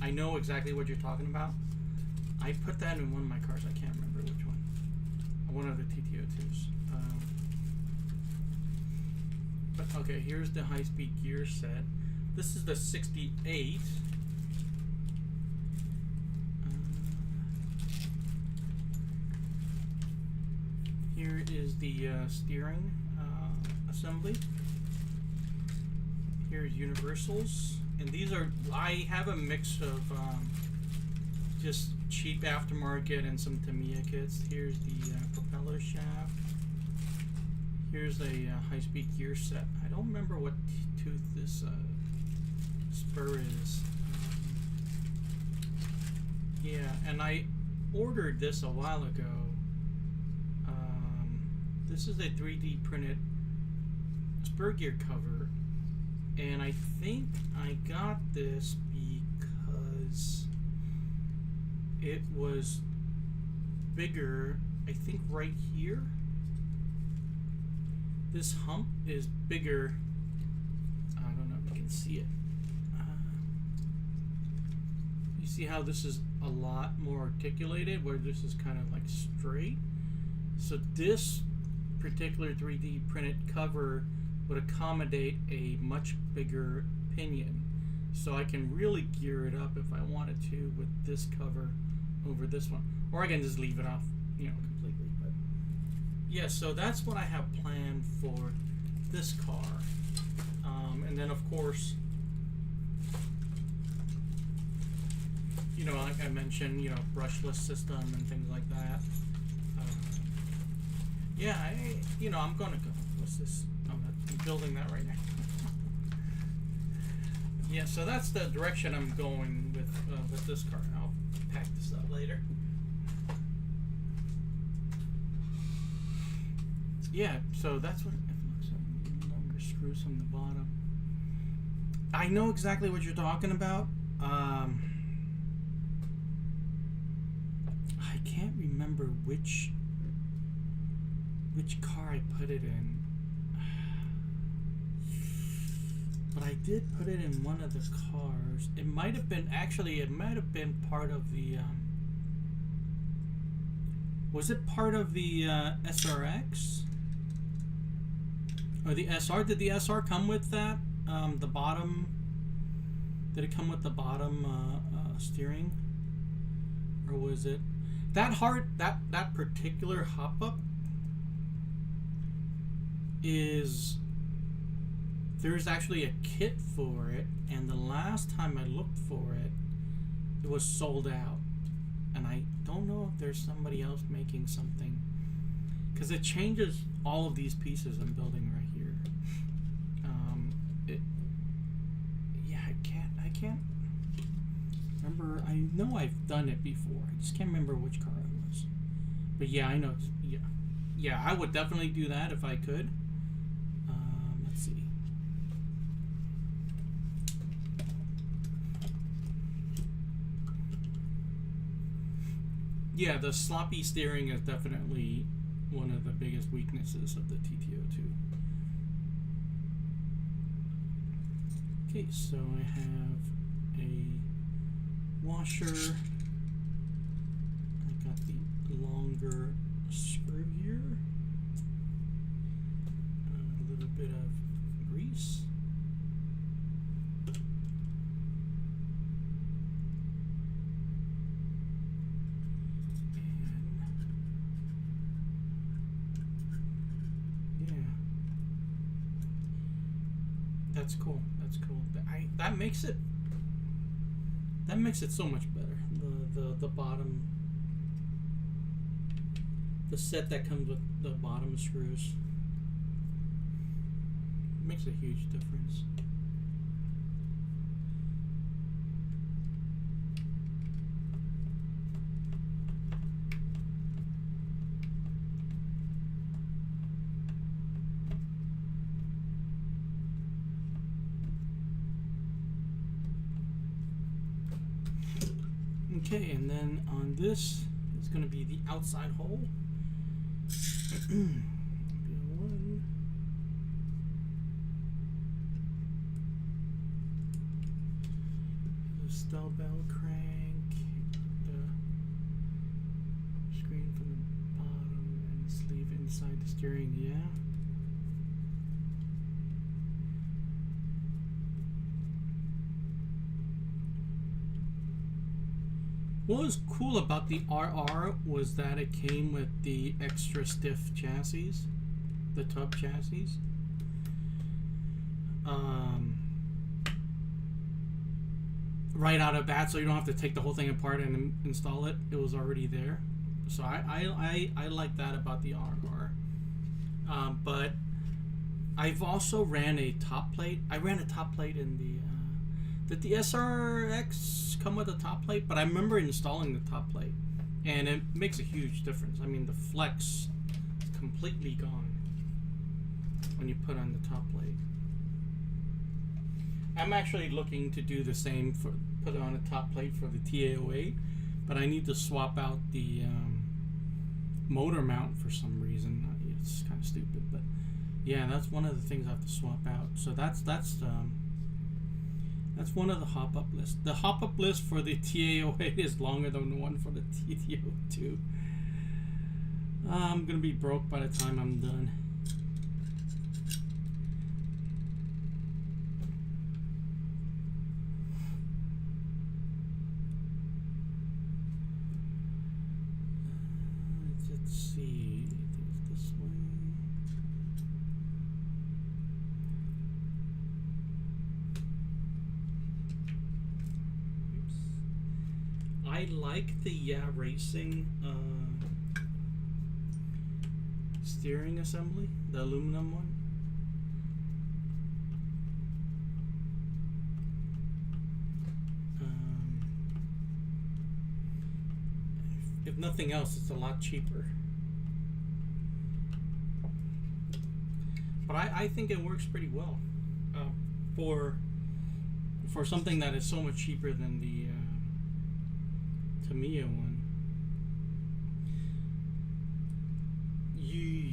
I know exactly what you're talking about. I put that in one of my cars. I can't remember which one. One of the TT-02s. But okay, here's the high-speed gear set. This is the 68. Here is the steering assembly. Here's universals, and these are, I have a mix of just cheap aftermarket and some Tamiya kits. Here's the propeller shaft. Here's a high-speed gear set. I don't remember what tooth this spur is. Yeah, and I ordered this a while ago. This is a 3D printed spur gear cover, and I think I got this because it was bigger. I think right here, this hump is bigger. I don't know if you can see it. You see how this is a lot more articulated, where this is kind of like straight. So this particular 3D printed cover would accommodate a much bigger pinion, so I can really gear it up if I wanted to with this cover over this one, or I can just leave it off, completely. But yeah, so that's what I have planned for this car. And then of course, like I mentioned, brushless system and things like that. Yeah, I'm gonna go. What's this? I'm building that right now. Yeah, so that's the direction I'm going with this car. I'll pack this up later. Yeah, so that's what it looks like. Longer screws from the bottom. I know exactly what you're talking about. I can't remember which car I put it in, but I did put it in one of the cars. It might have been part of the was it part of the SRX or the SR? Did the SR come with that, the bottom? Did it come with the bottom steering, or was it that particular hop-up? There's actually a kit for it, and the last time I looked for it, it was sold out, and I don't know if there's somebody else making something, because it changes all of these pieces I'm building right here. I can't remember. I know I've done it before, I just can't remember which car it was, but yeah, I know. Yeah, I would definitely do that if I could. Let's see. Yeah, the sloppy steering is definitely one of the biggest weaknesses of the TT-02. Okay, so I have a washer. I got the longer screw here. A little bit of grease. That's cool. That's cool. That makes it so much better. The bottom, the set that comes with the bottom screws makes a huge difference. Okay, and then on this is going to be the outside hole. One. The stall bell crank, the screen from the bottom, and the sleeve inside the steering. Yeah. What was cool about the RR was that it came with the extra stiff chassis, the tub chassis. Right out of bat, so you don't have to take the whole thing apart and install it. It was already there. So I like that about the RR. But I've also ran a top plate. I ran a top plate in the... Did the SRX come with a top plate? But I remember installing the top plate, and it makes a huge difference. I mean, the flex is completely gone when you put on the top plate. I'm actually looking to do the same, for put on a top plate for the TA-08, but I need to swap out the motor mount for some reason. It's kind of stupid, but yeah, that's one of the things I have to swap out. So that's one of the hop-up lists. The hop-up list for the TA-08 is longer than the one for the TT-02. I'm going to be broke by the time I'm done. Let's see. I think it's this way. I like the racing steering assembly, the aluminum one. If nothing else, it's a lot cheaper. But I think it works pretty well for something that is so much cheaper than the Tamiya one.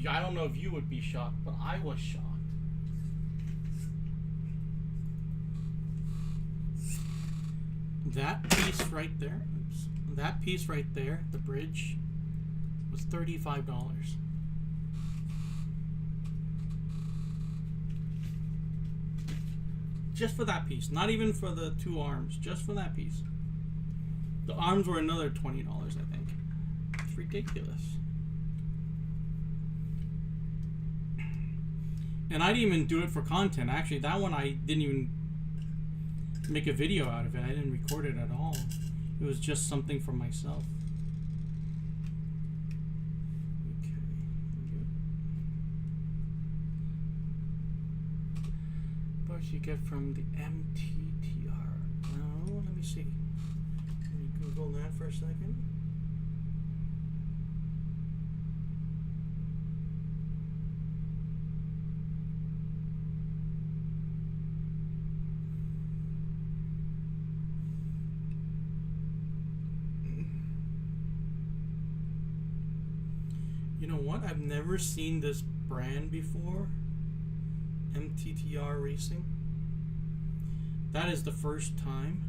I don't know if you would be shocked, but I was shocked. That piece right there, oops, that piece right there, the bridge, was $35. Just for that piece, not even for the two arms, just for that piece. The arms were another $20, I think. It's ridiculous. And I didn't even do it for content. Actually, that one I didn't even make a video out of it. I didn't record it at all. It was just something for myself. Okay. What you get from the MTTR? No, let me see. Let me Google that for a second. You know what? I've never seen this brand before. MTTR Racing. That is the first time,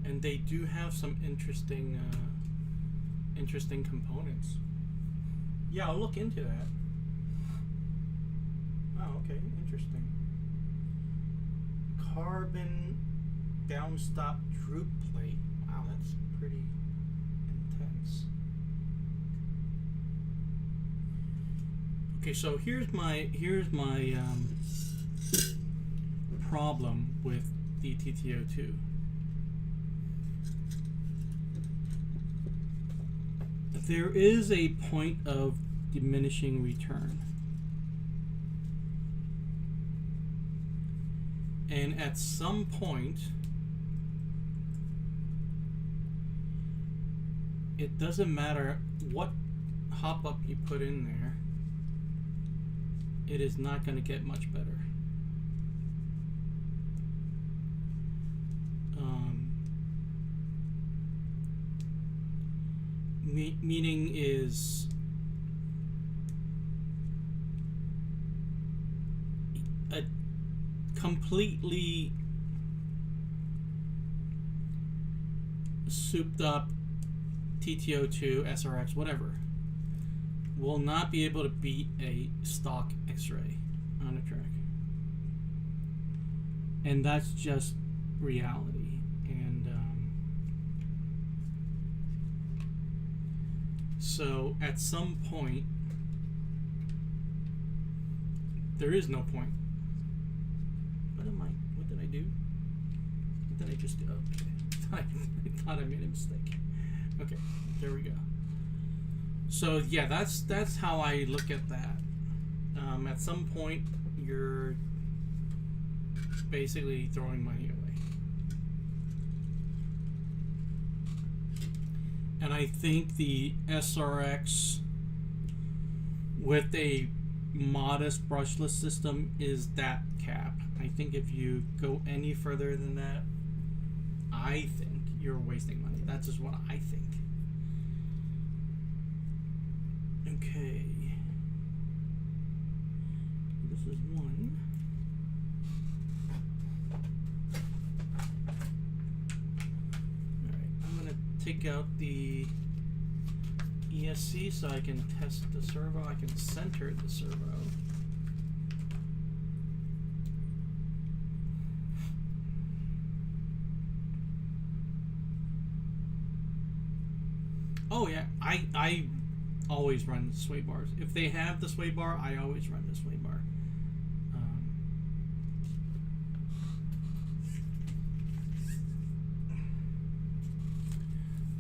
and they do have some interesting components. Yeah, I'll look into that. Oh, okay, interesting. Carbon downstop droop plate. Wow, that's pretty intense. Okay, so here's my problem with the TT-02. There is a point of diminishing return. And at some point, it doesn't matter what hop-up you put in there, it is not going to get much better. Meaning is a completely souped up TT-02, SRX, whatever, will not be able to beat a stock X-ray on a track. And that's just reality. And so at some point, there is no point. What did I do? What did I just do? Okay. I thought I made a mistake. Okay, there we go. So yeah, that's how I look at that. At some point, you're basically throwing money away. And I think the SRX with a modest brushless system is that cap. I think if you go any further than that, I think you're wasting money. That's just what I think. Okay. This is one. Alright, I'm going to take out the ESC so I can test the servo. I can center the servo. Oh yeah, I always run the sway bars. If they have the sway bar, I always run the sway bar.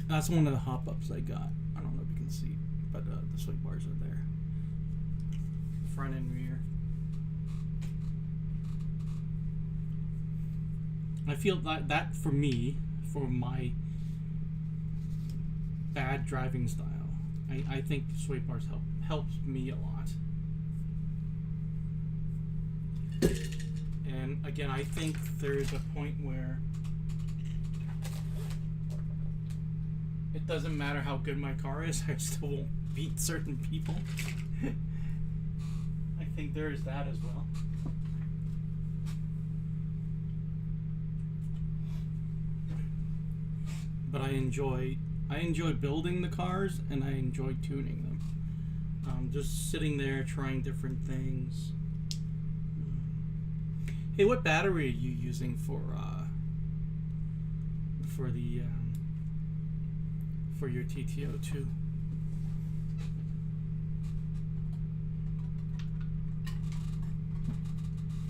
That's one of the hop-ups I got. I don't know if you can see, but the sway bars are there. Front and rear. I feel that for me, for my bad driving style, I think the sway bars helps me a lot. And again, I think there's a point where it doesn't matter how good my car is, I still won't beat certain people. I think there is that as well. But I enjoy building the cars, and I enjoy tuning them. Just sitting there trying different things. Hey, what battery are you using for your TT-02?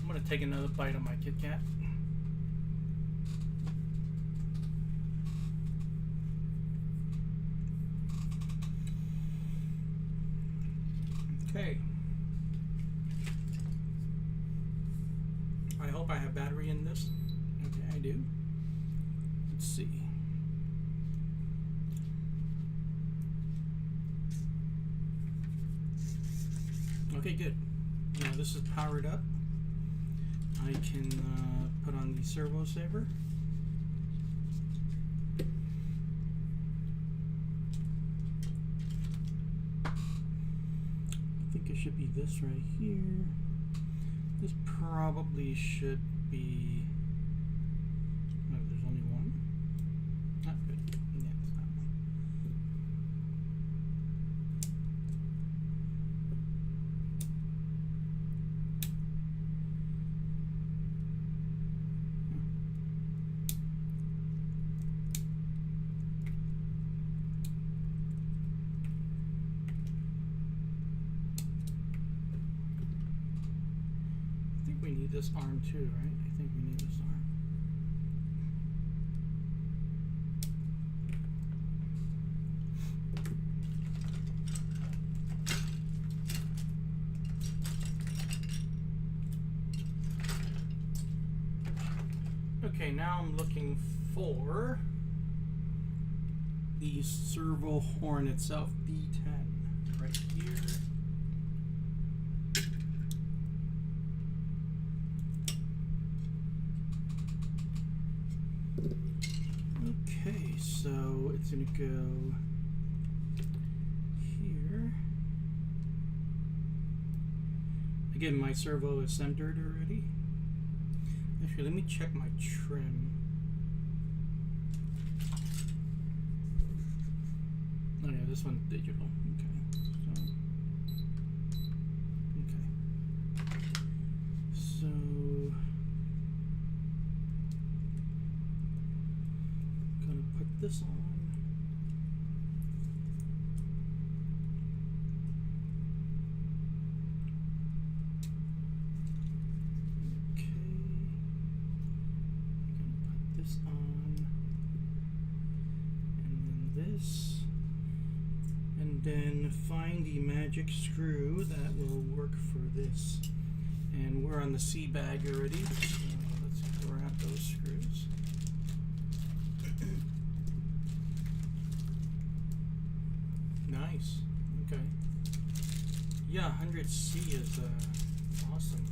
I'm gonna take another bite of my Kit Kat. Okay. I hope I have battery in this. Okay, I do. Let's see. Okay, good. Now this is powered up. I can put on the servo saver. I think it should be this right here. This probably should be. Oh, there's only one. Not good. Yeah, it's not one. I think we need this arm too, right? I think we need this arm. Okay, now I'm looking for the servo horn itself, B10, right here. Okay, so it's gonna go here. Again, my servo is centered already. Actually, let me check my trim. Oh yeah, this one's digital. Okay. So gonna put this on. Then find the magic screw that will work for this. And we're on the C bag already, so let's grab those screws. Nice. Okay. Yeah, 100C is awesome.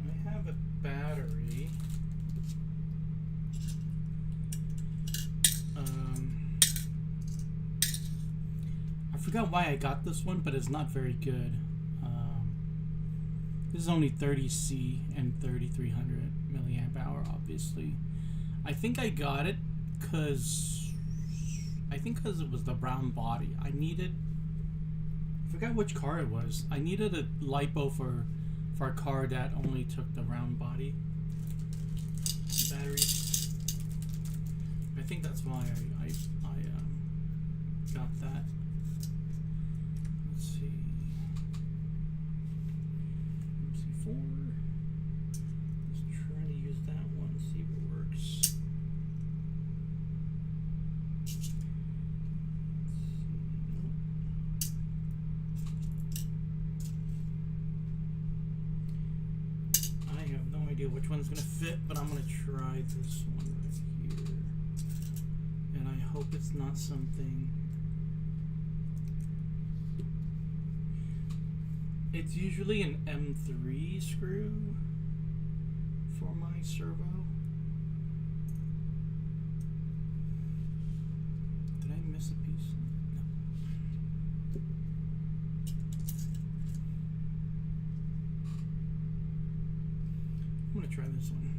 I have a battery. I forgot why I got this one, but it's not very good. This is only 30C and 3300 milliamp hour, obviously. I think I got it because it was the brown body. I forgot which car it was. I needed a lipo for a car that only took the round body battery. I think that's why I got that. Let's see. MC4. Let's try to use that one, see if it works. I have no idea which one's gonna fit, but I'm gonna try this one right here. And I hope it's not something. It's usually an M3 screw for my servo. Did I miss a piece? No. I'm gonna try this one.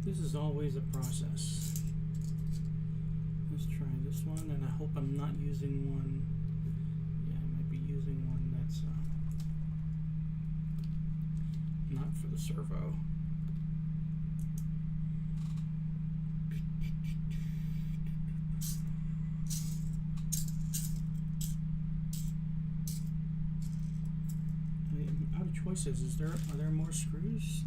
This is always a process. Let's try this one, and I hope I'm not using one. Yeah, I might be using one that's not for the servo. I'm out of choices. Are there more screws?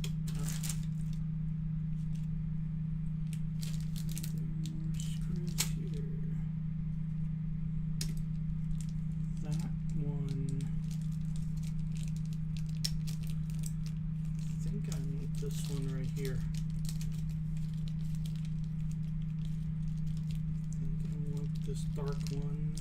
This one right here. I think I want this dark one.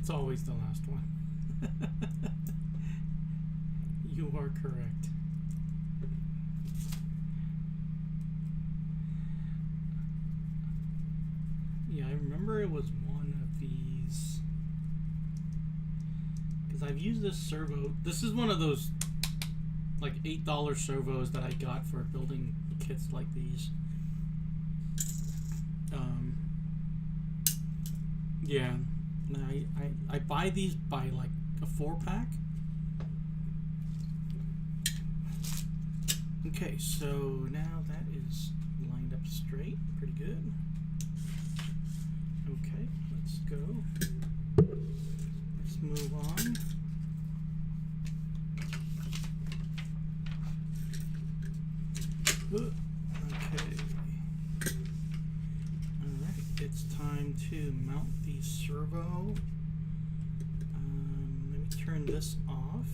It's always the last one. You are correct. Yeah, I remember it was one of these. Because I've used this servo. This is one of those like $8 servos that I got for building kits like these. Yeah, I buy these by like a 4-pack. Okay, so now that is lined up straight, pretty good. Okay, let's go. Let's move on. Okay. Alright, it's time to mount the servo. Let me turn this off.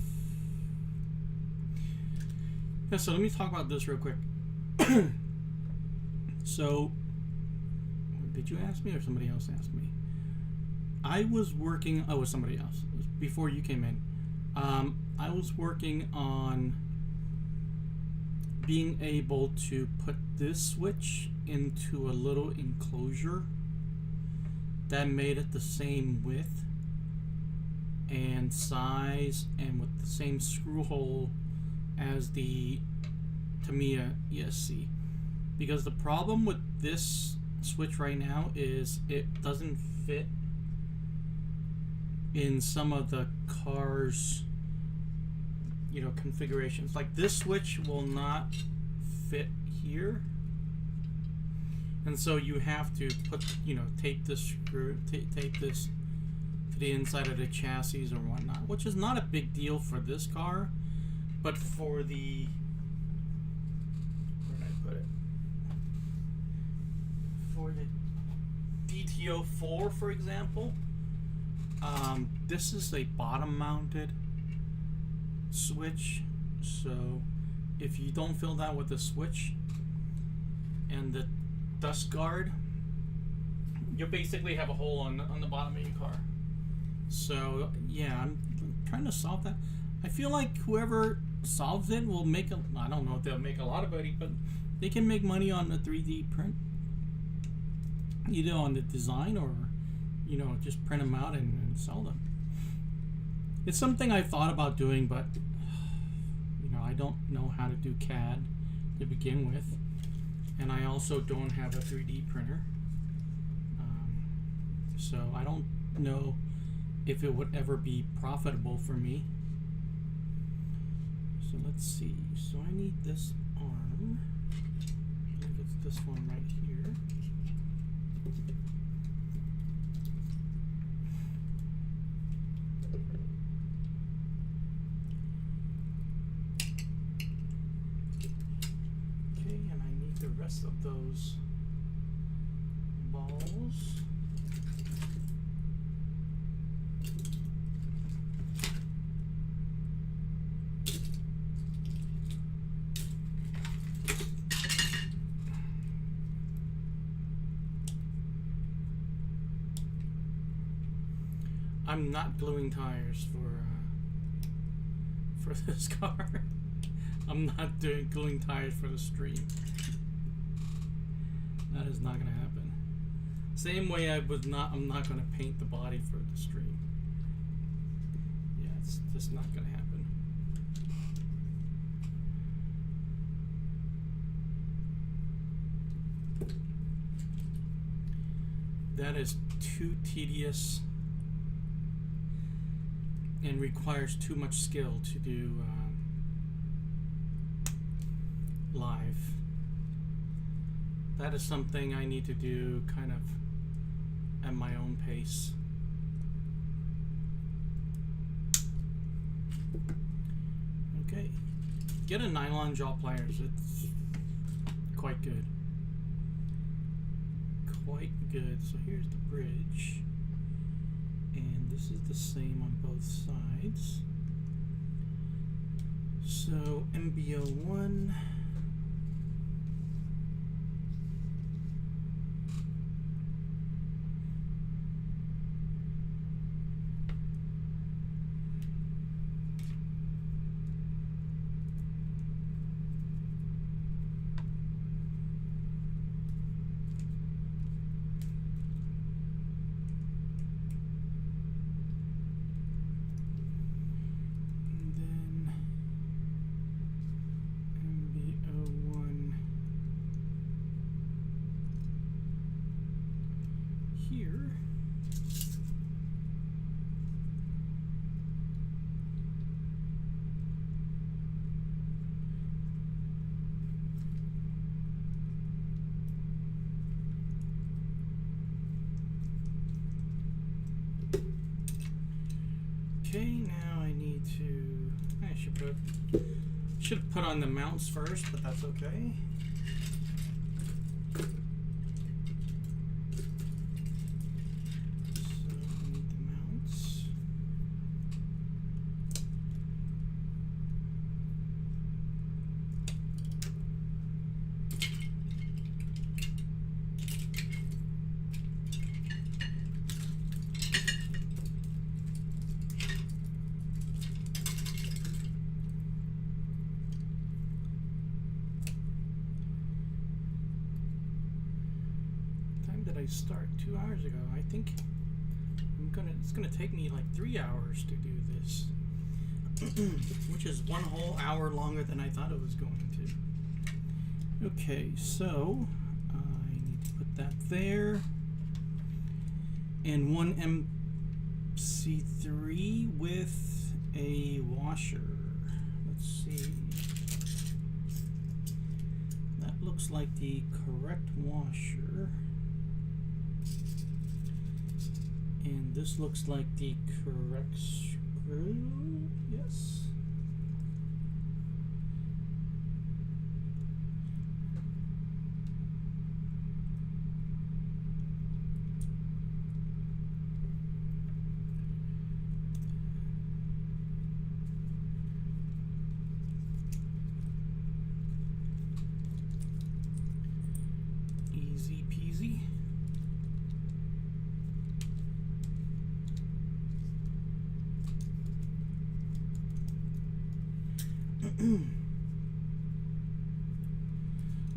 Yeah, so let me talk about this real quick. So, did you ask me or somebody else asked me? I was working, oh, it was somebody else. It was before you came in. I was working on being able to put this switch into a little enclosure that made it the same width and size and with the same screw hole as the Tamiya ESC. Because the problem with this switch right now is it doesn't fit in some of the car's, you know, configurations. Like this switch will not fit here, and so you have to put, you know, tape this screw, tape this to the inside of the chassis or whatnot, which is not a big deal for this car, but for the, where did I put it? For the TT-04, for example, this is a bottom mounted switch, so if you don't fill that with the switch and the dust guard, you basically have a hole on the bottom of your car. So yeah, I'm trying to solve that. I feel like whoever solves it will make a, I don't know if they'll make a lot of money, but they can make money on the 3D print, either on the design or, you know, just print them out and sell them. It's something I thought about doing, but you know, I don't know how to do CAD to begin with, and I also don't have a 3D printer, so I don't know if it would ever be profitable for me. So let's see. So I need this arm. I think it's this one right here. And I need the rest of those balls. I'm not gluing tires for this car. I'm not gluing tires for the stream. That is not going to happen. Same way I'm not going to paint the body for the stream. Yeah, it's just not going to happen. That is too tedious and requires too much skill to do live. That is something I need to do kind of at my own pace. Okay, get a nylon jaw pliers. It's quite good. Quite good. So here's the bridge. And this is the same on both sides. So MBO1. Okay, now I need to. I should have put on the mounts first, but that's okay. So I need the mounts. Did I start 2 hours ago? I think it's gonna take me like 3 hours to do this, which is 1 whole hour longer than I thought it was going to. Okay, so I need to put that there, and one MC3 with a washer. Let's see. That looks like the correct washer. And this looks like the correct screw. Yes. Easy peasy.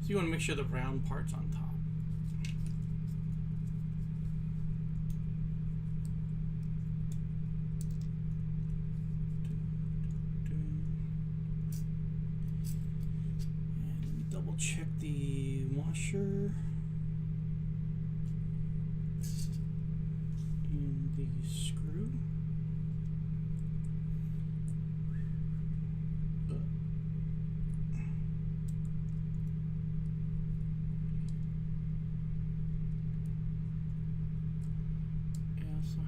So you want to make sure the round part's on top. And double check the washer and the screw.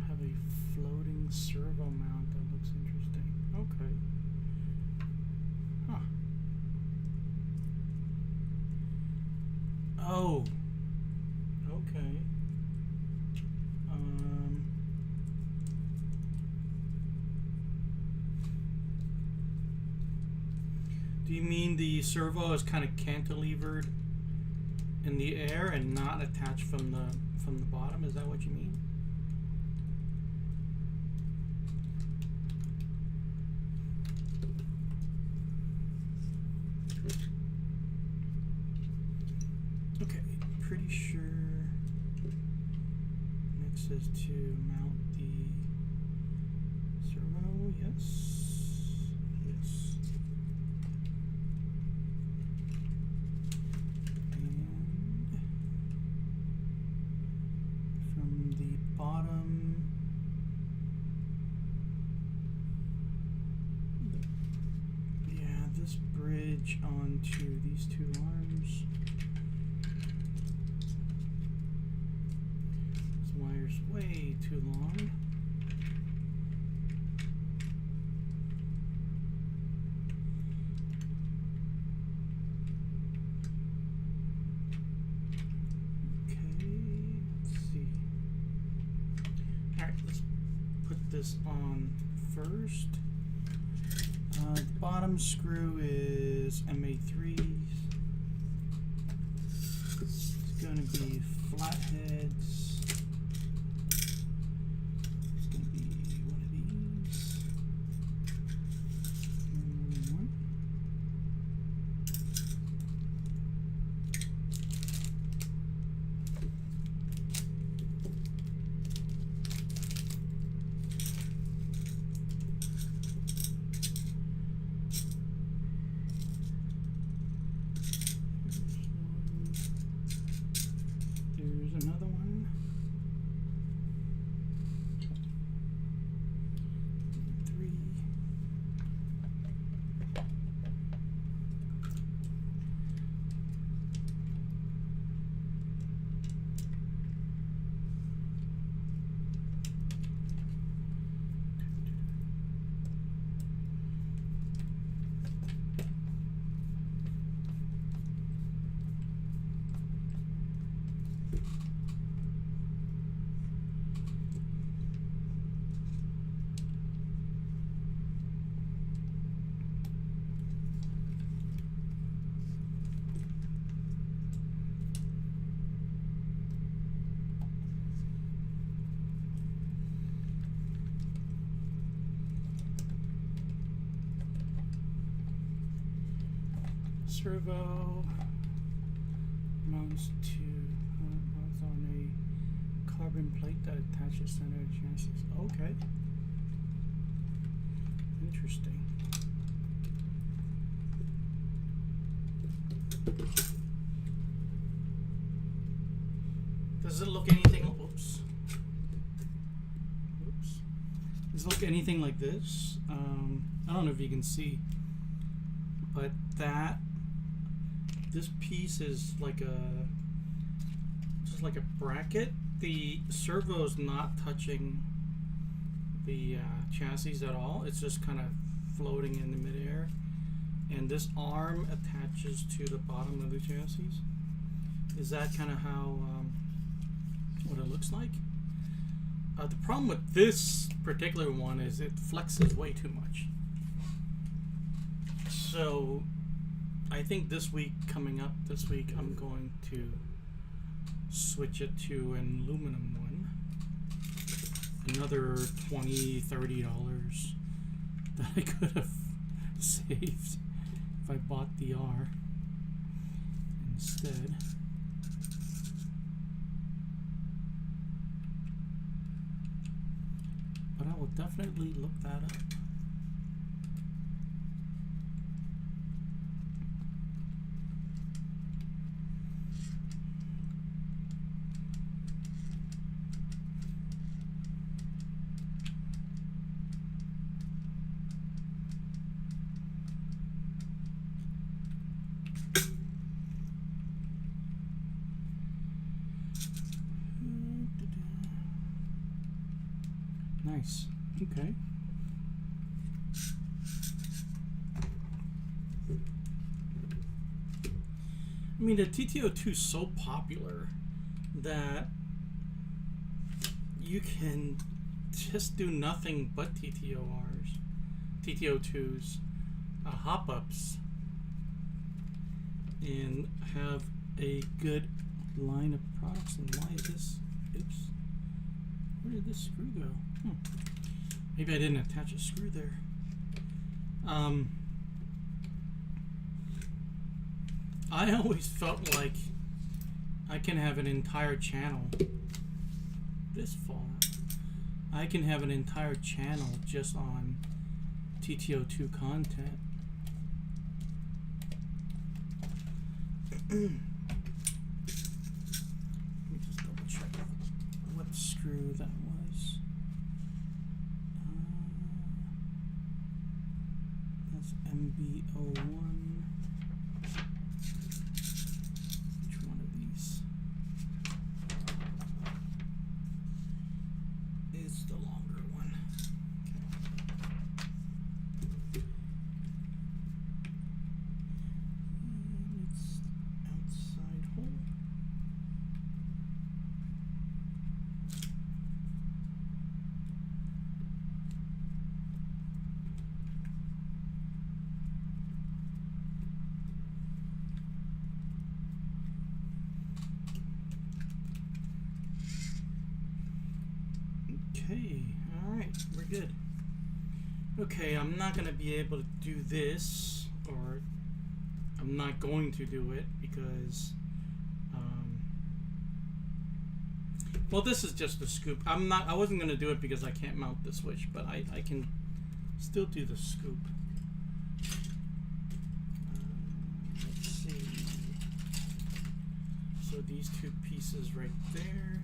Have a floating servo mount that looks interesting. Okay. Huh. Oh. Okay. Do you mean the servo is kind of cantilevered in the air and not attached from the bottom? Is that what you mean? Okay, pretty sure next is to mount the servo. Yes, yes. And from the bottom, yeah, this bridge onto these two arms. Wire's way too long. Okay, let's see. Alright, let's put this on first. The bottom screw is MA3. It's going to be flatheads. There's another one. servo mounts on a carbon plate that attaches center chassis. Okay. Interesting. Does it look anything? Oops. Oops. Does it look anything like this? I don't know if you can see, but this piece is like just like a bracket. The servo is not touching the chassis at all. It's just kind of floating in the midair, and this arm attaches to the bottom of the chassis. Is that kind of how what it looks like? The problem with this particular one is it flexes way too much. So I think coming up this week, I'm going to switch it to an aluminum one. Another $20, $30 that I could have saved if I bought the R instead. But I will definitely look that up. Nice. Okay. I mean, the TT-02 is so popular that you can just do nothing but TT-ORs, TT-02s, hop-ups, and have a good line of products. And why is this? Oops. Where did this screw go? Maybe I didn't attach a screw there. I always felt like I can have an entire channel this far. I can have an entire channel just on TT-02 content. Let me just double check what screw that was. That's MB01. Which one of these is the longer one? Okay. And it's outside hole. Okay, alright, we're good. Okay, I'm not going to be able to do this, or I'm not going to do it because, well, this is just a scoop. I wasn't going to do it because I can't mount the switch, but I can still do the scoop. Let's see. So these two pieces right there.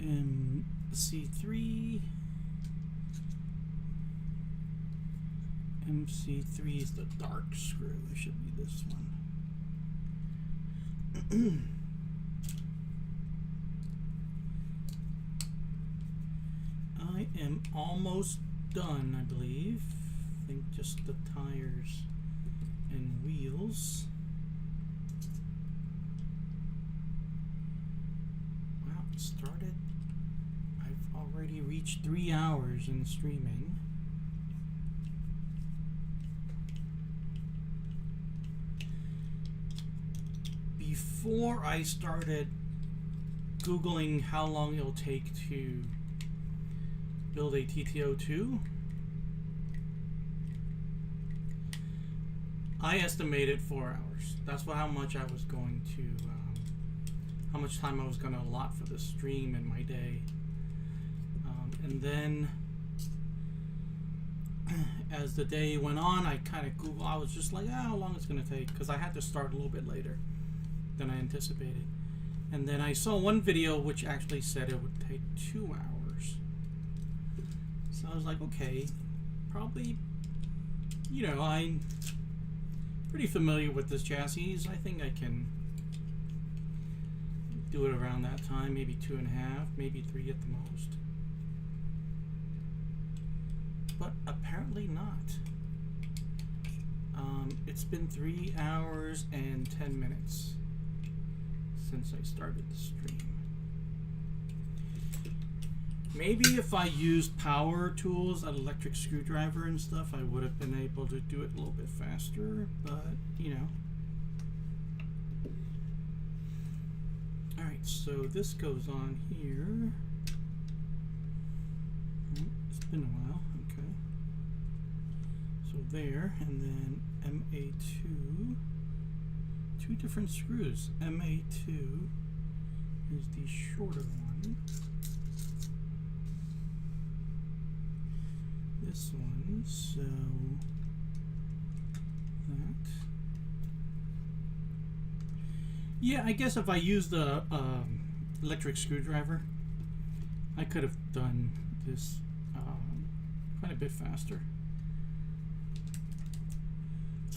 MC3. MC3 is the dark screw. It should be this one. I am almost done, I believe. I think just the tires and wheels. Wow, started. I've already reached 3 hours in streaming. Before I started Googling how long it'll take to build a TT-02, I estimated 4 hours. That's how much I was going to, how much time I was going to allot for the stream in my day. And then, as the day went on, I kind of Googled. I was just like, how long it's going to take? Because I had to start a little bit later than I anticipated. And then I saw one video which actually said it would take 2 hours. So I was like, okay, probably, you know, I'm pretty familiar with this chassis. I think I can do it around that time, maybe 2.5, maybe 3 at the most. But apparently not. It's been 3 hours and 10 minutes since I started the stream. Maybe if I used power tools, an electric screwdriver and stuff, I would have been able to do it a little bit faster, but you know. Alright, so this goes on here. It's been a while, okay. So there, and then MA2. 2 different screws. MA2 is the shorter one. This one, so that. Yeah, I guess if I used the electric screwdriver, I could have done this quite a bit faster.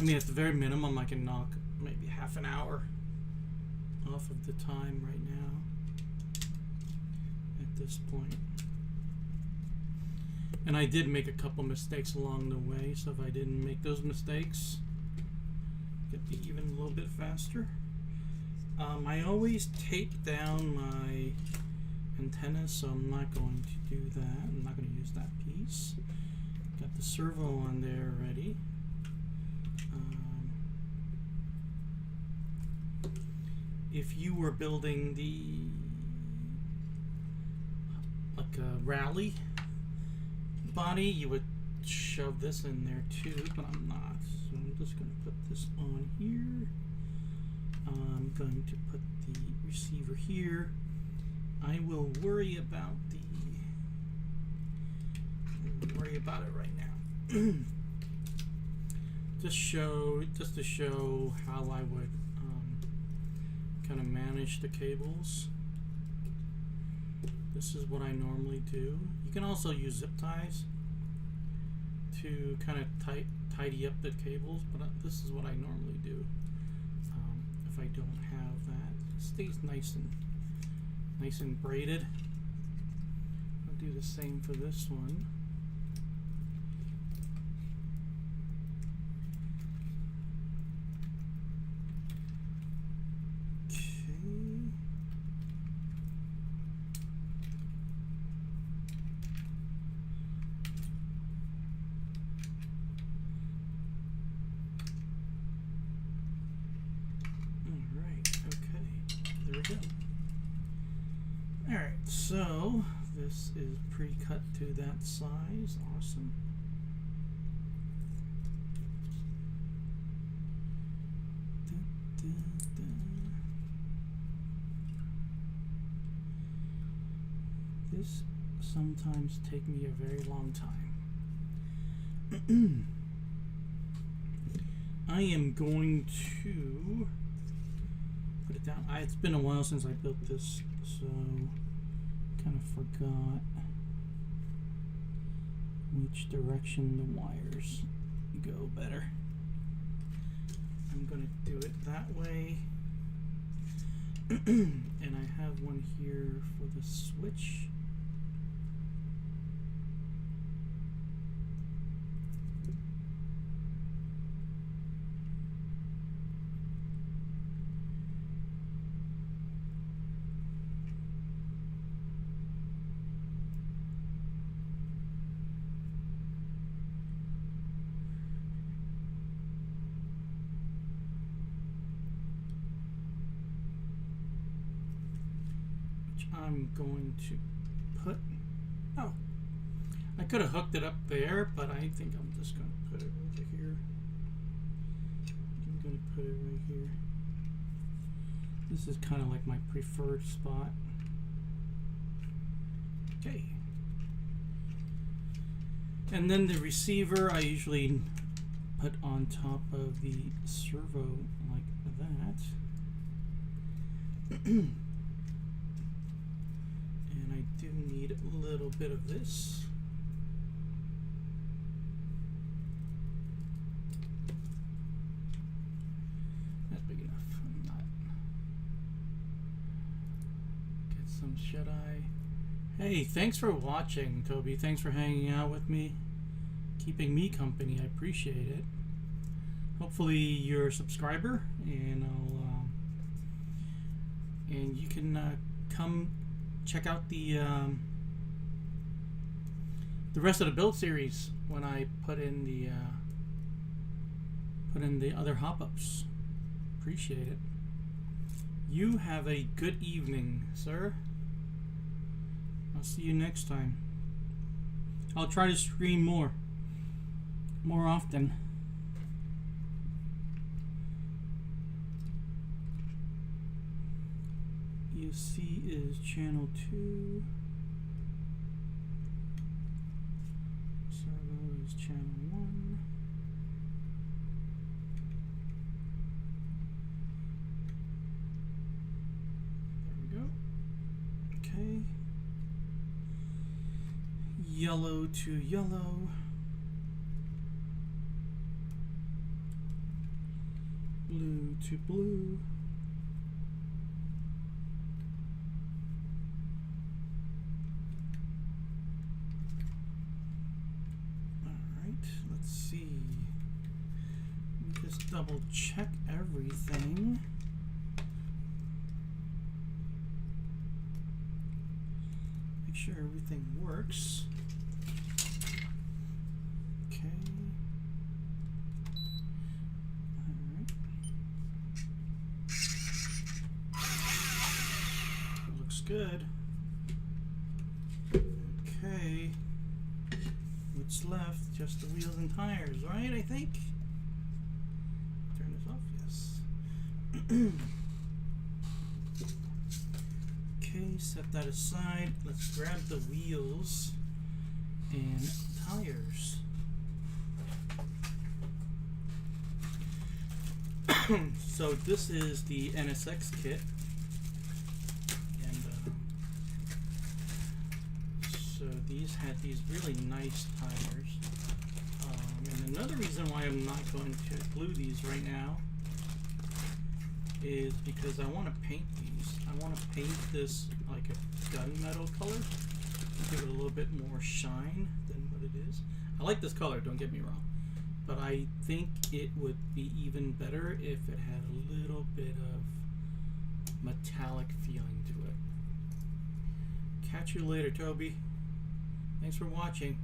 I mean, at the very minimum, I can knock maybe half an hour off of the time right now at this point. And I did make a couple mistakes along the way, so if I didn't make those mistakes, it could be even a little bit faster. I always tape down my antennas, so I'm not going to do that. I'm not going to use that piece. Got the servo on there already. If you were building the like a rally body, you would shove this in there too, but I'm not. So I'm just going to put this on here. I'm going to put the receiver here. I will worry about it right now. just to show how I would kind of manage the cables. This is what I normally do. You can also use zip ties to kind of tidy up the cables, but this is what I normally do. If I don't have that, it stays nice and braided. I'll do the same for this one. So this is pre-cut to that size. Awesome. This sometimes takes me a very long time. I am going to put it down. It's been a while since I built this, so kind of forgot which direction the wires go better. I'm going to do it that way. And I have one here for the switch. I'm going to put, oh, I could have hooked it up there, but I think I'm just going to put it over here. I'm going to put it right here. This is kind of like my preferred spot. Okay. And then the receiver I usually put on top of the servo like that. And I do need a little bit of this. That's big enough. Not. Get some shut-eye. Hey, thanks for watching, Toby. Thanks for hanging out with me, keeping me company. I appreciate it. Hopefully you're a subscriber, and and you can come check out the rest of the build series when I put in the other hop-ups. Appreciate it. You have a good evening, sir. I'll see you next time. I'll try to stream more often. UC is channel 2. Servo is channel 1. There we go. Okay. Yellow to yellow. Blue to blue. Alright, let's see. Let me just double check everything. Make sure everything works. Okay. Alright. Looks good. Okay. What's left? Just the wheels and tires, right? I think. Turn this off, yes. Okay, set that aside. Let's grab the wheels and tires. So this is the NSX kit, and so these had these really nice tires. And another reason why I'm not going to glue these right now is because I want to paint these. I want to paint this like a gunmetal color to give it a little bit more shine than what it is. I like this color, don't get me wrong, but I think it would be even better if it had a little bit of metallic feeling to it. Catch you later, Toby. Thanks for watching.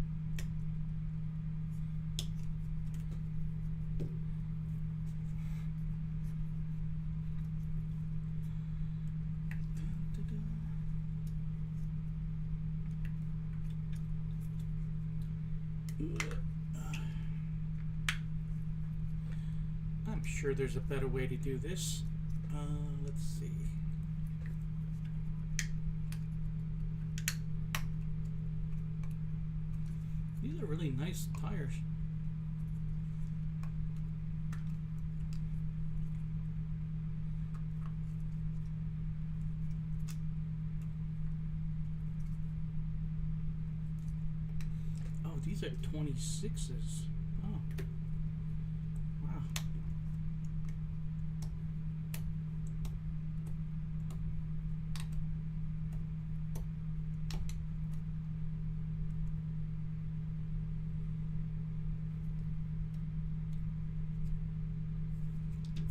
I'm sure there's a better way to do this. Let's see. These are really nice tires. Oh, these are 26s. Oh. Wow.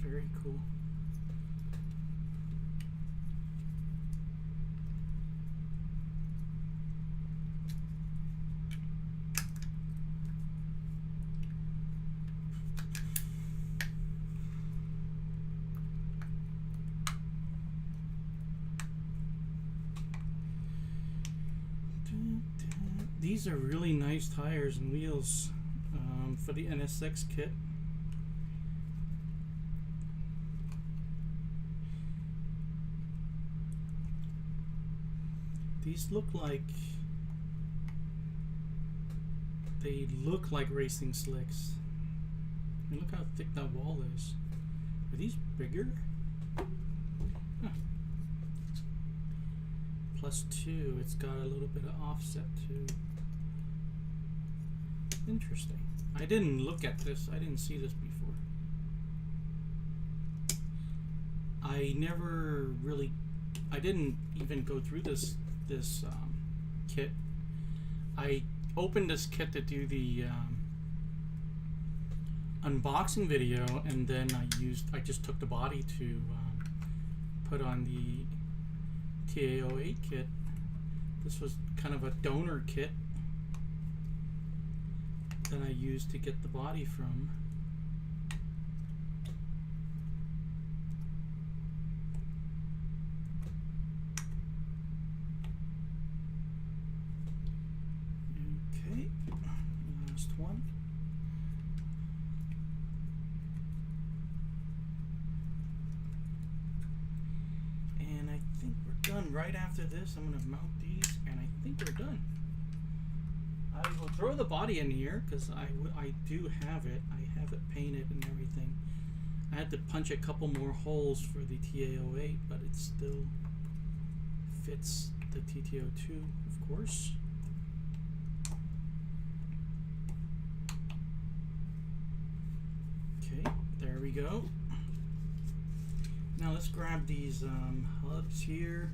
Very cool. these are really nice tires and wheels for the NSX kit. These look like racing slicks. I mean, look how thick that wall is. Are these bigger? Huh. +2. It's got a little bit of offset too. Interesting. I didn't look at this. I didn't see this before. I didn't even go through this kit. I opened this kit to do the unboxing video, and then I just took the body to put on the TT-02 kit. This was kind of a donor kit that I used to get the body from. Okay, last one. And I think we're done. Right after this, I'm going to mount these, and I think we're done. I will throw the body in here because I do have it. I have it painted and everything. I had to punch a couple more holes for the TT-02, but it still fits the TT-02, of course. Okay, there we go. Now let's grab these hubs here.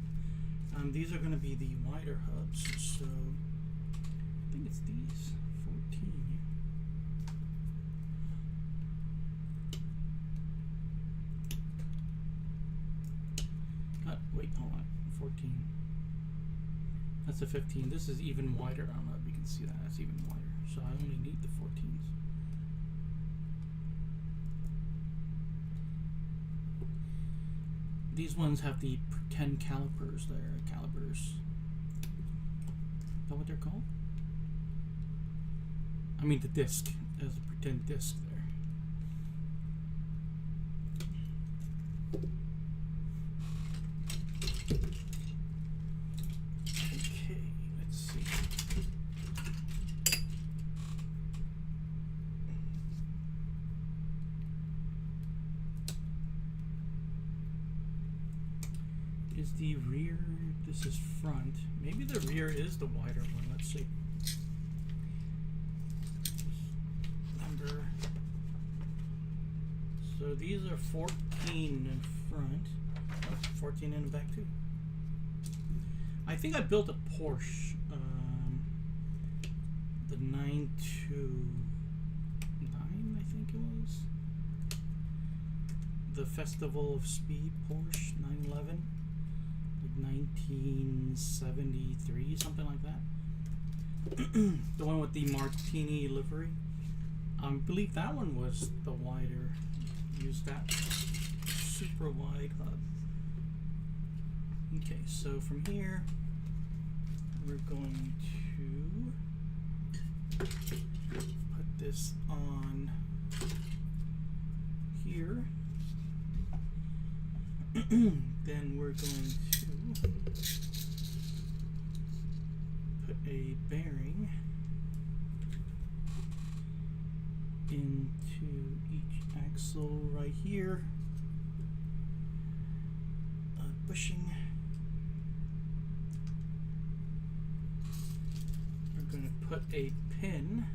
These are going to be the wider hubs, so I think it's these 14. Wait, hold on, 14. That's a 15. This is even wider. I don't know if you can see that. That's even wider. So I only need the 14s. These ones have the pretend calipers there. Calipers. Is that what they're called? I mean the disc. There's a pretend disc there. Okay, let's see. Is the rear, this is front. Maybe the rear is the wider one. Let's see. Number. So these are 14 in front. Oh, 14 in the back too. I think I built a Porsche. The 929, I think it was. The Festival of Speed Porsche 911. 1973, something like that. The one with the martini livery. I believe that one was the wider. Used that super wide hub. Okay, so from here we're going to put this on here. Then we're going to put a bearing into each axle right here. Bushing. We're going to put a pin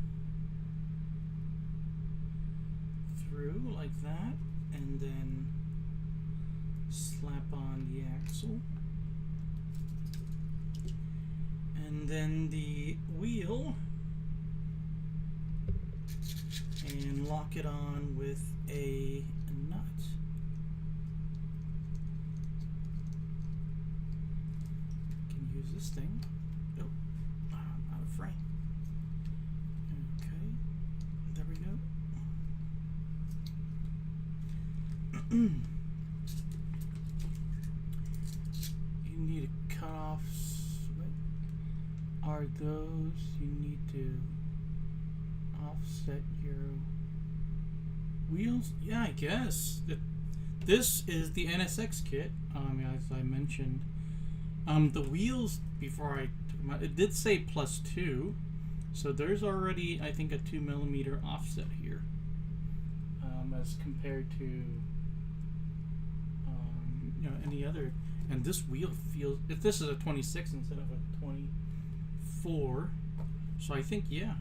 through like that, and then slap on the axle, and then the wheel, and lock it on with a nut. Can use this thing. Oh, I'm out of frame. Okay, there we go. You need to cut off. are those? You need to offset your wheels. Yeah, I guess. This is the NSX kit, as I mentioned. The wheels, before I took them out, it did say +2. So there's already, I think, a 2mm offset here. As compared to any other. And this wheel feels, if this is a 26 instead of a 24, so I think, yeah,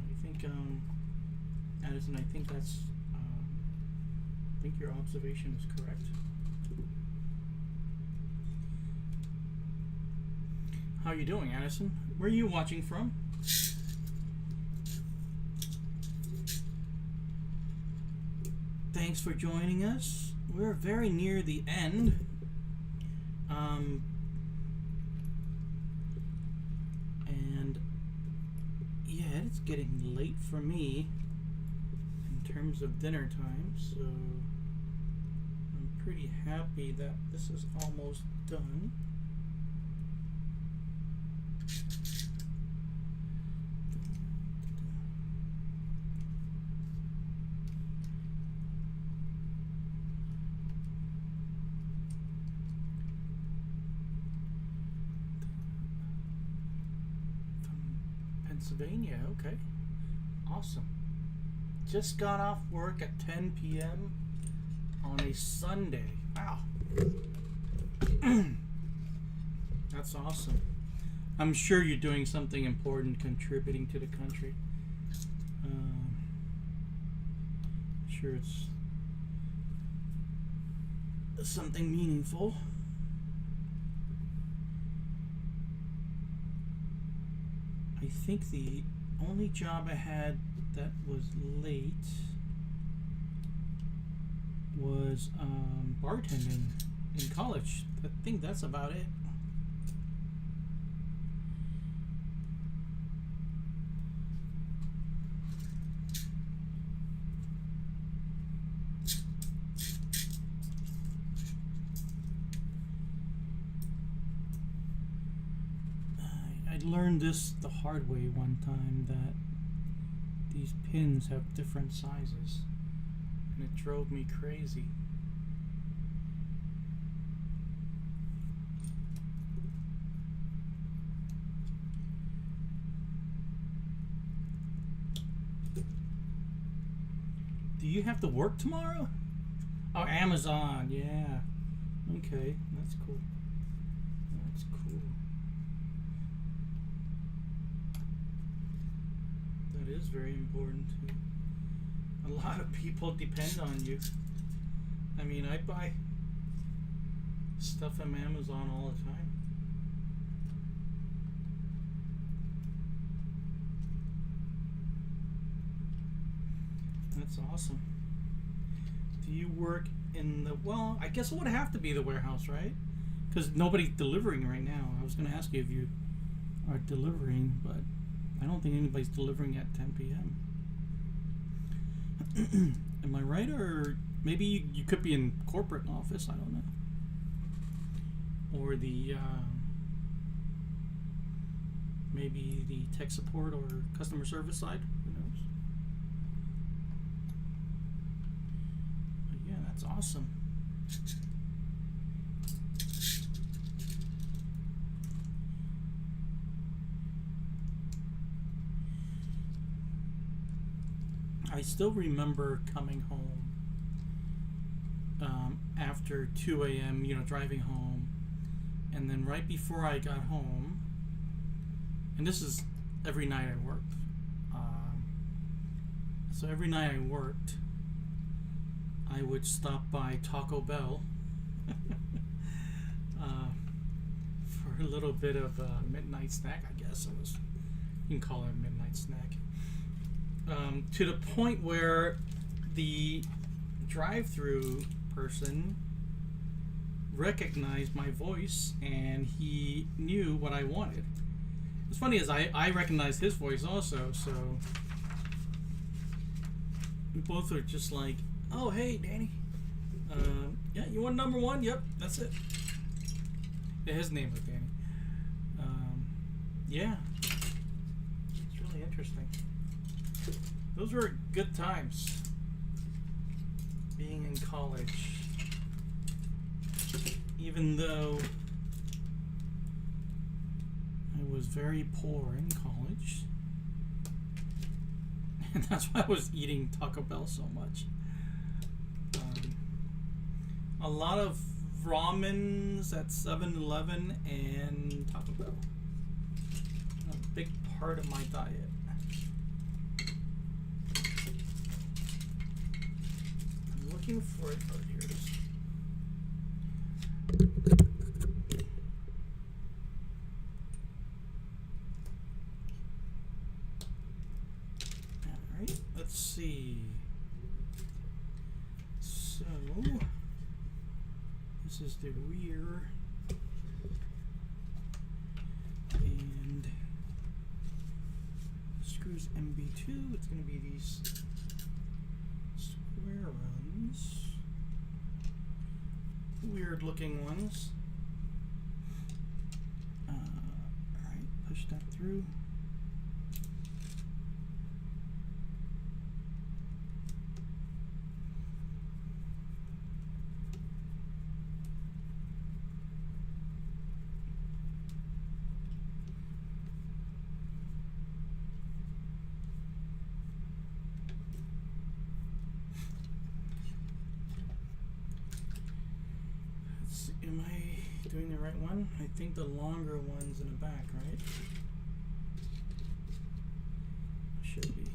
Addison, I think that's I think your observation is correct. How are you doing, Addison? Where are you watching from? Thanks for joining us. We're very near the end. And yeah, it's getting late for me in terms of dinner time, so I'm pretty happy that this is almost done. Pennsylvania, okay. Awesome. Just got off work at 10 p.m. on a Sunday. Wow. That's awesome. I'm sure you're doing something important, contributing to the country. Sure it's something meaningful. I think the only job I had that was late was bartending in college. I think that's about it. Learned this the hard way one time, that these pins have different sizes, and it drove me crazy. Do you have to work tomorrow? Oh, Amazon, yeah. Okay, that's cool. That's cool. That is very important. A lot of people depend on you. I mean, I buy stuff from Amazon all the time. That's awesome. Do you work in the, well, I guess it would have to be the warehouse, right? Because nobody's delivering right now. I was going to ask you if you are delivering, but I don't think anybody's delivering at 10 p.m. Am I right? Or maybe you could be in corporate office, I don't know. Or the maybe the tech support or customer service side, who knows? But yeah, that's awesome. I still remember coming home after 2 a.m., you know, driving home, and then right before I got home, and this is every night I worked, so every night I worked, I would stop by Taco Bell for a little bit of a midnight snack, I guess it was, you can call it a midnight snack. To the point where the drive-through person recognized my voice and he knew what I wanted. What's funny is I recognized his voice also, so we both are just like, oh, hey, Danny. Yeah, you want number one? Yep, that's it. Yeah, his name was Danny. Yeah. interesting. Those were good times, being in college. Even though I was very poor in college. And that's why I was eating Taco Bell so much. A lot of ramens at 7-Eleven and Taco Bell. A big part of my diet. I'm looking for it. Oh, here it is. Alright, let's see. So, this is the rear. And screws MB2. It's going to be these square runs. Weird looking ones. Alright, push that through. Am I doing the right one? I think the longer one's in the back, right? Should be.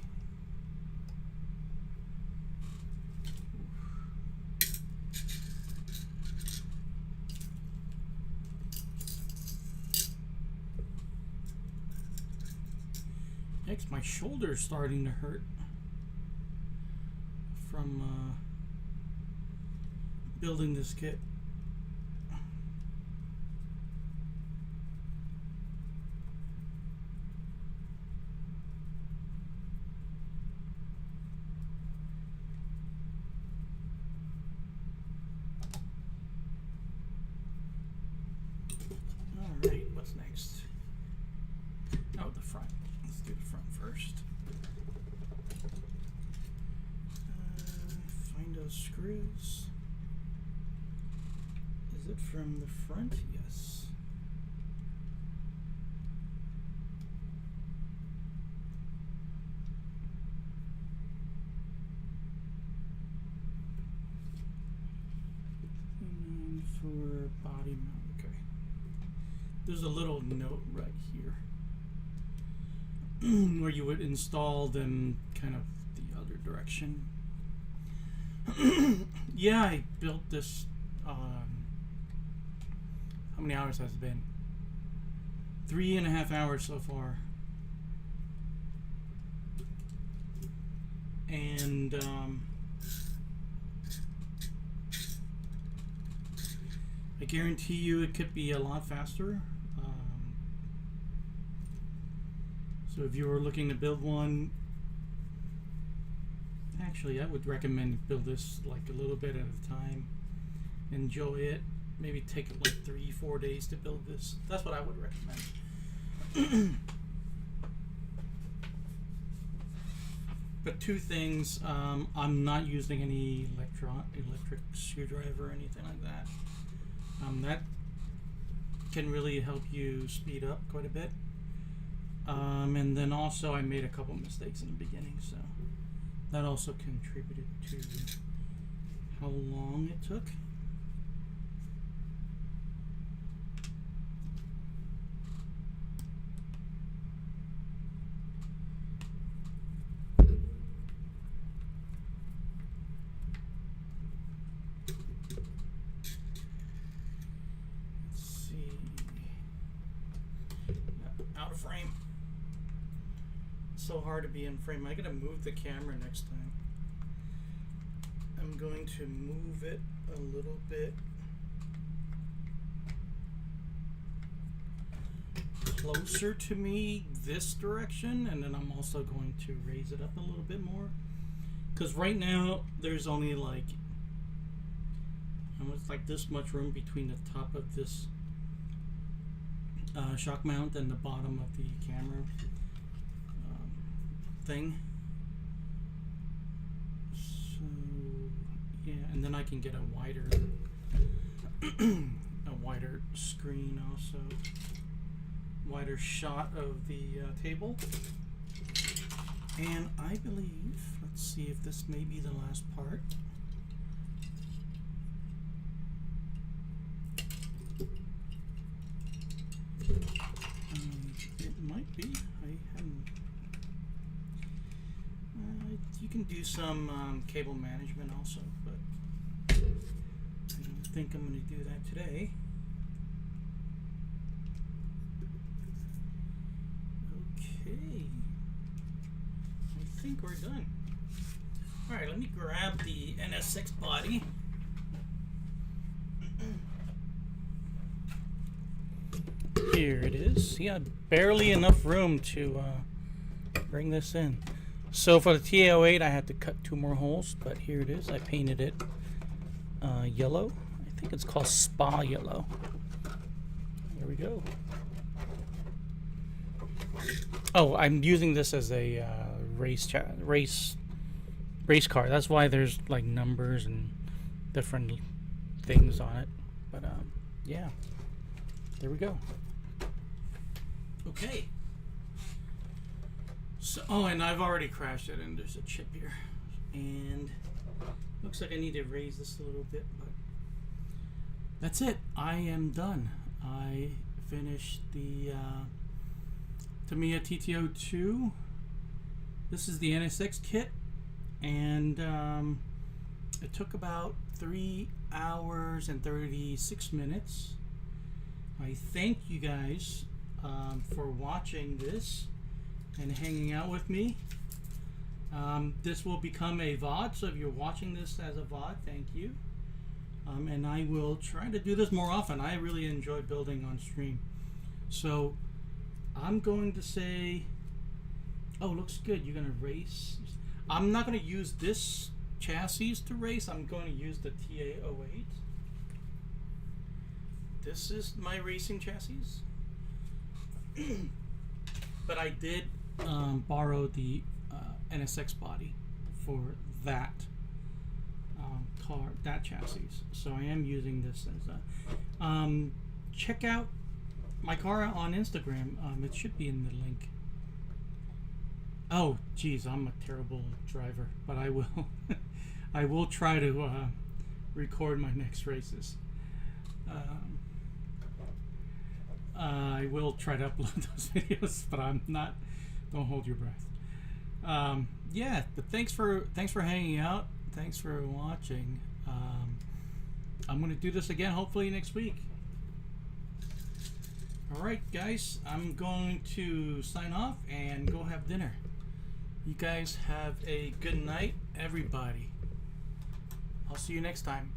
Next, my shoulder's starting to hurt from building this kit. Alright, what's next? Oh, the front. Let's do the front first. Find those screws. Is it from the front? Yes. And for body mount, okay. There's a little note right here where you would install them kind of the other direction. Yeah, I built this. How many hours has it been? 3.5 hours so far. And I guarantee you it could be a lot faster. So if you were looking to build one, actually I would recommend build this like a little bit at a time. Enjoy it. Maybe take like 3-4 days to build this. That's what I would recommend. But two things, I'm not using any electric screwdriver or anything like that. That can really help you speed up quite a bit. And then also I made a couple mistakes in the beginning, so that also contributed to how long it took. Frame. So hard to be in frame. I gotta move the camera next time. I'm going to move it a little bit closer to me this direction, and then I'm also going to raise it up a little bit more, because right now there's only like almost like this much room between the top of this shock mount and the bottom of the camera. thing. So yeah, and then I can get a wider a wider screen also, wider shot of the table. And I believe, let's see if this may be the last part. It might be. I haven't. You can do some cable management also, but I don't think I'm going to do that today. Okay. I think we're done. Alright, let me grab the NSX body. Here it is. Yeah, barely enough room to bring this in. So for the TT-08 I had to cut 2 more holes, but here it is. I painted it yellow. I think it's called Spa Yellow. There we go. Oh, I'm using this as a race car. That's why there's like numbers and different things on it. But yeah, there we go. Okay. So, oh, and I've already crashed it, and there's a chip here, and looks like I need to raise this a little bit, but that's it. I am done. I finished the Tamiya TT-02. This is the NSX kit, and it took about 3 hours and 36 minutes. I thank you guys for watching this and hanging out with me. This will become a VOD, so if you're watching this as a VOD, thank you. And I will try to do this more often. I really enjoy building on stream. So I'm going to say, oh, looks good. You're going to race. I'm not going to use this chassis to race. I'm going to use the TT-08. This is my racing chassis. But I did borrow the NSX body for that car, that chassis. So I am using this as a. Check out my car on Instagram. It should be in the link. Oh, geez, I'm a terrible driver, but I will. I will try to record my next races. I will try to upload those videos, but I'm not. Don't hold your breath. Yeah, but thanks for hanging out. Thanks for watching. I'm gonna do this again hopefully next week. All right, guys, I'm going to sign off and go have dinner. You guys have a good night, everybody. I'll see you next time.